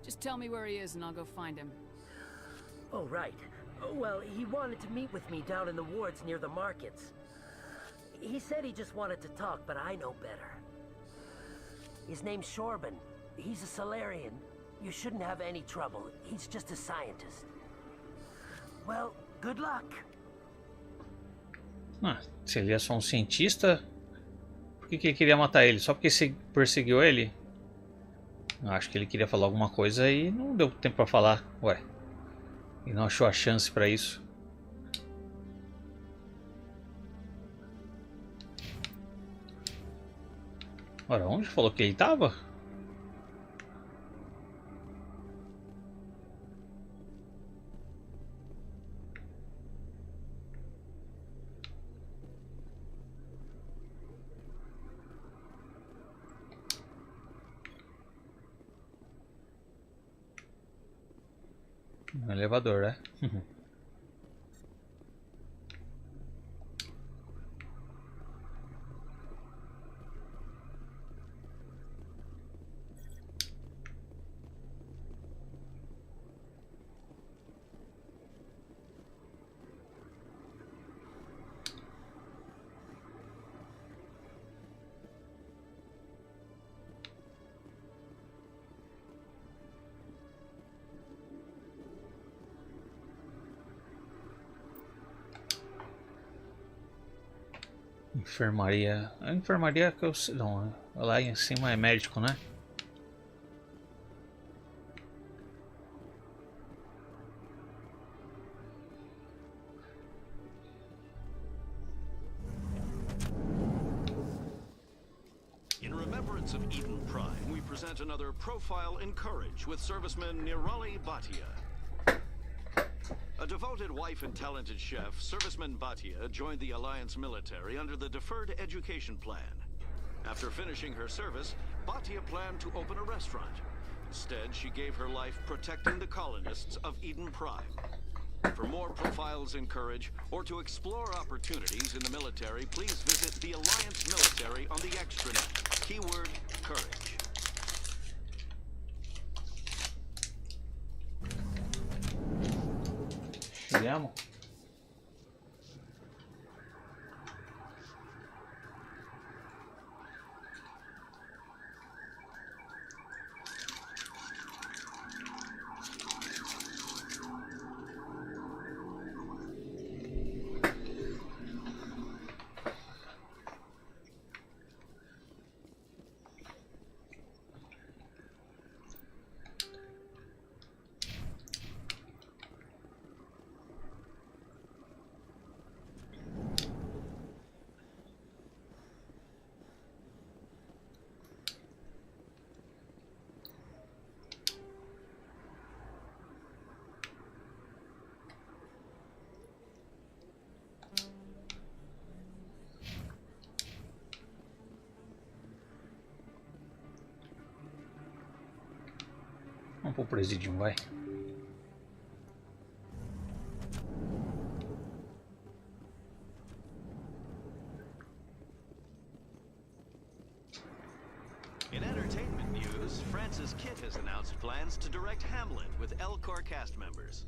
Just tell me where he is and I'll go find him. Oh, right. Well, he wanted to meet with me down in the wards near the markets. He said he just wanted to talk, but I know better. His name's Shorban. He's a Solarian. You shouldn't have any trouble. He's just a scientist. Well, good luck. Ah, se ele é só um cientista, por que ele queria matar ele? Só porque você perseguiu ele? Eu acho que ele queria falar alguma coisa e não deu tempo pra falar. Ué, e não achou a chance pra isso. Ora, onde falou que ele estava? No elevador, né? Enfermaria. A enfermaria que eu sei. Não, lá em cima é médico, né? In remembrance of Eden Prime, we present another profile in courage with serviceman Nirali Bhatia. A devoted wife and talented chef, Serviceman Bhatia joined the Alliance military under the Deferred Education Plan. After finishing her service, Bhatia planned to open a restaurant. Instead, she gave her life protecting the colonists of Eden Prime. For more profiles in courage, or to explore opportunities in the military, please visit the Alliance military on the extranet. Keyword, courage. Vediamo. Vamos pro Presidium, vai. In entertainment news, Francis Kitt has announced plans to direct Hamlet with Elcor cast members.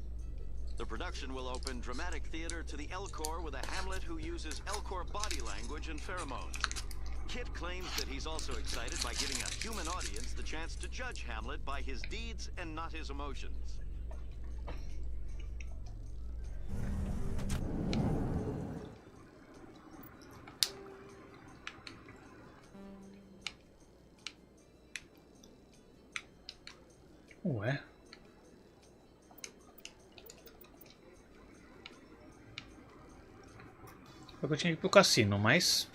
The production will open dramatic theater to the Elcor with a Hamlet who uses Elcor body language and pheromones. Kitt claims that he's also excited by giving a human audience the chance to judge Hamlet by his deeds and not his emotions. Ué. Eu tinha que ir pro cassino, mas...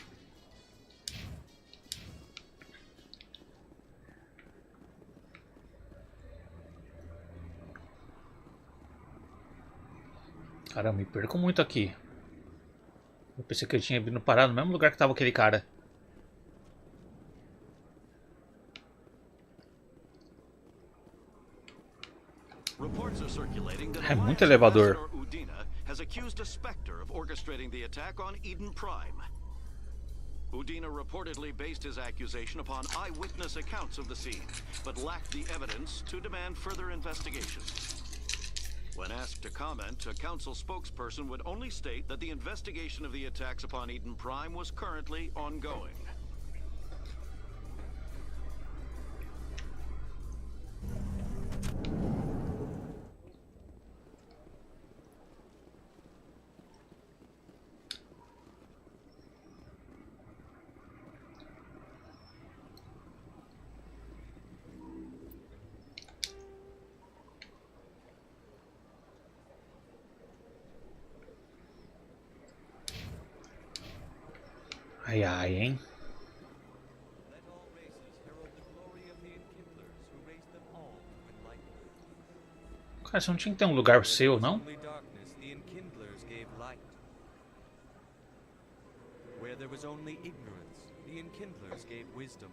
Cara, eu me perco muito aqui. Eu pensei que eu tinha vindo parar no mesmo lugar que tava aquele cara. É muito elevador. Udina has accused a Spectre of orchestrating the attack on Eden Prime. Udina reportedly based his accusation upon eyewitness accounts of the scene, but lacked the evidence to demand further investigation. When asked to comment, a council spokesperson would only state that the investigation of the attacks upon Eden Prime was currently ongoing. Ai, ai, hein? Cara, você não tinha que ter um lugar seu, não? Where there was only ignorance, the Enkindlers gave wisdom.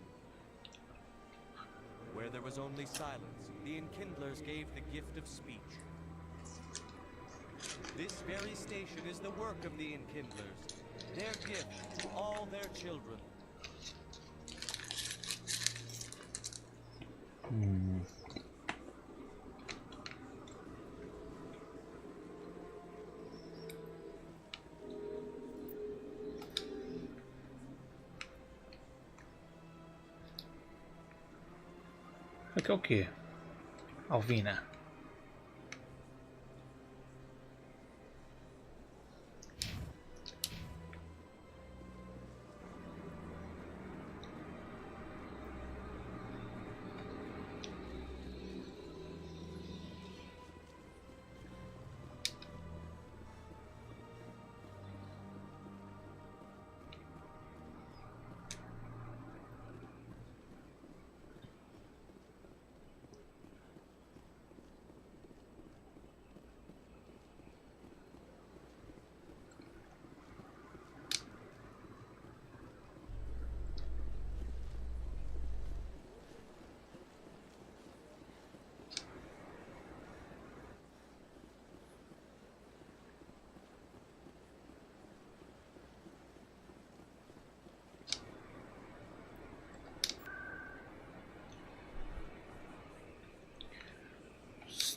Where there was only silence, the Enkindlers gave the gift of speech. This very station is the work of the Enkindlers, their gift to all their children. Aqui é o que? Alvina.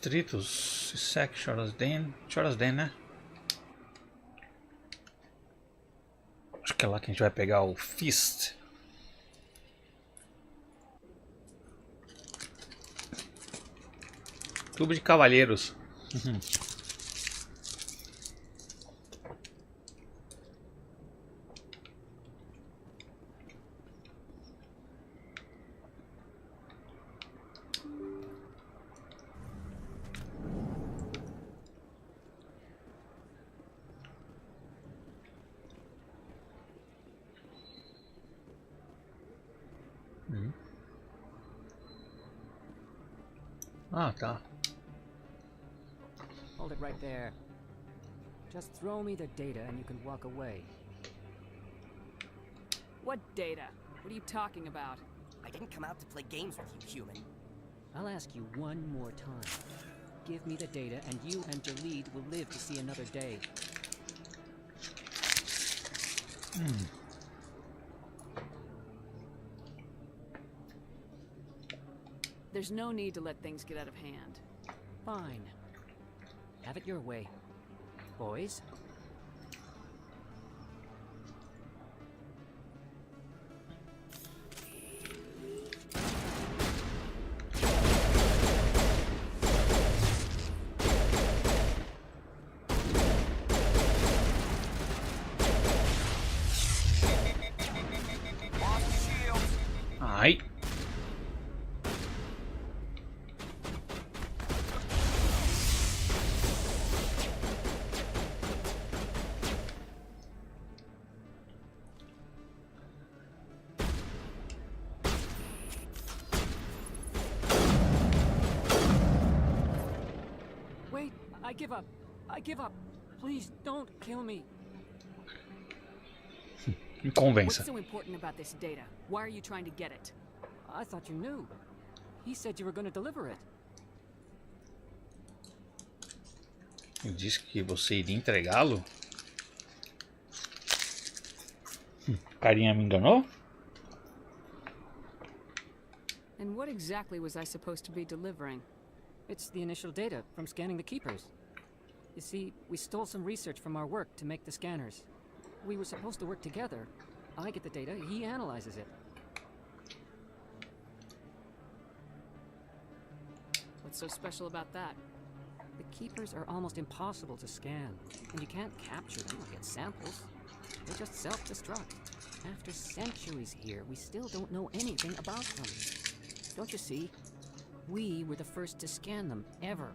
Distritos, Sec, Chorasden, né? Acho que é lá que a gente vai pegar o Fist. Clube de Cavalheiros. Ah, tá. Hold it right there. Just throw me the data and you can walk away. What data? What are you talking about? I didn't come out to play games with you, human. I'll ask you one more time. Give me the data and you and your lead will live to see another day. There's no need to let things get out of hand. Fine. Have it your way. Boys? Ai. Wait, I give up. I give up. Please don't kill me. Me convença. What's so important about this data? Why are you trying to get it? I thought you knew. He said you were going to deliver it. Ele disse que você iria entregá-lo? Carinha me enganou? And what exactly was I supposed to be delivering? It's the initial data from scanning the keepers. You see, we stole some research from our work to make the scanners. We were supposed to work together. I get the data, he analyzes it. What's so special about that? The keepers are almost impossible to scan, and you can't capture them or get samples. They just self-destruct. After centuries here, we still don't know anything about them. Don't you see? We were the first to scan them, ever.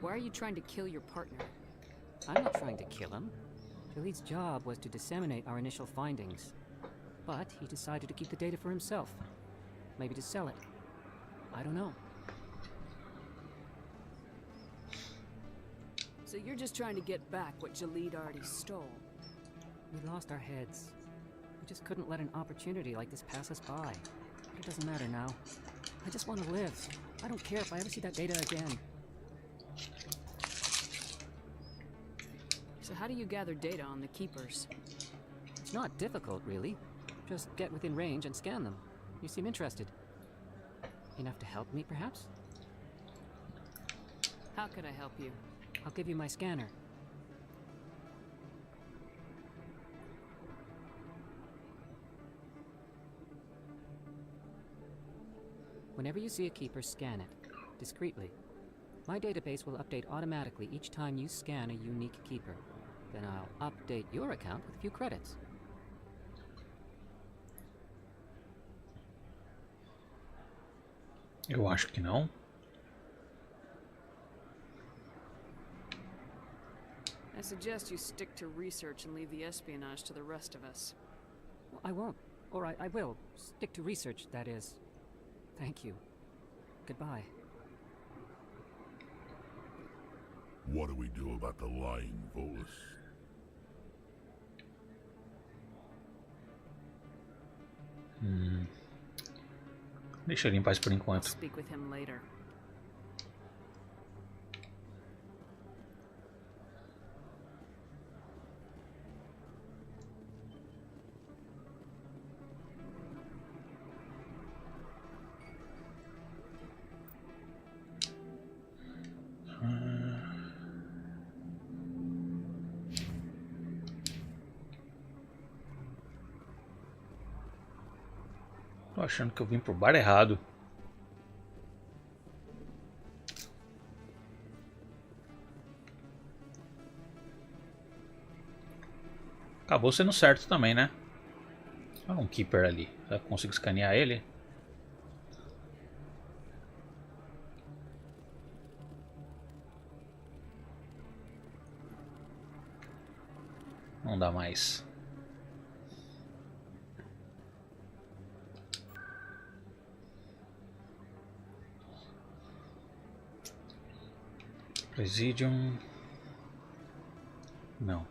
Why are you trying to kill your partner? I'm not trying to kill him. Khalid's job was to disseminate our initial findings. But he decided to keep the data for himself. Maybe to sell it. I don't know. So you're just trying to get back what Jalid already stole? We lost our heads. We just couldn't let an opportunity like this pass us by. But it doesn't matter now. I just want to live. I don't care if I ever see that data again. So how do you gather data on the keepers? It's not difficult, really. Just get within range and scan them. You seem interested. Enough to help me, perhaps? How could I help you? I'll give you my scanner. Whenever you see a keeper, scan it. Discreetly. My database will update automatically each time you scan a unique keeper. Then I'll update your account with a few credits. Eu acho que não. I suggest you stick to research and leave the espionage to the rest of us. Well, I won't. Or I will. Stick to research, that is. Thank you. Goodbye. What do we do about the lying Volus? Deixa ele em paz por I'll enquanto. speak with him later. Tô achando que eu vim pro bar errado. Acabou sendo certo também, né? Olha um Keeper ali. Já consigo escanear ele? Não dá mais. Presidium. Não.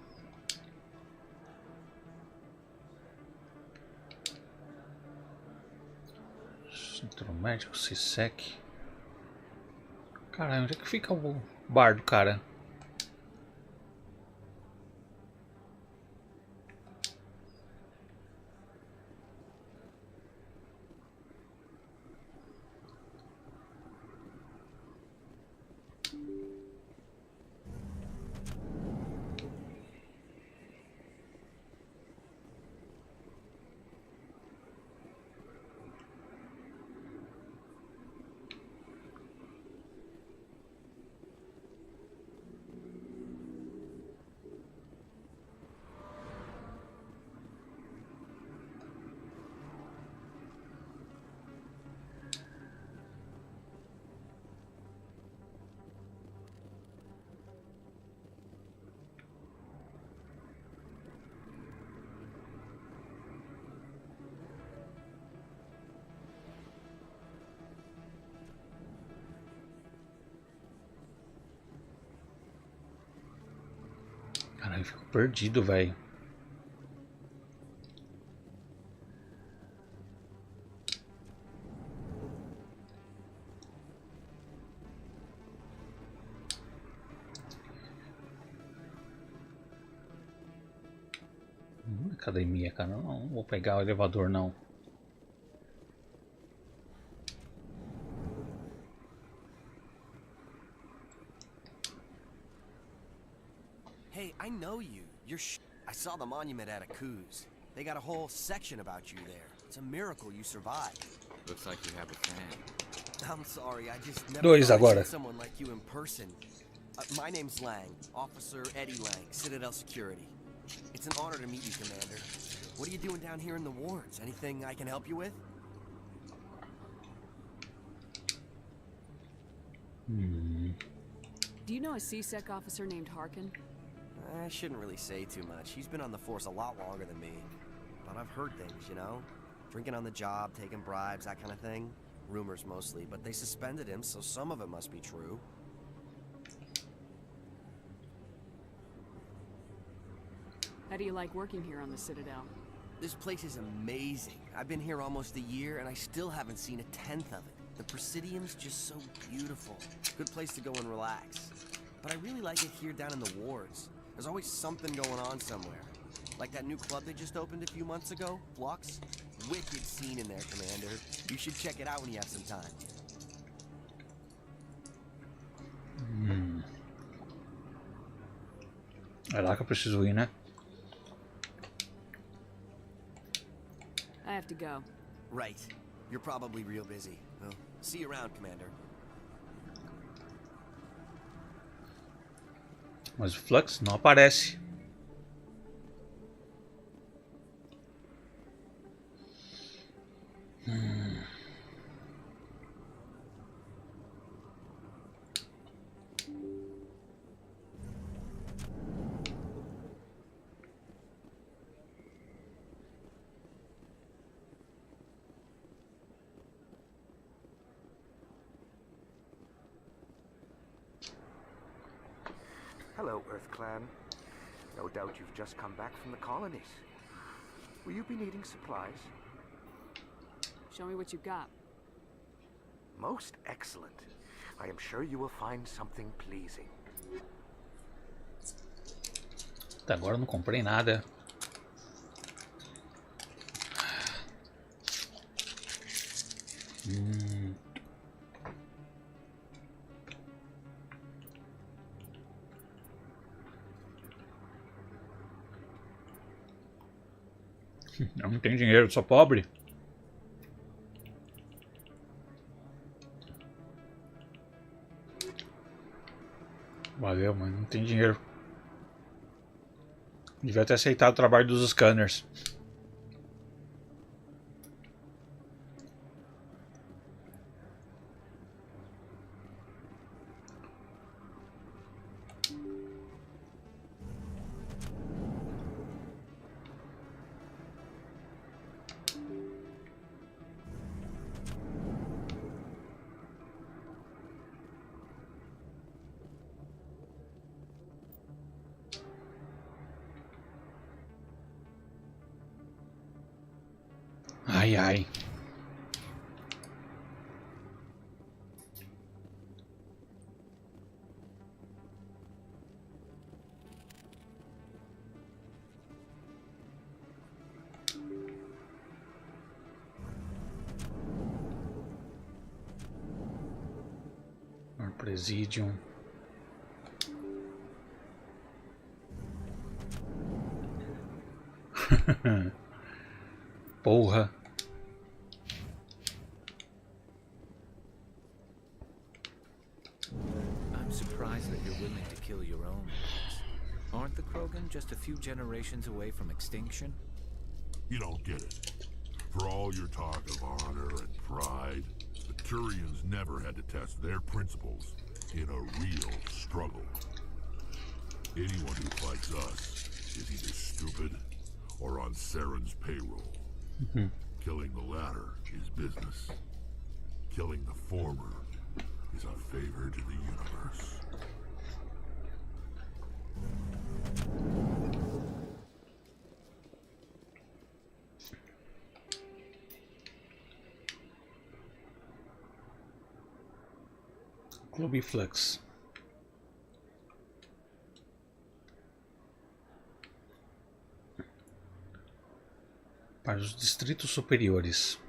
Centro médico, CSEC. Caralho, onde é que fica o bar do cara? Caralho, eu fico perdido, velho. Academia, cara. Não vou pegar o elevador, não. I saw the monument at Aku's. They got a whole section about you there. It's a miracle you survived. Looks like you have a fan. I'm sorry, I just never Dois thought I'd agora. see someone like you in person. My name's Lang, Officer Eddie Lang, Citadel Security. It's an honor to meet you, Commander. What are you doing down here in the wards? Anything I can help you with? Do you know a CSEC officer named Harkin? I shouldn't really say too much. He's been on the force a lot longer than me. But I've heard things, you know? Drinking on the job, taking bribes, that kind of thing. Rumors mostly, but they suspended him, so some of it must be true. How do you like working here on the Citadel? This place is amazing. I've been here almost a year, and I still haven't seen a tenth of it. The Presidium's just so beautiful. Good place to go and relax. But I really like it here down in the wards. There's always something going on somewhere. Like that new club they just opened a few months ago, Flux. Wicked scene in there, Commander. You should check it out when you have some time. É lá que eu preciso ir, né? I have to go. Right. You're probably real busy. Well, see you around, Commander. Mas o Flux não aparece. Hello, Earth Clan. No doubt you've just come back from the colonies. Will you be needing supplies? Show me what you've got. Most excellent. I am sure you will find something pleasing. Até agora eu não comprei nada. Eu não tenho dinheiro, sou pobre. Valeu, mano, não tem dinheiro. Devia ter aceitado o trabalho dos scanners. Ai, ai. Presidium. Porra. I'm surprised that you're willing to kill your own race. Aren't the Krogan just a few generations away from extinction? You don't get it. For all your talk of honor and pride, the Turians never had to test their principles in a real struggle. Anyone who fights us is either stupid or on Saren's payroll. Killing the latter is business. Killing the former is a favor to the universe. Clube Flux. Para os distritos superiores.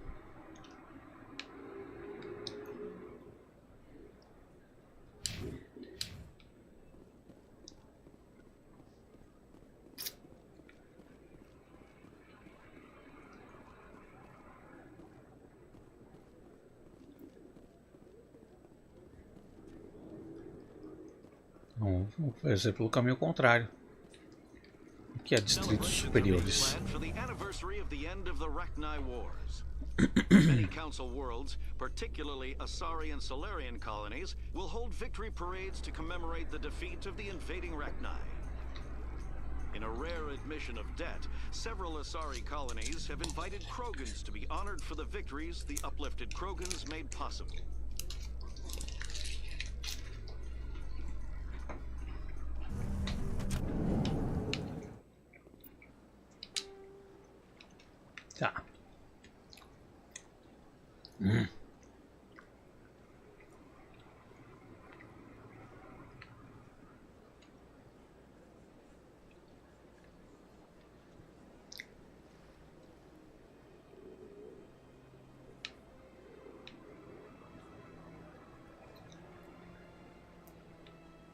Vamos fazer pelo caminho contrário. Aqui é distritos superiores. Many council worlds, particularly Asari and Solarian colonies, will hold victory parades to commemorate the defeat of the invading Rachni. In a rare admission of debt, several Asari colonies have invited Krogans to be honored for the victories the uplifted Krogans made possible. Tá.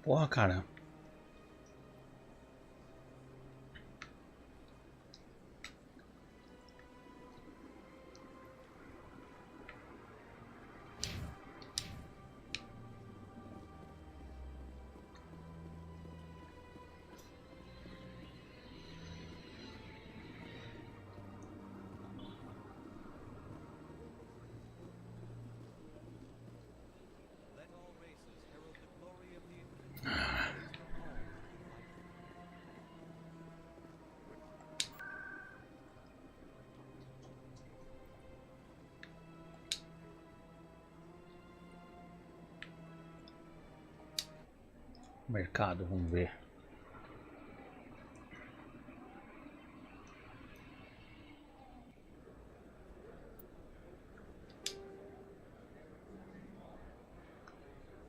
Porra, cara. Mercado, vamos ver.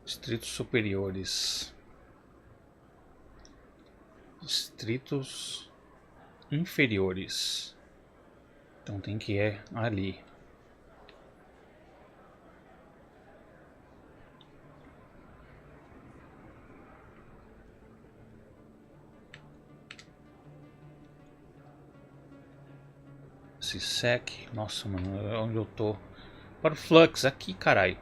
Distritos superiores. Distritos inferiores. Então tem que ir ali. Sec, nossa, mano, onde eu tô? Para o Flux, aqui, caralho.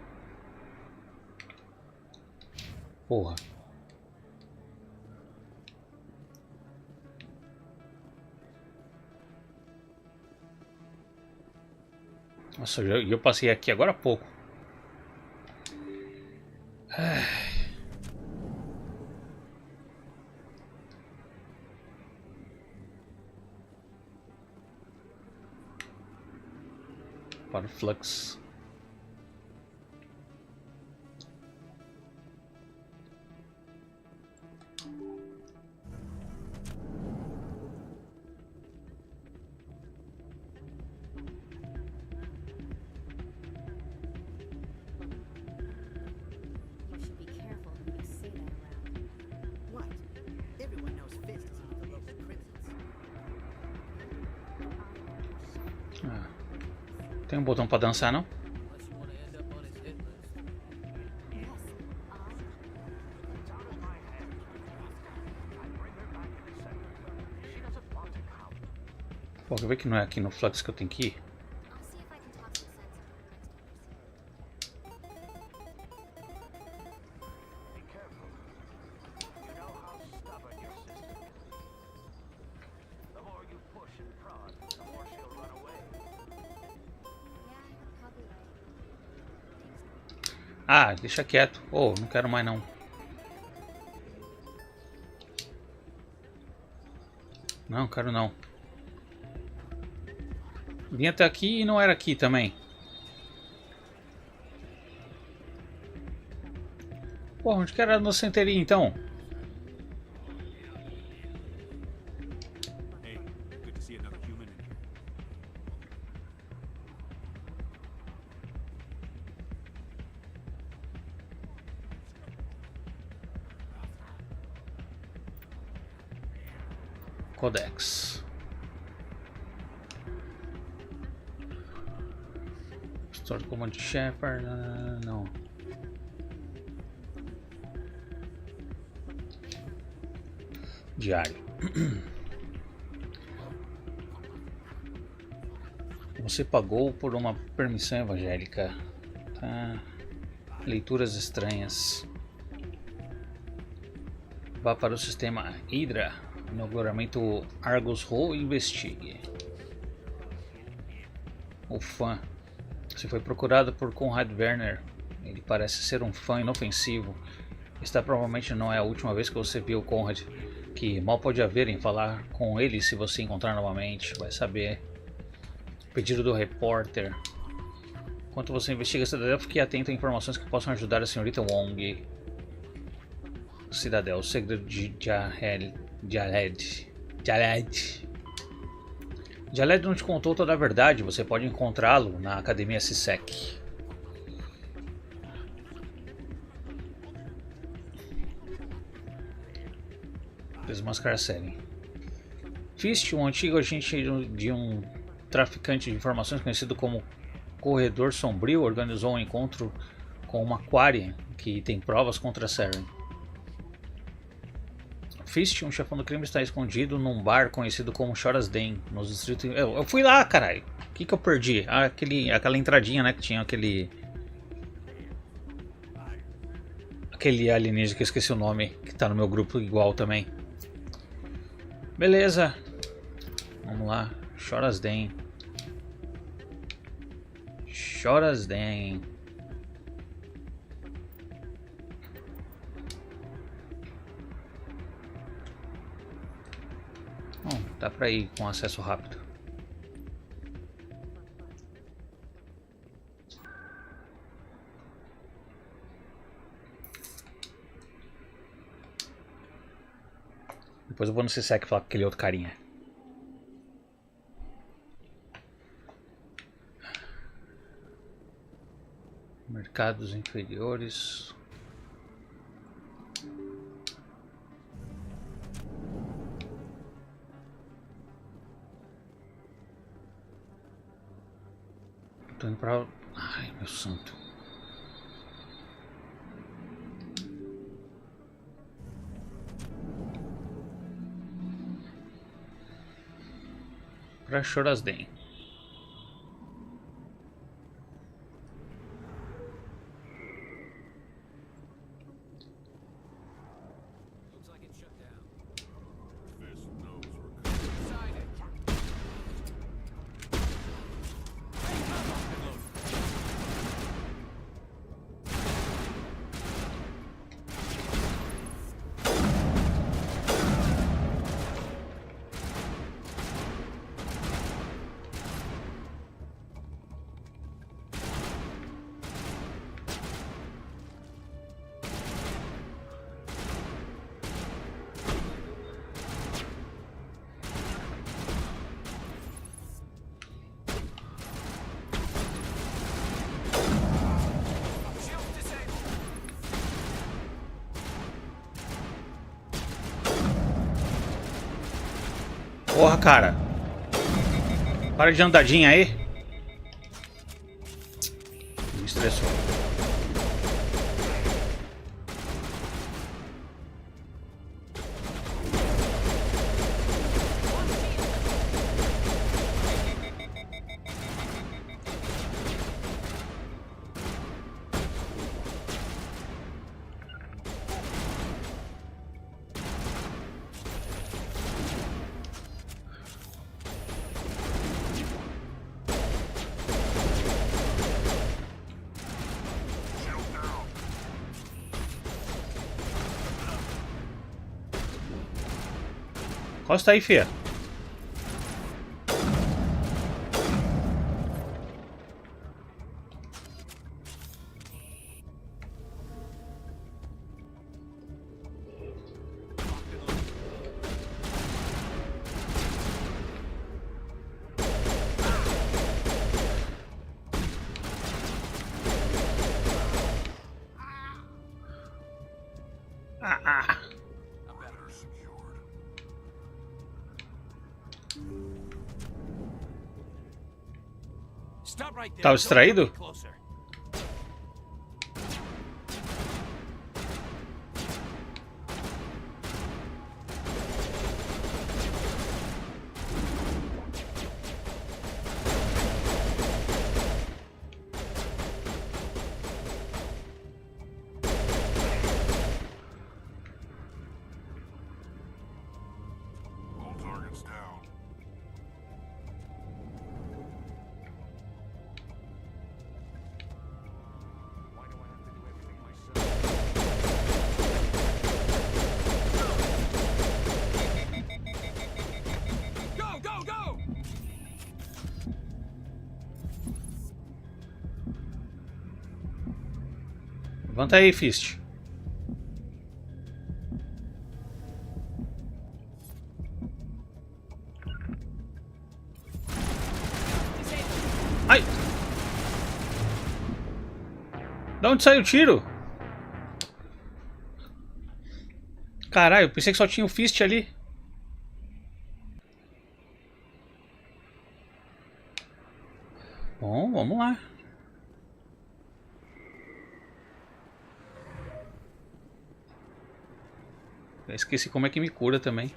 Porra. Nossa, eu passei aqui agora há pouco. Para o Flux. Tem um botão para dançar, não? Pô, quer ver que não é aqui no Flux que eu tenho que ir? Ah, deixa quieto. Oh, não quero mais não. Não, quero não. Vim até aqui e não era aqui também. Pô, onde que era no Centeria então? Codex. Store Command Shepard. Não. Diário. Você pagou por uma permissão evangélica. Tá. Leituras estranhas. Vá para o sistema Hydra. No regulamento Argus Row e investigue. O fã. Você foi procurado por Conrad Werner. Ele parece ser um fã inofensivo. Esta provavelmente não é a última vez que você viu Conrad. Que mal pode haver em falar com ele se você encontrar novamente. Vai saber. Pedido do repórter. Enquanto você investiga a cidadela, fique atento a informações que possam ajudar a senhorita Wong. Cidadela, o segredo de Jaled. Jaled não te contou toda a verdade. Você pode encontrá-lo na Academia CISEC. Desmascarar a série. Fist, um antigo agente de um traficante de informações conhecido como Corredor Sombrio, organizou um encontro com uma Quarian que tem provas contra a Saren. Fist, um chefão do crime, está escondido num bar conhecido como Choras Den, nos distritos... Eu fui lá, caralho! O que eu perdi? Aquela entradinha, né, que tinha aquele alienígena que eu esqueci o nome, que tá no meu grupo igual também. Beleza. Vamos lá. Choras Den. Choras Den. Bom, dá pra ir com acesso rápido. Depois eu vou no CSEC falar com aquele outro carinha. Mercados inferiores. Tô indo pra... Ai, meu santo. Pra Chorasden. Porra, cara. Para de andadinha aí. Me estressou. Costa aí, fia. Tava distraído? Levanta aí, Fist. Ai! Da onde saiu o tiro? Caralho, eu pensei que só tinha o Fist ali. Bom, vamos lá. Eu esqueci como é que me cura também.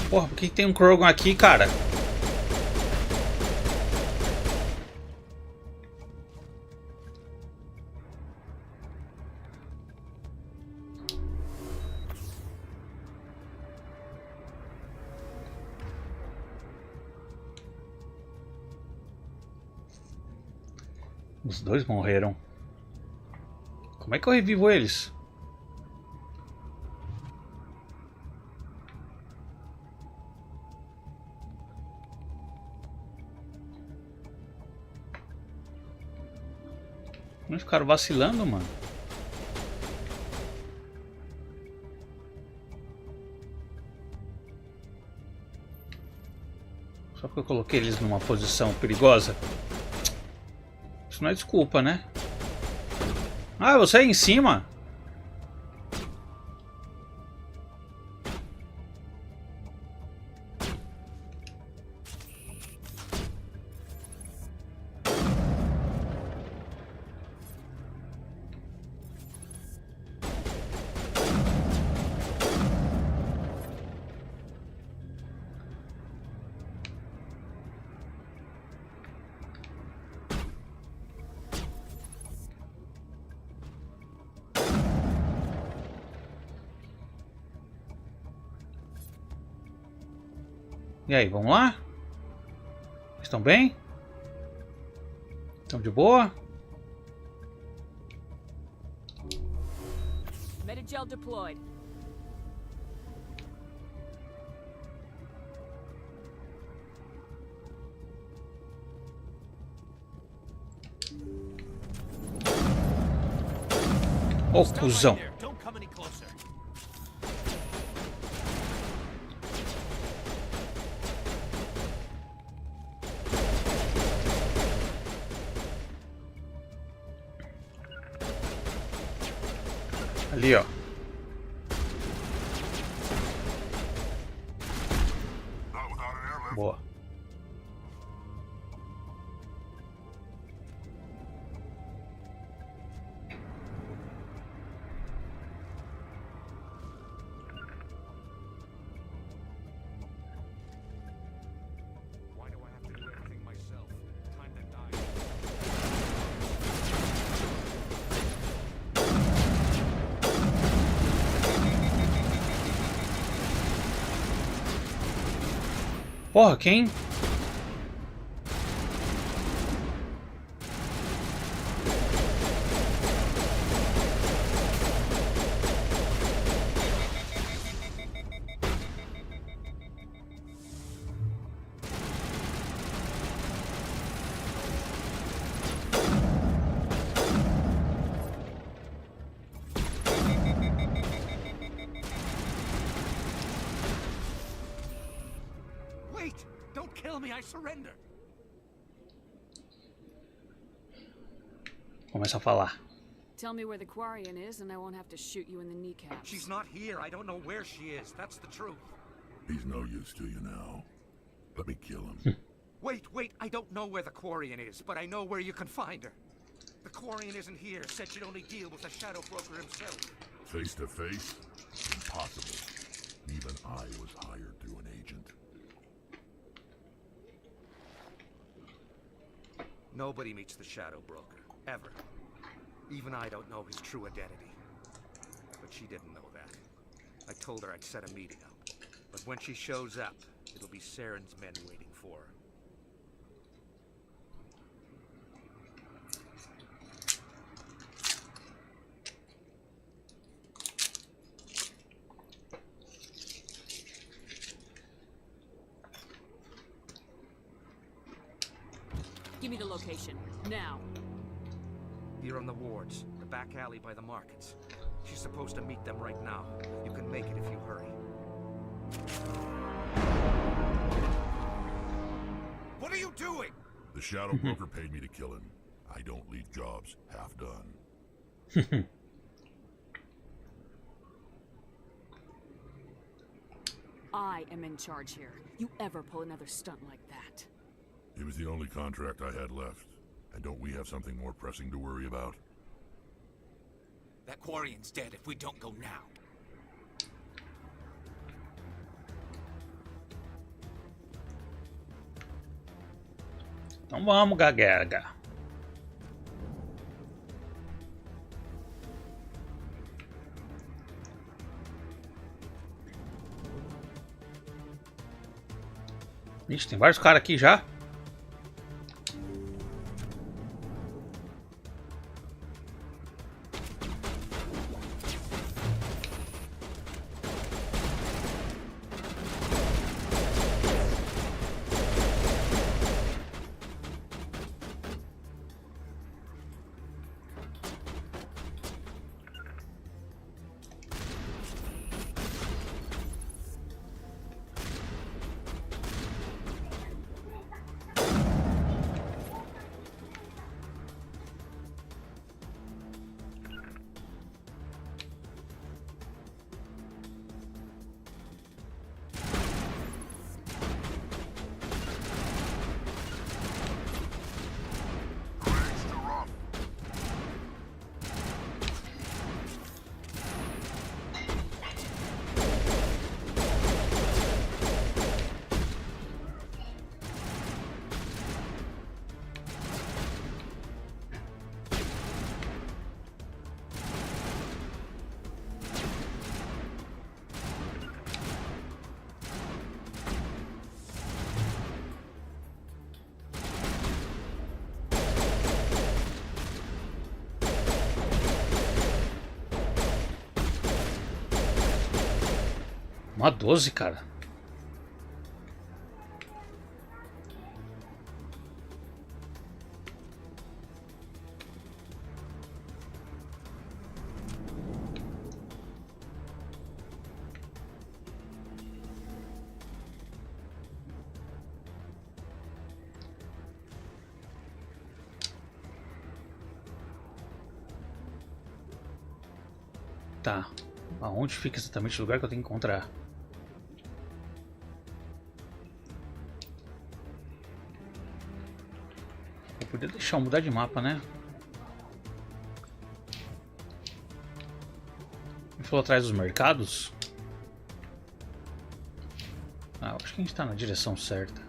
Porra, por que tem um Krogan aqui, cara? Os dois morreram. Como é que eu revivo eles? Eles ficaram vacilando, mano. Só porque eu coloquei eles numa posição perigosa. Isso não é desculpa, né? Ah, você é em cima? E aí, vamos lá? Estão bem? Estão de boa? Metagel deployed. Ô, cuzão. Ali, ó. Boa. Porra, quem? Wait! Don't kill me, I surrender! Começa a falar. Tell me where the Quarian is and I won't have to shoot you in the kneecaps. She's not here. I don't know where she is. That's the truth. He's no use to you now. Let me kill him. Wait, I don't know where the Quarian is, but I know where you can find her. The Quarian isn't here. Said she'd only deal with the Shadow Broker himself. Face to face? Impossible. Even I was hired through an agent. Nobody meets the Shadow Broker, ever. Even I don't know his true identity. But she didn't know that. I told her I'd set a meeting up. But when she shows up, it'll be Saren's men waiting for her. Give me the location, now. Here on the wards, the back alley by the markets. She's supposed to meet them right now. You can make it if you hurry. What are you doing? The Shadow Broker paid me to kill him. I don't leave jobs half done. I am in charge here. You ever pull another stunt like that? It was the only contract I had left. And don't we have something more pressing to worry about? That Quarian's dead if we don't go now. Então vamos, galera. Ixi, tem vários caras aqui já. Uma 12, cara. Tá. Aonde fica exatamente o lugar que eu tenho que encontrar? Eu podia deixar eu mudar de mapa, né? Ele falou atrás dos mercados? Ah, eu acho que a gente tá na direção certa.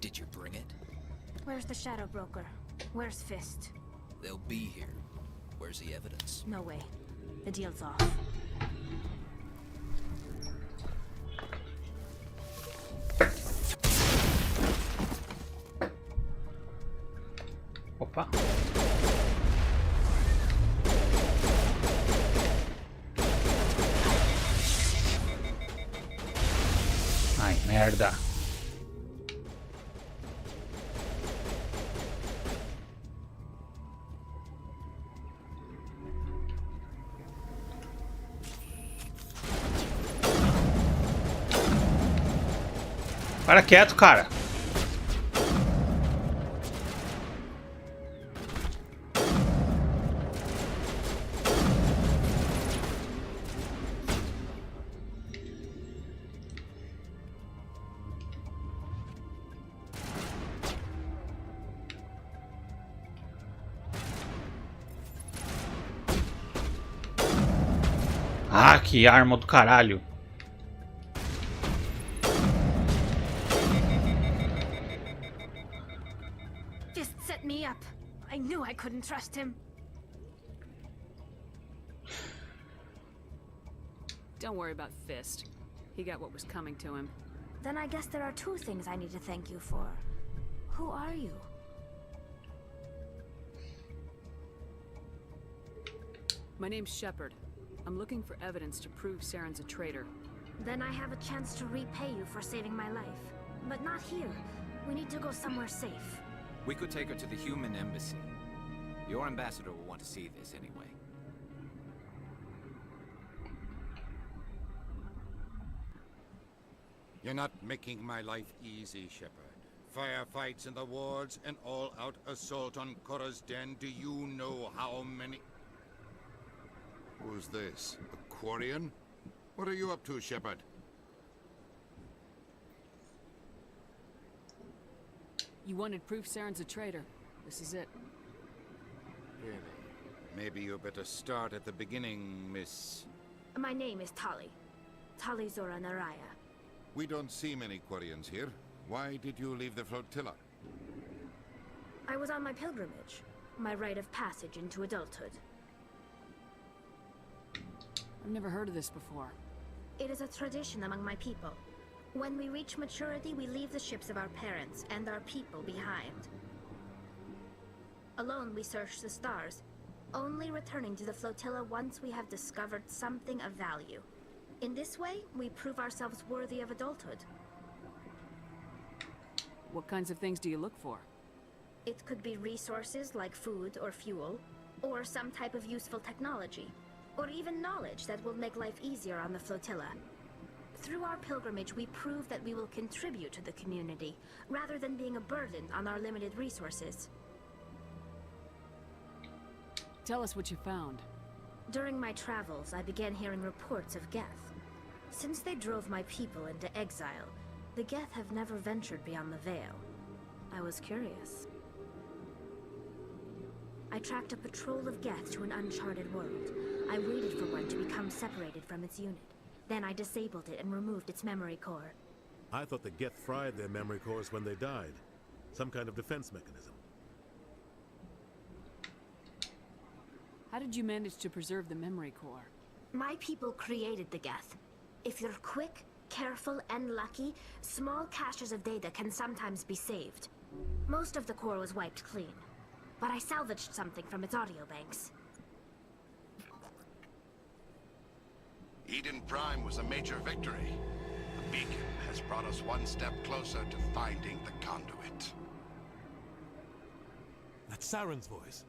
Did you bring it? Where's the Shadow Broker? Where's Fist? They'll be here. Where's the evidence? No way. The deal's off. Opa. Ai, merda. Para quieto, cara. Ah, que arma do caralho. Fist set me up. I knew I couldn't trust him. Don't worry about Fist. He got what was coming to him. Then I guess there are two things I need to thank you for. Who are you? My name's Shepard. I'm looking for evidence to prove Saren's a traitor. Then I have a chance to repay you for saving my life. But not here. We need to go somewhere safe. We could take her to the human embassy. Your ambassador will want to see this anyway. You're not making my life easy, Shepard. Firefights in the wards, an all-out assault on Korra's den. Do you know how many... Who's this? A Quarian? What are you up to, Shepard? You wanted proof Saren's a traitor. This is it. Really? Maybe you better start at the beginning, Miss... My name is Tali. Tali Zora Naraya. We don't see many Quarians here. Why did you leave the flotilla? I was on my pilgrimage. My rite of passage into adulthood. I've never heard of this before. It is a tradition among my people. When we reach maturity, we leave the ships of our parents and our people behind. Alone, we search the stars, only returning to the flotilla once we have discovered something of value. In this way, we prove ourselves worthy of adulthood. What kinds of things do you look for? It could be resources like food or fuel, or some type of useful technology, or even knowledge that will make life easier on the flotilla. Through our pilgrimage, we prove that we will contribute to the community, rather than being a burden on our limited resources. Tell us what you found. During my travels, I began hearing reports of Geth. Since they drove my people into exile, the Geth have never ventured beyond the Veil. I was curious. I tracked a patrol of Geth to an uncharted world. I waited for one to become separated from its unit. Then I disabled it and removed its memory core. I thought the Geth fried their memory cores when they died. Some kind of defense mechanism. How did you manage to preserve the memory core? My people created the Geth. If you're quick, careful, and lucky, small caches of data can sometimes be saved. Most of the core was wiped clean, but I salvaged something from its audio banks. Eden Prime was a major victory. The beacon has brought us one step closer to finding the conduit. That's Saren's voice.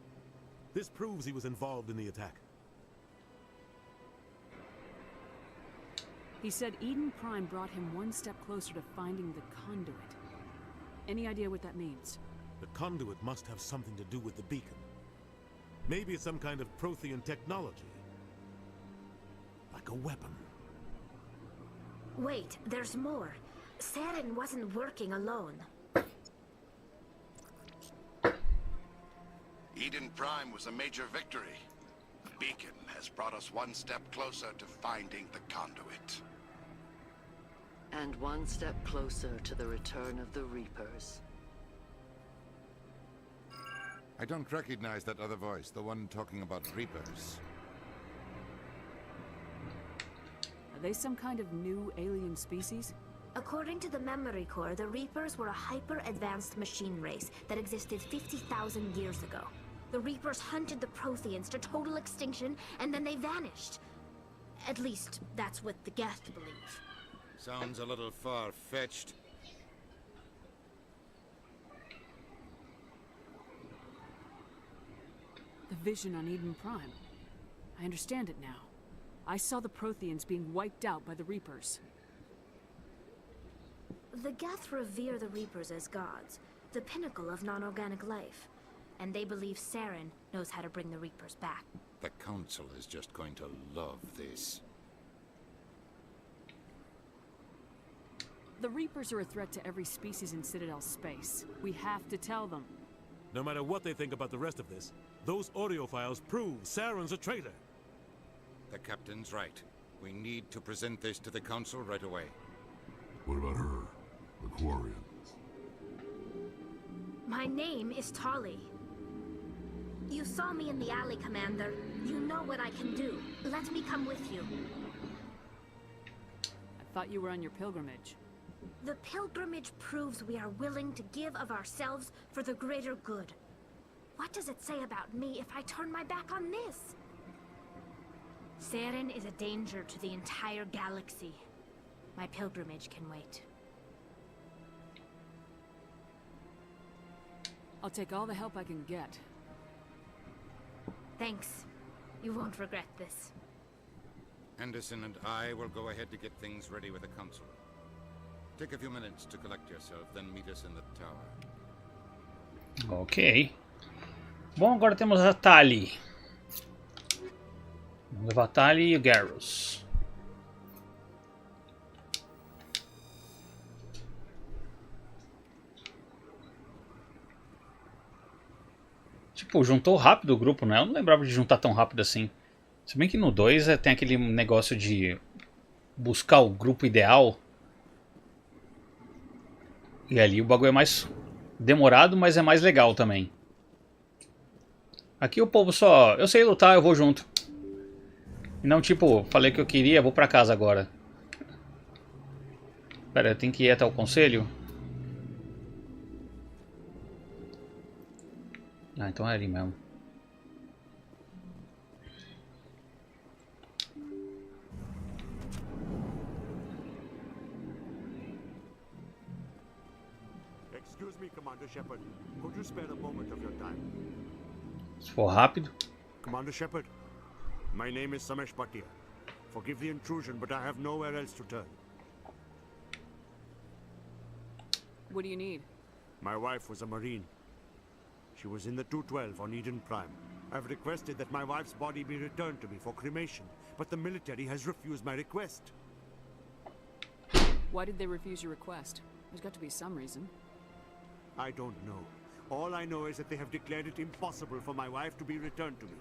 This proves he was involved in the attack. He said Eden Prime brought him one step closer to finding the conduit. Any idea what that means? The conduit must have something to do with the beacon. Maybe it's some kind of Prothean technology. Like a weapon. Wait, there's more. Saren wasn't working alone. Eden Prime was a major victory. The beacon has brought us one step closer to finding the conduit. And one step closer to the return of the Reapers. I don't recognize that other voice, the one talking about Reapers. Are they some kind of new alien species? According to the Memory Core, the Reapers were a hyper-advanced machine race that existed 50,000 years ago. The Reapers hunted the Protheans to total extinction, and then they vanished. At least, that's what the Geth believe. Sounds a little far-fetched. The vision on Eden Prime. I understand it now. I saw the Protheans being wiped out by the Reapers. The Geth revere the Reapers as gods, the pinnacle of non-organic life. And they believe Saren knows how to bring the Reapers back. The Council is just going to love this. The Reapers are a threat to every species in Citadel space. We have to tell them. No matter what they think about the rest of this, those audio files prove Saren's a traitor. The Captain's right. We need to present this to the Council right away. What about her? The Quarian? My name is Tali. You saw me in the alley, Commander. You know what I can do. Let me come with you. I thought you were on your pilgrimage. The pilgrimage proves we are willing to give of ourselves for the greater good. What does it say about me if I turn my back on this? Saren is a danger to the entire galaxy. My pilgrimage can wait. I'll take all the help I can get. Thanks. You won't regret this. Anderson and I will go ahead to get things ready with the Council. Take a few minutes to collect yourself, then meet us in the tower. Ok. Bom, agora temos a Tali. Vamos levar a Tali e o Garrus. Tipo, juntou rápido o grupo, né? Eu não lembrava de juntar tão rápido assim. Se bem que no 2 tem aquele negócio de buscar o grupo ideal. E ali o bagulho é mais demorado, mas é mais legal também. Aqui o povo só... Eu sei lutar, eu vou junto. E não tipo, falei que eu queria, vou pra casa agora. Pera, eu tenho que ir até o conselho? Ah, então é ali mesmo. Excuse me, Commander Shepard. Could you spare a moment of your time? Se for rápido. Commander Shepard, my name is Samesh Bhatia. Forgive the intrusion, but I have nowhere else to turn. What do you need? My wife was a Marine. She was in the 212 on Eden Prime. I've requested that my wife's body be returned to me for cremation, but the military has refused my request. Why did they refuse your request? There's got to be some reason. I don't know. All I know is that they have declared it impossible for my wife to be returned to me.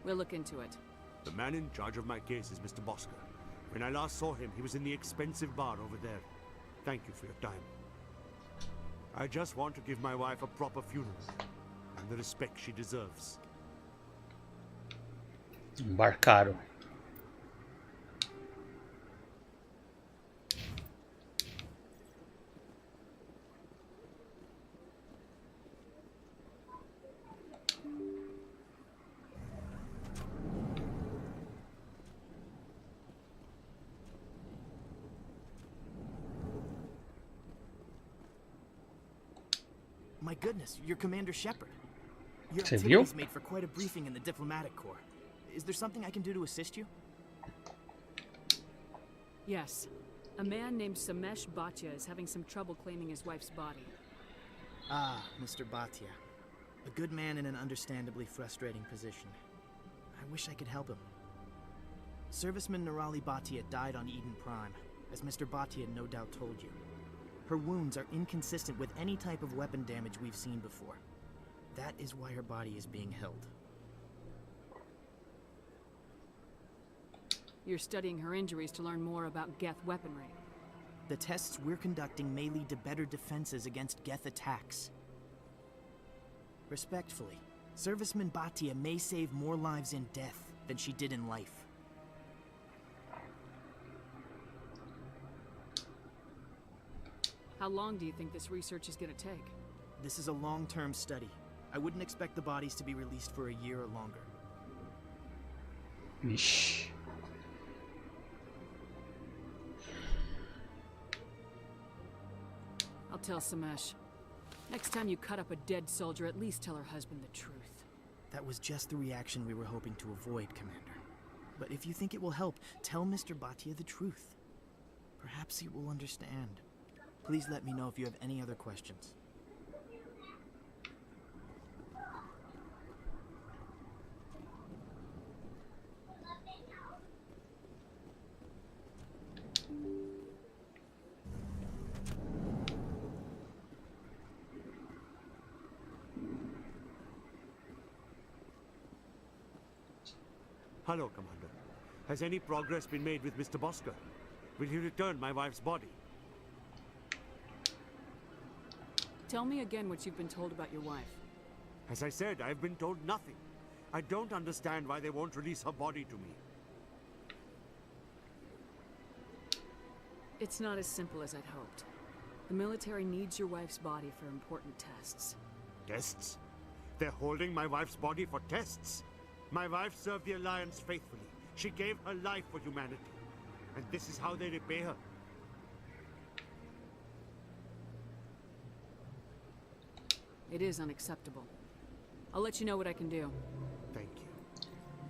We'll look into it. The man in charge of my case is Mr. Bosker. When I last saw him, he was in the expensive bar over there. Thank you for your time. I just want to give my wife a proper funeral and the respect she deserves. Bar caro. My goodness, you're Commander Shepard. Your Você activities viu? made for quite a briefing in the diplomatic corps. Is there something I can do to assist you? Yes. A man named Samesh Bhatia is having some trouble claiming his wife's body. Ah, Mr. Bhatia. A good man in an understandably frustrating position. I wish I could help him. Serviceman Nirali Bhatia died on Eden Prime, as Mr. Bhatia no doubt told you. Her wounds are inconsistent with any type of weapon damage we've seen before. That is why her body is being held. You're studying her injuries to learn more about Geth weaponry. The tests we're conducting may lead to better defenses against Geth attacks. Respectfully, Serviceman Bhatia may save more lives in death than she did in life. How long do you think this research is gonna take? This is a long-term study. I wouldn't expect the bodies to be released for a year or longer. Ixi. I'll tell Samesh. Next time you cut up a dead soldier, at least tell her husband the truth. That was just the reaction we were hoping to avoid, Commander. But if you think it will help, tell Mr. Bhatia the truth. Perhaps he will understand. Please let me know if you have any other questions. Hello, Commander. Has any progress been made with Mr. Bosker? Will he return my wife's body? Tell me again what you've been told about your wife. As I said, I've been told nothing. I don't understand why they won't release her body to me. It's not as simple as I'd hoped. The military needs your wife's body for important tests. Tests? They're holding my wife's body for tests? My wife served the Alliance faithfully. She gave her life for humanity. And this is how they repay her. It is unacceptable. I'll let you know what I can do. Thank you.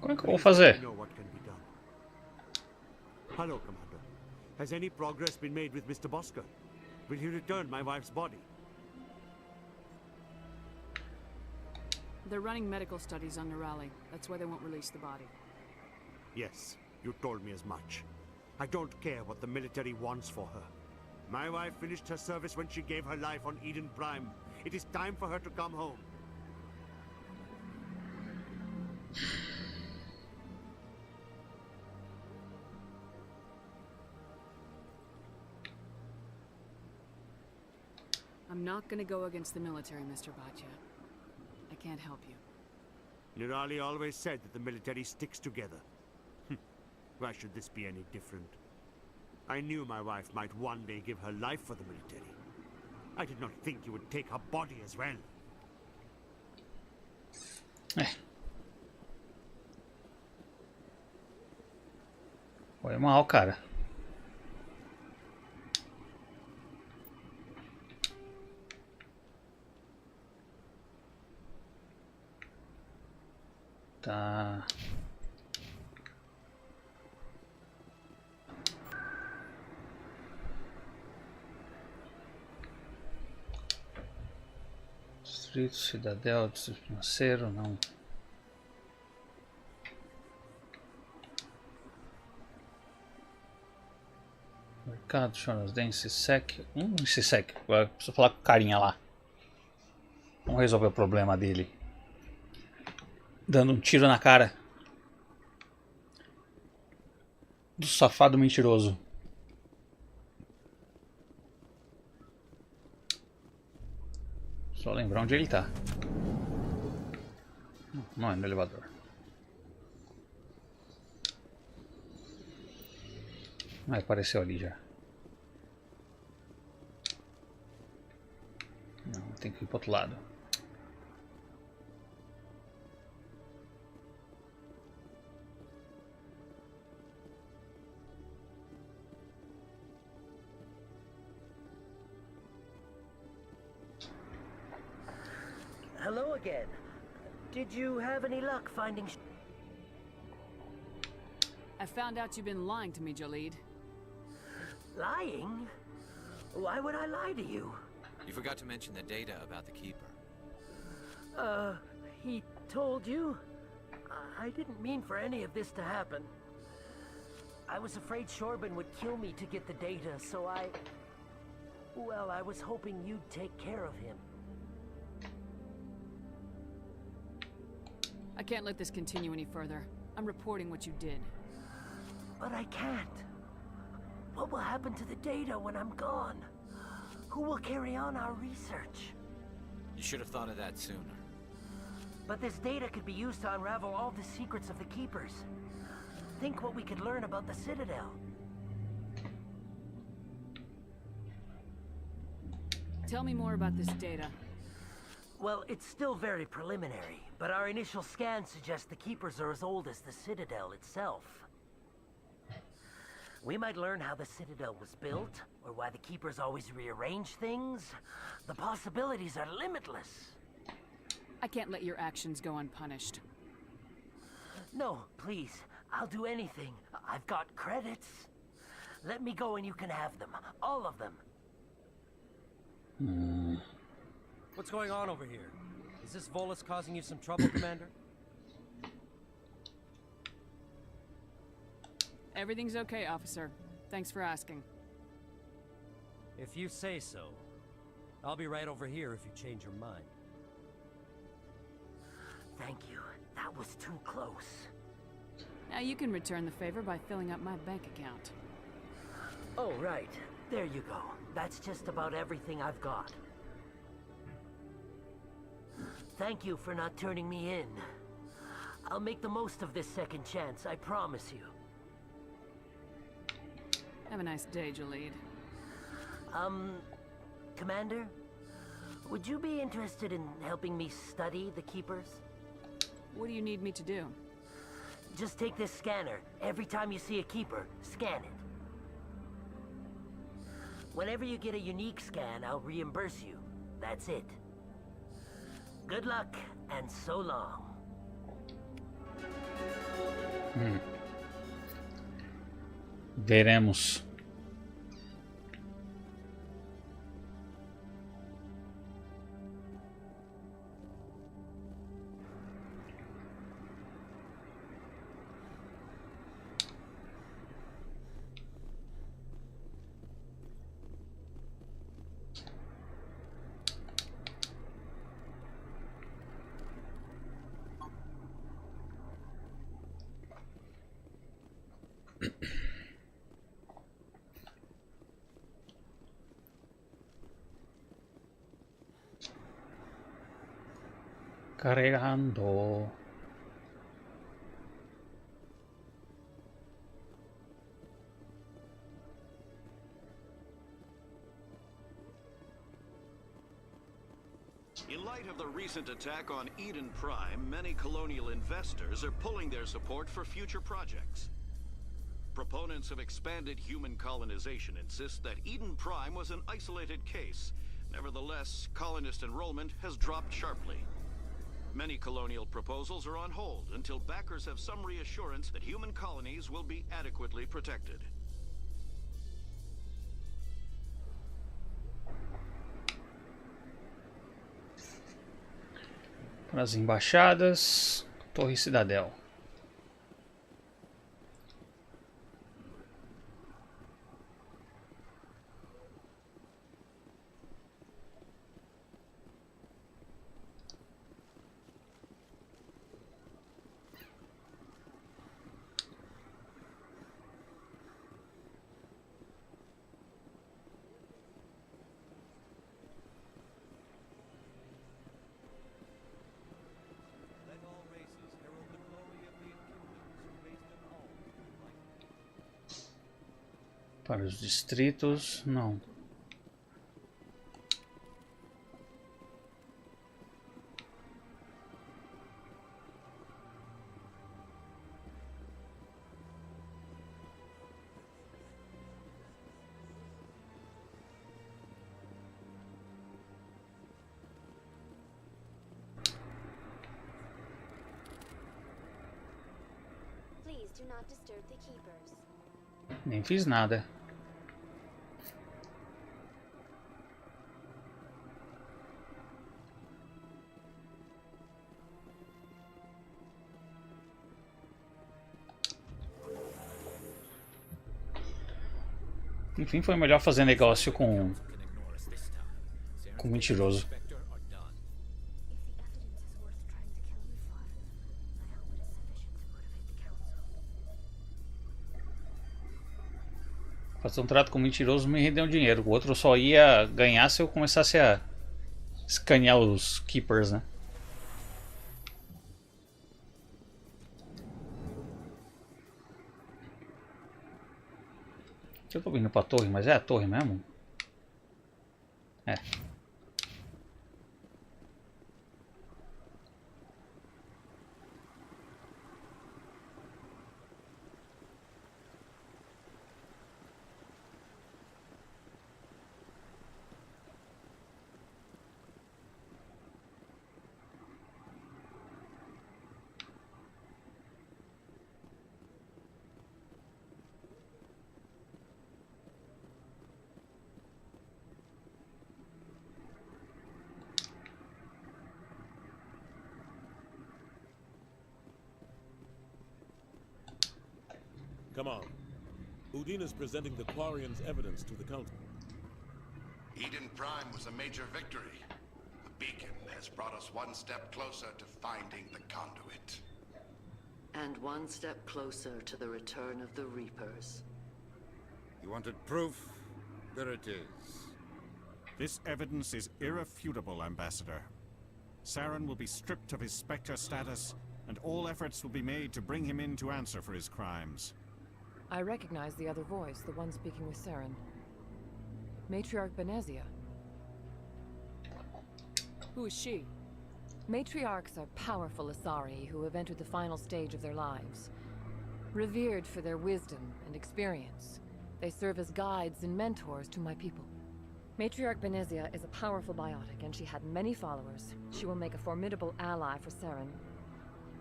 Como é que eu vou fazer? I know what can be done. Hello, Commander. Has any progress been made with Mr. Bosker? Will he return my wife's body? They're running medical studies on Nirali. That's why they won't release the body. Yes, you told me as much. I don't care what the military wants for her. My wife finished her service when she gave her life on Eden Prime. It is time for her to come home. I'm not gonna go against the military, Mr. Bhatia. I can't help you. Nirali always said that the military sticks together. Why should this be any different? I knew my wife might one day give her life for the military. I did not think you would take her body as well. Foi mal, cara. Tá. Distrito, Cidadel, Distrito Financeiro, não. Mercado, Chorasden, Sisek. Sisek. Agora preciso falar com o carinha lá. Vamos resolver o problema dele. Dando um tiro na cara do safado mentiroso. Só lembrar onde ele tá. Não é no elevador. Ah, apareceu ali já. Não, tem que ir pro outro lado. Hello again. Did you have any luck finding... I found out you've been lying to me, Jalid. Lying? Why would I lie to you? You forgot to mention the data about the Keeper. He told you? I didn't mean for any of this to happen. I was afraid Shorban would kill me to get the data, so well, I was hoping you'd take care of him. I can't let this continue any further. I'm reporting what you did. But I can't. What will happen to the data when I'm gone? Who will carry on our research? You should have thought of that sooner. But this data could be used to unravel all the secrets of the Keepers. Think what we could learn about the Citadel. Tell me more about this data. Well, it's still very preliminary, but our initial scans suggest the Keepers are as old as the Citadel itself. We might learn how the Citadel was built, or why the Keepers always rearrange things. The possibilities are limitless. I can't let your actions go unpunished. No, please. I'll do anything. I've got credits. Let me go and you can have them. All of them. What's going on over here? Is this Volus causing you some trouble, Commander? Everything's okay, officer. Thanks for asking. If you say so. I'll be right over here if you change your mind. Thank you. That was too close. Now you can return the favor by filling up my bank account. Oh, right. There you go. That's just about everything I've got. Thank you for not turning me in. I'll make the most of this second chance, I promise you. Have a nice day, Jalid. Commander? Would you be interested in helping me study the Keepers? What do you need me to do? Just take this scanner. Every time you see a Keeper, scan it. Whenever you get a unique scan, I'll reimburse you. That's it. Good luck, and so long. Veremos. Carregando. In light of the recent attack on Eden Prime, many colonial investors are pulling their support for future projects. Proponents of expanded human colonization insist that Eden Prime was an isolated case. Nevertheless, colonist enrollment has dropped sharply. Many colonial proposals are on hold until backers have some reassurance that human colonies will be adequately protected. Para as embaixadas, Torre Cidadel. Para os distritos, não. Please do not disturb the keepers. Nem fiz nada. Enfim, foi melhor fazer negócio com mentiroso. Fazer um trato com um mentiroso me rendeu um dinheiro. O outro só ia ganhar se eu começasse a escanear os keepers, né? Eu tô vindo pra torre, mas é a torre mesmo? É. Come on. Udine is presenting the Quarian's evidence to the Council. Eden Prime was a major victory. The beacon has brought us one step closer to finding the conduit. And one step closer to the return of the Reapers. You wanted proof? There it is. This evidence is irrefutable, Ambassador. Saren will be stripped of his Spectre status, and all efforts will be made to bring him in to answer for his crimes. I recognize the other voice, the one speaking with Saren. Matriarch Benezia. Who is she? Matriarchs are powerful Asari who have entered the final stage of their lives. Revered for their wisdom and experience, they serve as guides and mentors to my people. Matriarch Benezia is a powerful biotic, and she had many followers. She will make a formidable ally for Saren.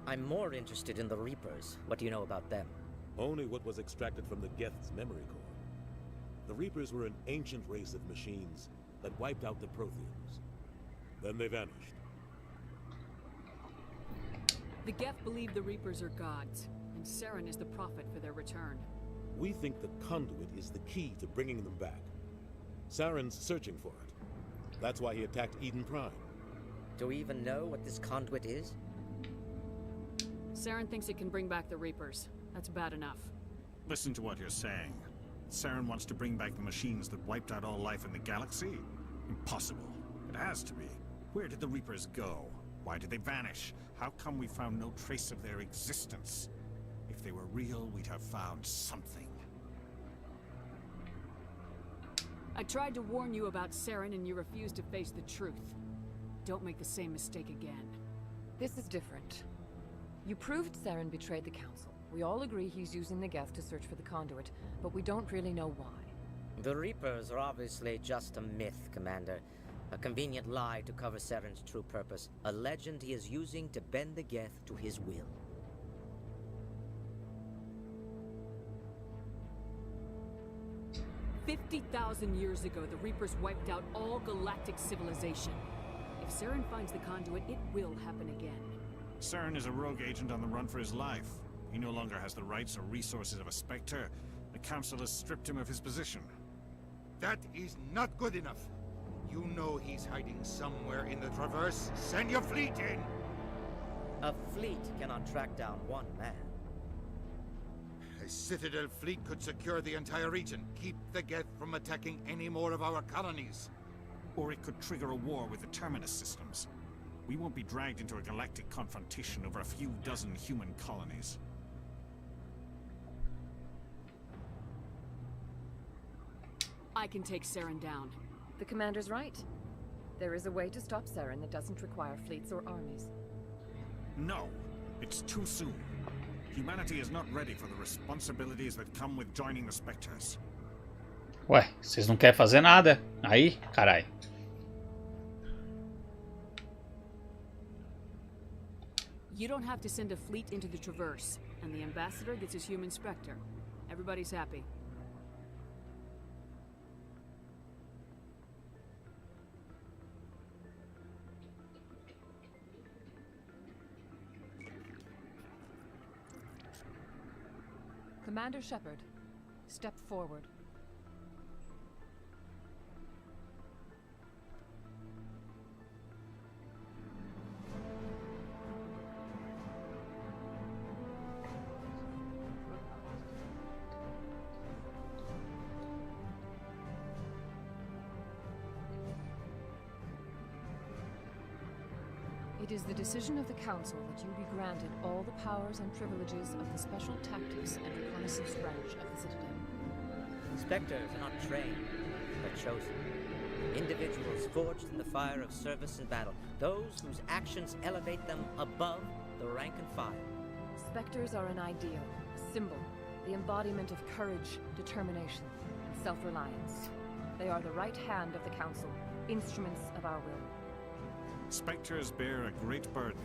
I'm more interested in the Reapers. What do you know about them? Only what was extracted from the Geth's memory core. The Reapers were an ancient race of machines that wiped out the Protheans. Then they vanished. The Geth believe the Reapers are gods, and Saren is the prophet for their return. We think the conduit is the key to bringing them back. Saren's searching for it. That's why he attacked Eden Prime. Do we even know what this conduit is? Saren thinks it can bring back the Reapers. That's bad enough. Listen to what you're saying. Saren wants to bring back the machines that wiped out all life in the galaxy? Impossible. It has to be. Where did the Reapers go? Why did they vanish? How come we found no trace of their existence? If they were real, we'd have found something. I tried to warn you about Saren and you refused to face the truth. Don't make the same mistake again. This is different. You proved Saren betrayed the Council. We all agree he's using the Geth to search for the conduit, but we don't really know why. The Reapers are obviously just a myth, Commander. A convenient lie to cover Saren's true purpose. A legend he is using to bend the Geth to his will. "50,000 years ago, the Reapers wiped out all galactic civilization. If Saren finds the conduit, it will happen again. Saren is a rogue agent on the run for his life. He no longer has the rights or resources of a Spectre. The Council has stripped him of his position. That is not good enough. You know he's hiding somewhere in the Traverse. Send your fleet in! A fleet cannot track down one man. A Citadel fleet could secure the entire region, keep the Geth from attacking any more of our colonies. Or it could trigger a war with the Terminus systems. We won't be dragged into a galactic confrontation over a few dozen human colonies. I can take Saren down. The Commander's right. There is a way to stop Saren that doesn't require fleets or armies. No, it's too soon. Humanity is not ready for the responsibilities that come with joining the Spectres. Ué, vocês não querem fazer nada? Aí, carai. You don't have to send a fleet into the Traverse, and the Ambassador gets his human Spectre. Everybody's happy. Commander Shepard, step forward. It is the decision of the Council that you be granted all the powers and privileges of the Special Tactics and Reconnaissance branch of the Citadel. Spectres are not trained, but chosen. Individuals forged in the fire of service and battle. Those whose actions elevate them above the rank and file. Spectres are an ideal, a symbol, the embodiment of courage, determination, and self-reliance. They are the right hand of the Council, instruments of our will. Spectres bear a great burden.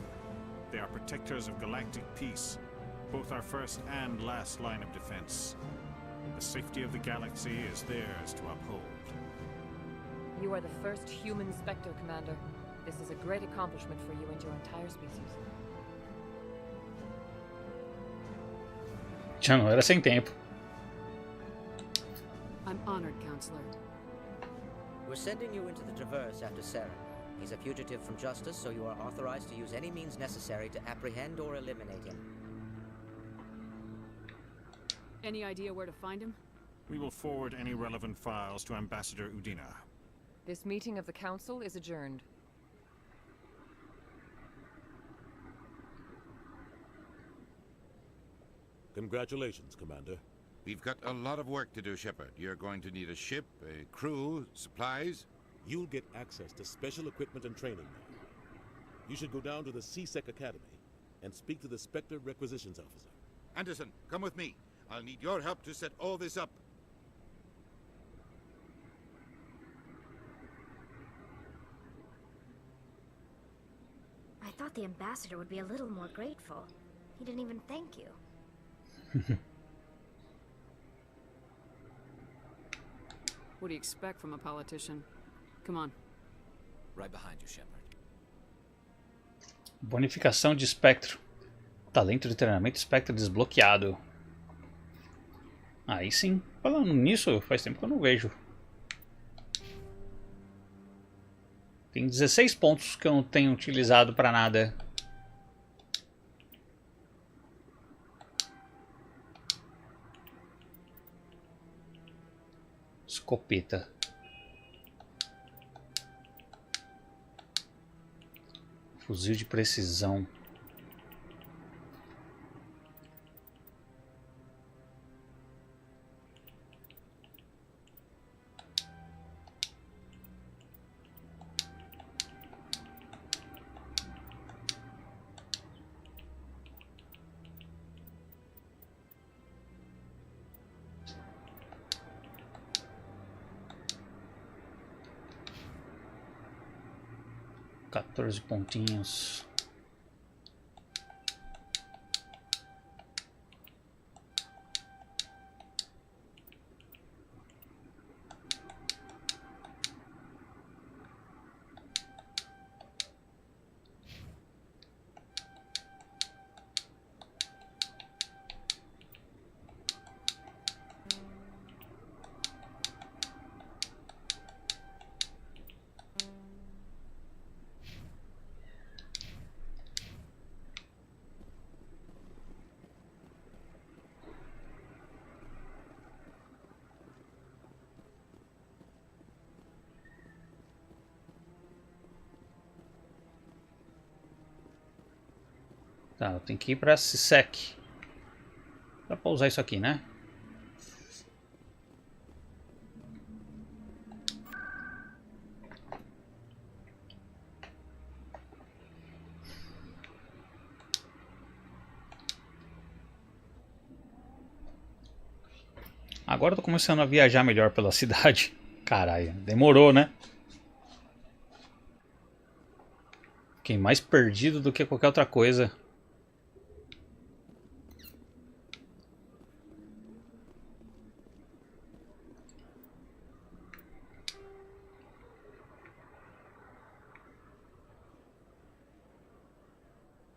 They are protectors of galactic peace, both our first and last line of defense. The safety of the galaxy is theirs to uphold. You are the first human Spectre, Commander. This is a great accomplishment for you and your entire species. Já não era sem tempo. I'm honored, Counselor. We're sending you into the Traverse after Saren. He's a fugitive from justice, so you are authorized to use any means necessary to apprehend or eliminate him. Any idea where to find him? We will forward any relevant files to Ambassador Udina. This meeting of the Council is adjourned. Congratulations, Commander. We've got a lot of work to do, Shepard. You're going to need a ship, a crew, supplies. You'll get access to special equipment and training now. You should go down to the C-Sec Academy and speak to the Spectre Requisitions Officer. Anderson, come with me. I'll need your help to set all this up. I thought the ambassador would be a little more grateful. He didn't even thank you. What do you expect from a politician? Come on. Right behind you, Shepard. Bonificação de espectro. Talento de treinamento espectro desbloqueado. Aí sim. Falando nisso, faz tempo que eu não vejo. Tem 16 pontos que eu não tenho utilizado para nada. Escopeta. Fuzil de precisão. Quatorze pontinhos. Tá, eu tenho que ir pra C-Sec. Dá pra usar isso aqui, né? Agora eu tô começando a viajar melhor pela cidade. Caralho, demorou, né? Fiquei mais perdido do que qualquer outra coisa.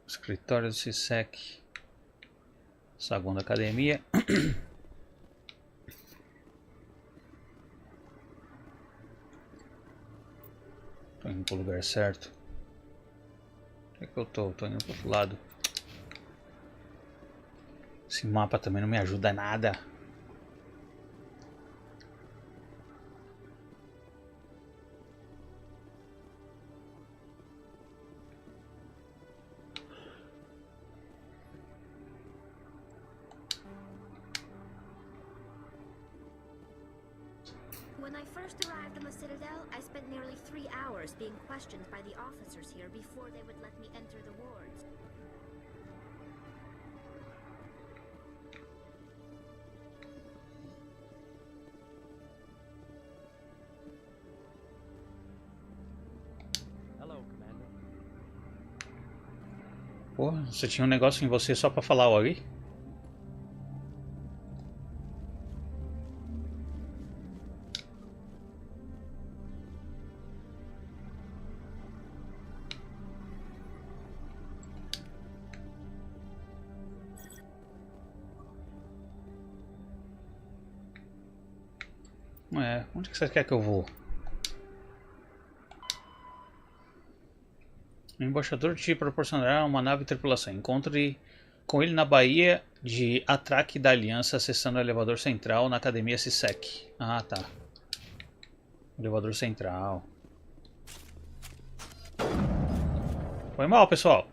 Escritório do C-Sec. Saguão da academia. Tô indo pro lugar certo. Onde é que eu tô? Tô indo pro outro lado. Esse mapa também não me ajuda nada. When I first arrived on the Citadel, I spent nearly 3 hours being questioned by the officers here before they would let me enter the wards. Hello, Commander. Pô, você tinha um negócio em você só pra falar oi? Onde que você quer que eu vou? O embaixador te proporcionará uma nave de tripulação. Encontre com ele na Baía de Atraque da Aliança, acessando o elevador central na Academia CISEC. Ah, tá. Elevador central. Foi mal, pessoal.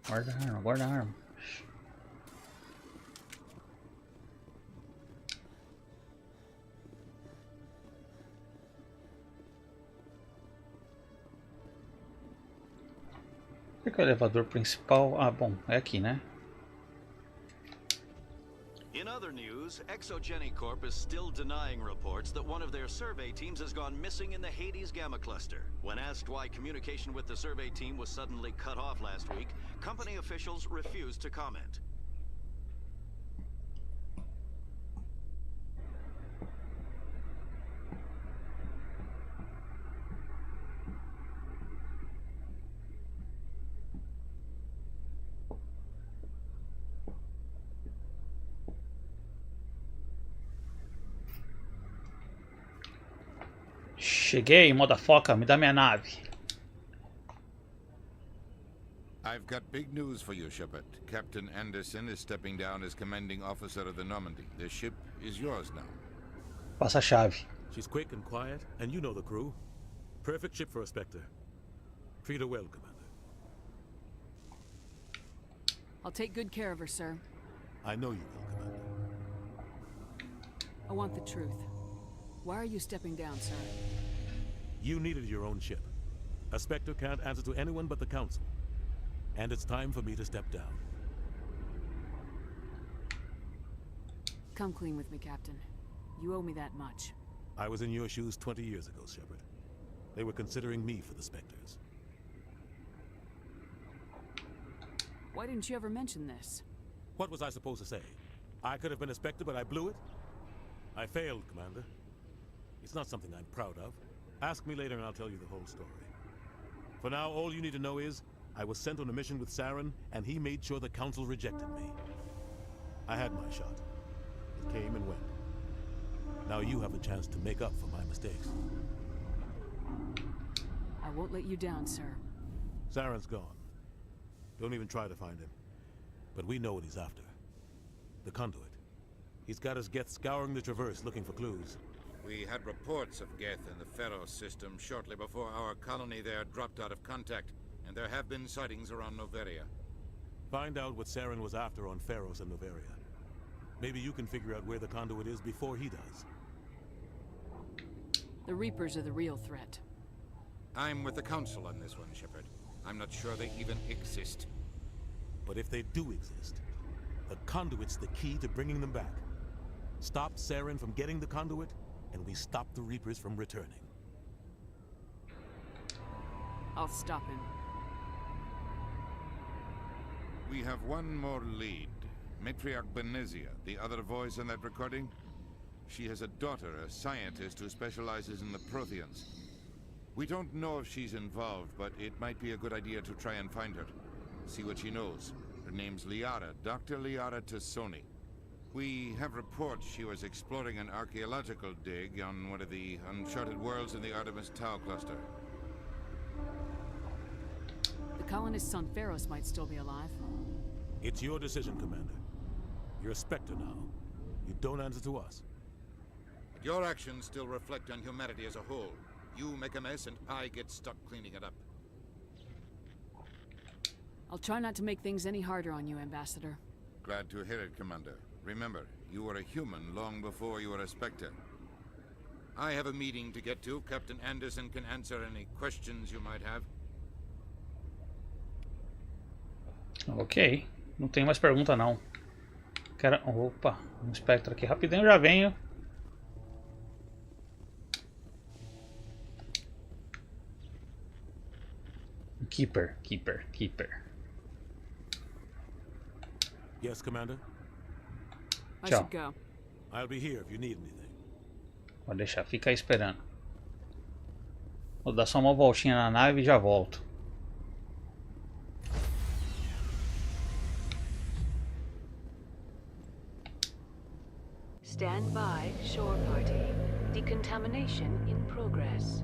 Guarda a arma, guarda a arma. Por que é o elevador principal? Ah, bom, é aqui, né? In other news, Exogeny Corp is still denying reports that one of their survey teams has gone missing in the Hades Gamma Cluster. When asked why communication with the survey team was suddenly cut off last week, company officials refused to comment. Cheguei, motherfucker, me dá minha nave. I've got big news for you, Shepard. Captain Anderson is stepping down as commanding officer of the Normandy. The ship is yours now. Passa a chave. She's quick and quiet, and you know the crew. Perfect ship for a Spectre. Treat her well, Commander. I'll take good care of her, sir. I know you will, Commander. I want the truth. Why are you stepping down, sir? You needed your own ship. A Spectre can't answer to anyone but the Council. And it's time for me to step down. Come clean with me, Captain. You owe me that much. I was in your shoes 20 years ago, Shepard. They were considering me for the Spectres. Why didn't you ever mention this? What was I supposed to say? I could have been a Spectre, but I blew it? I failed, Commander. It's not something I'm proud of. Ask me later and I'll tell you the whole story. For now, all you need to know is, I was sent on a mission with Saren, and he made sure the Council rejected me. I had my shot. It came and went. Now you have a chance to make up for my mistakes. I won't let you down, sir. Saren's gone. Don't even try to find him. But we know what he's after. The conduit. He's got his Geth scouring the Traverse looking for clues. We had reports of Geth in the Pharos system shortly before our colony there dropped out of contact, and there have been sightings around Noveria. Find out what Saren was after on Pharos and Noveria. Maybe you can figure out where the conduit is before he does. The Reapers are the real threat. I'm with the Council on this one, Shepard. I'm not sure they even exist. But if they do exist, the conduit's the key to bringing them back. Stop Saren from getting the conduit, and we stop the Reapers from returning. I'll stop him. We have one more lead. Matriarch Benezia, the other voice in that recording. She has a daughter, a scientist who specializes in the Protheans. We don't know if she's involved, but it might be a good idea to try and find her. See what she knows. Her name's Liara, Dr. Liara Tassoni. We have reports she was exploring an archaeological dig on one of the uncharted worlds in the Artemis Tau cluster. The colonists on Pharos might still be alive. It's your decision, Commander. You're a Spectre now. You don't answer to us. Your actions still reflect on humanity as a whole. You make a mess and I get stuck cleaning it up. I'll try not to make things any harder on you, Ambassador. Glad to hear it, Commander. Remember, You were a human long before you were a Spectre. I have a meeting to get to. Captain Anderson can answer any questions you might have. Ok, não tem mais pergunta não. Quero... Opa, um espectro aqui rapidinho, já venho. Keeper. Yes, Commander? I Tchau. should go. I'll be here if you need anything. Pode deixar, fica aí esperando. Vou dar só uma voltinha na nave e já volto. Stand by, shore party. Decontamination in progress.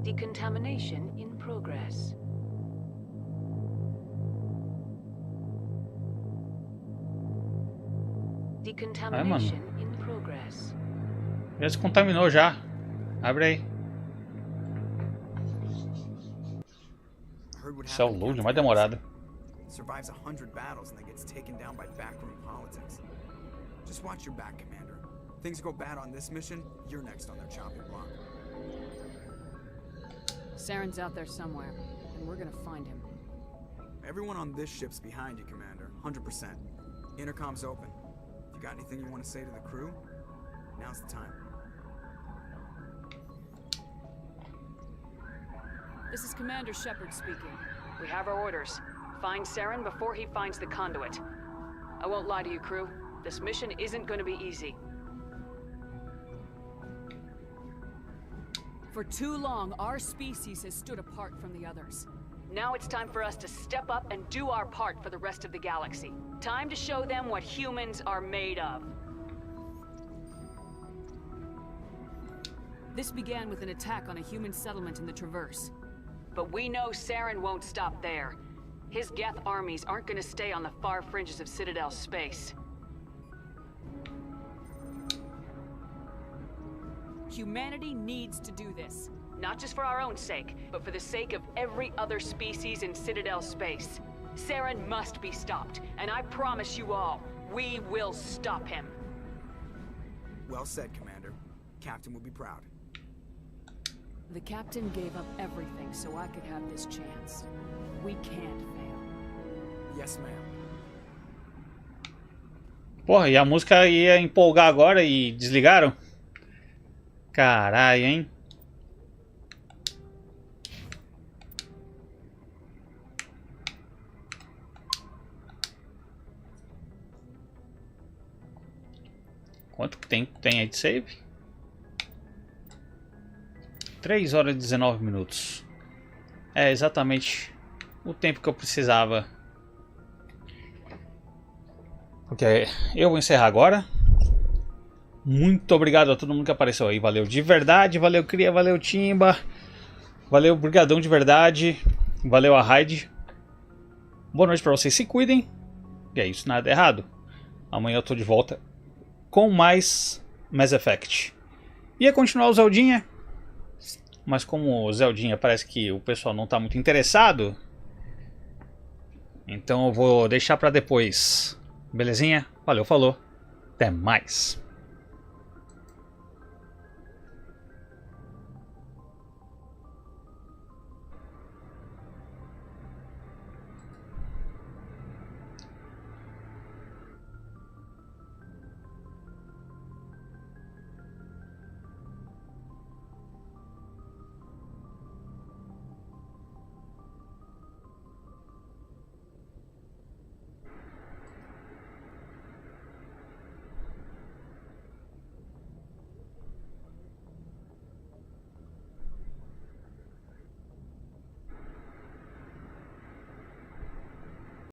Decontamination in progress. Decontamination in progress. Já se contaminou já. Abre aí. Isso é o load mais demorado. Survives 100 battles and then gets taken down by backroom politics. Just watch your back, Commander. Things go bad on this mission, you're next on their chopping block. Saren's out there somewhere, and we're gonna find him. Everyone on this ship's behind you, Commander. 100%. Intercom's open. If you got anything you want to say to the crew, now's the time. This is Commander Shepard speaking. We have our orders. Find Saren before he finds the conduit. I won't lie to you, crew. This mission isn't going to be easy. For too long, our species has stood apart from the others. Now it's time for us to step up and do our part for the rest of the galaxy. Time to show them what humans are made of. This began with an attack on a human settlement in the Traverse. But we know Saren won't stop there. His Geth armies aren't going to stay on the far fringes of Citadel space. Humanity needs to do this. Not just for our own sake, but for the sake of every other species in Citadel space. Saren must be stopped, and I promise you all, we will stop him. Well said, Commander. Captain will be proud. The Captain gave up everything so I could have this chance. We can't fail. Yes, ma'am. Porra, e a música ia empolgar agora e desligaram? Caralho, hein? Quanto tem aí de save? 3 horas e 19 minutos. É exatamente o tempo que eu precisava. Ok, eu vou encerrar agora. Muito obrigado a todo mundo que apareceu aí. Valeu de verdade, valeu Cria, valeu Timba. Valeu Brigadão de verdade. Valeu a Raid. Boa noite pra vocês, se cuidem. E é isso, nada errado. Amanhã eu tô de volta com mais Mass Effect. Ia continuar o Zeldinha, mas como o Zeldinha parece que o pessoal não tá muito interessado, então eu vou deixar pra depois. Belezinha? Valeu, falou. Até mais.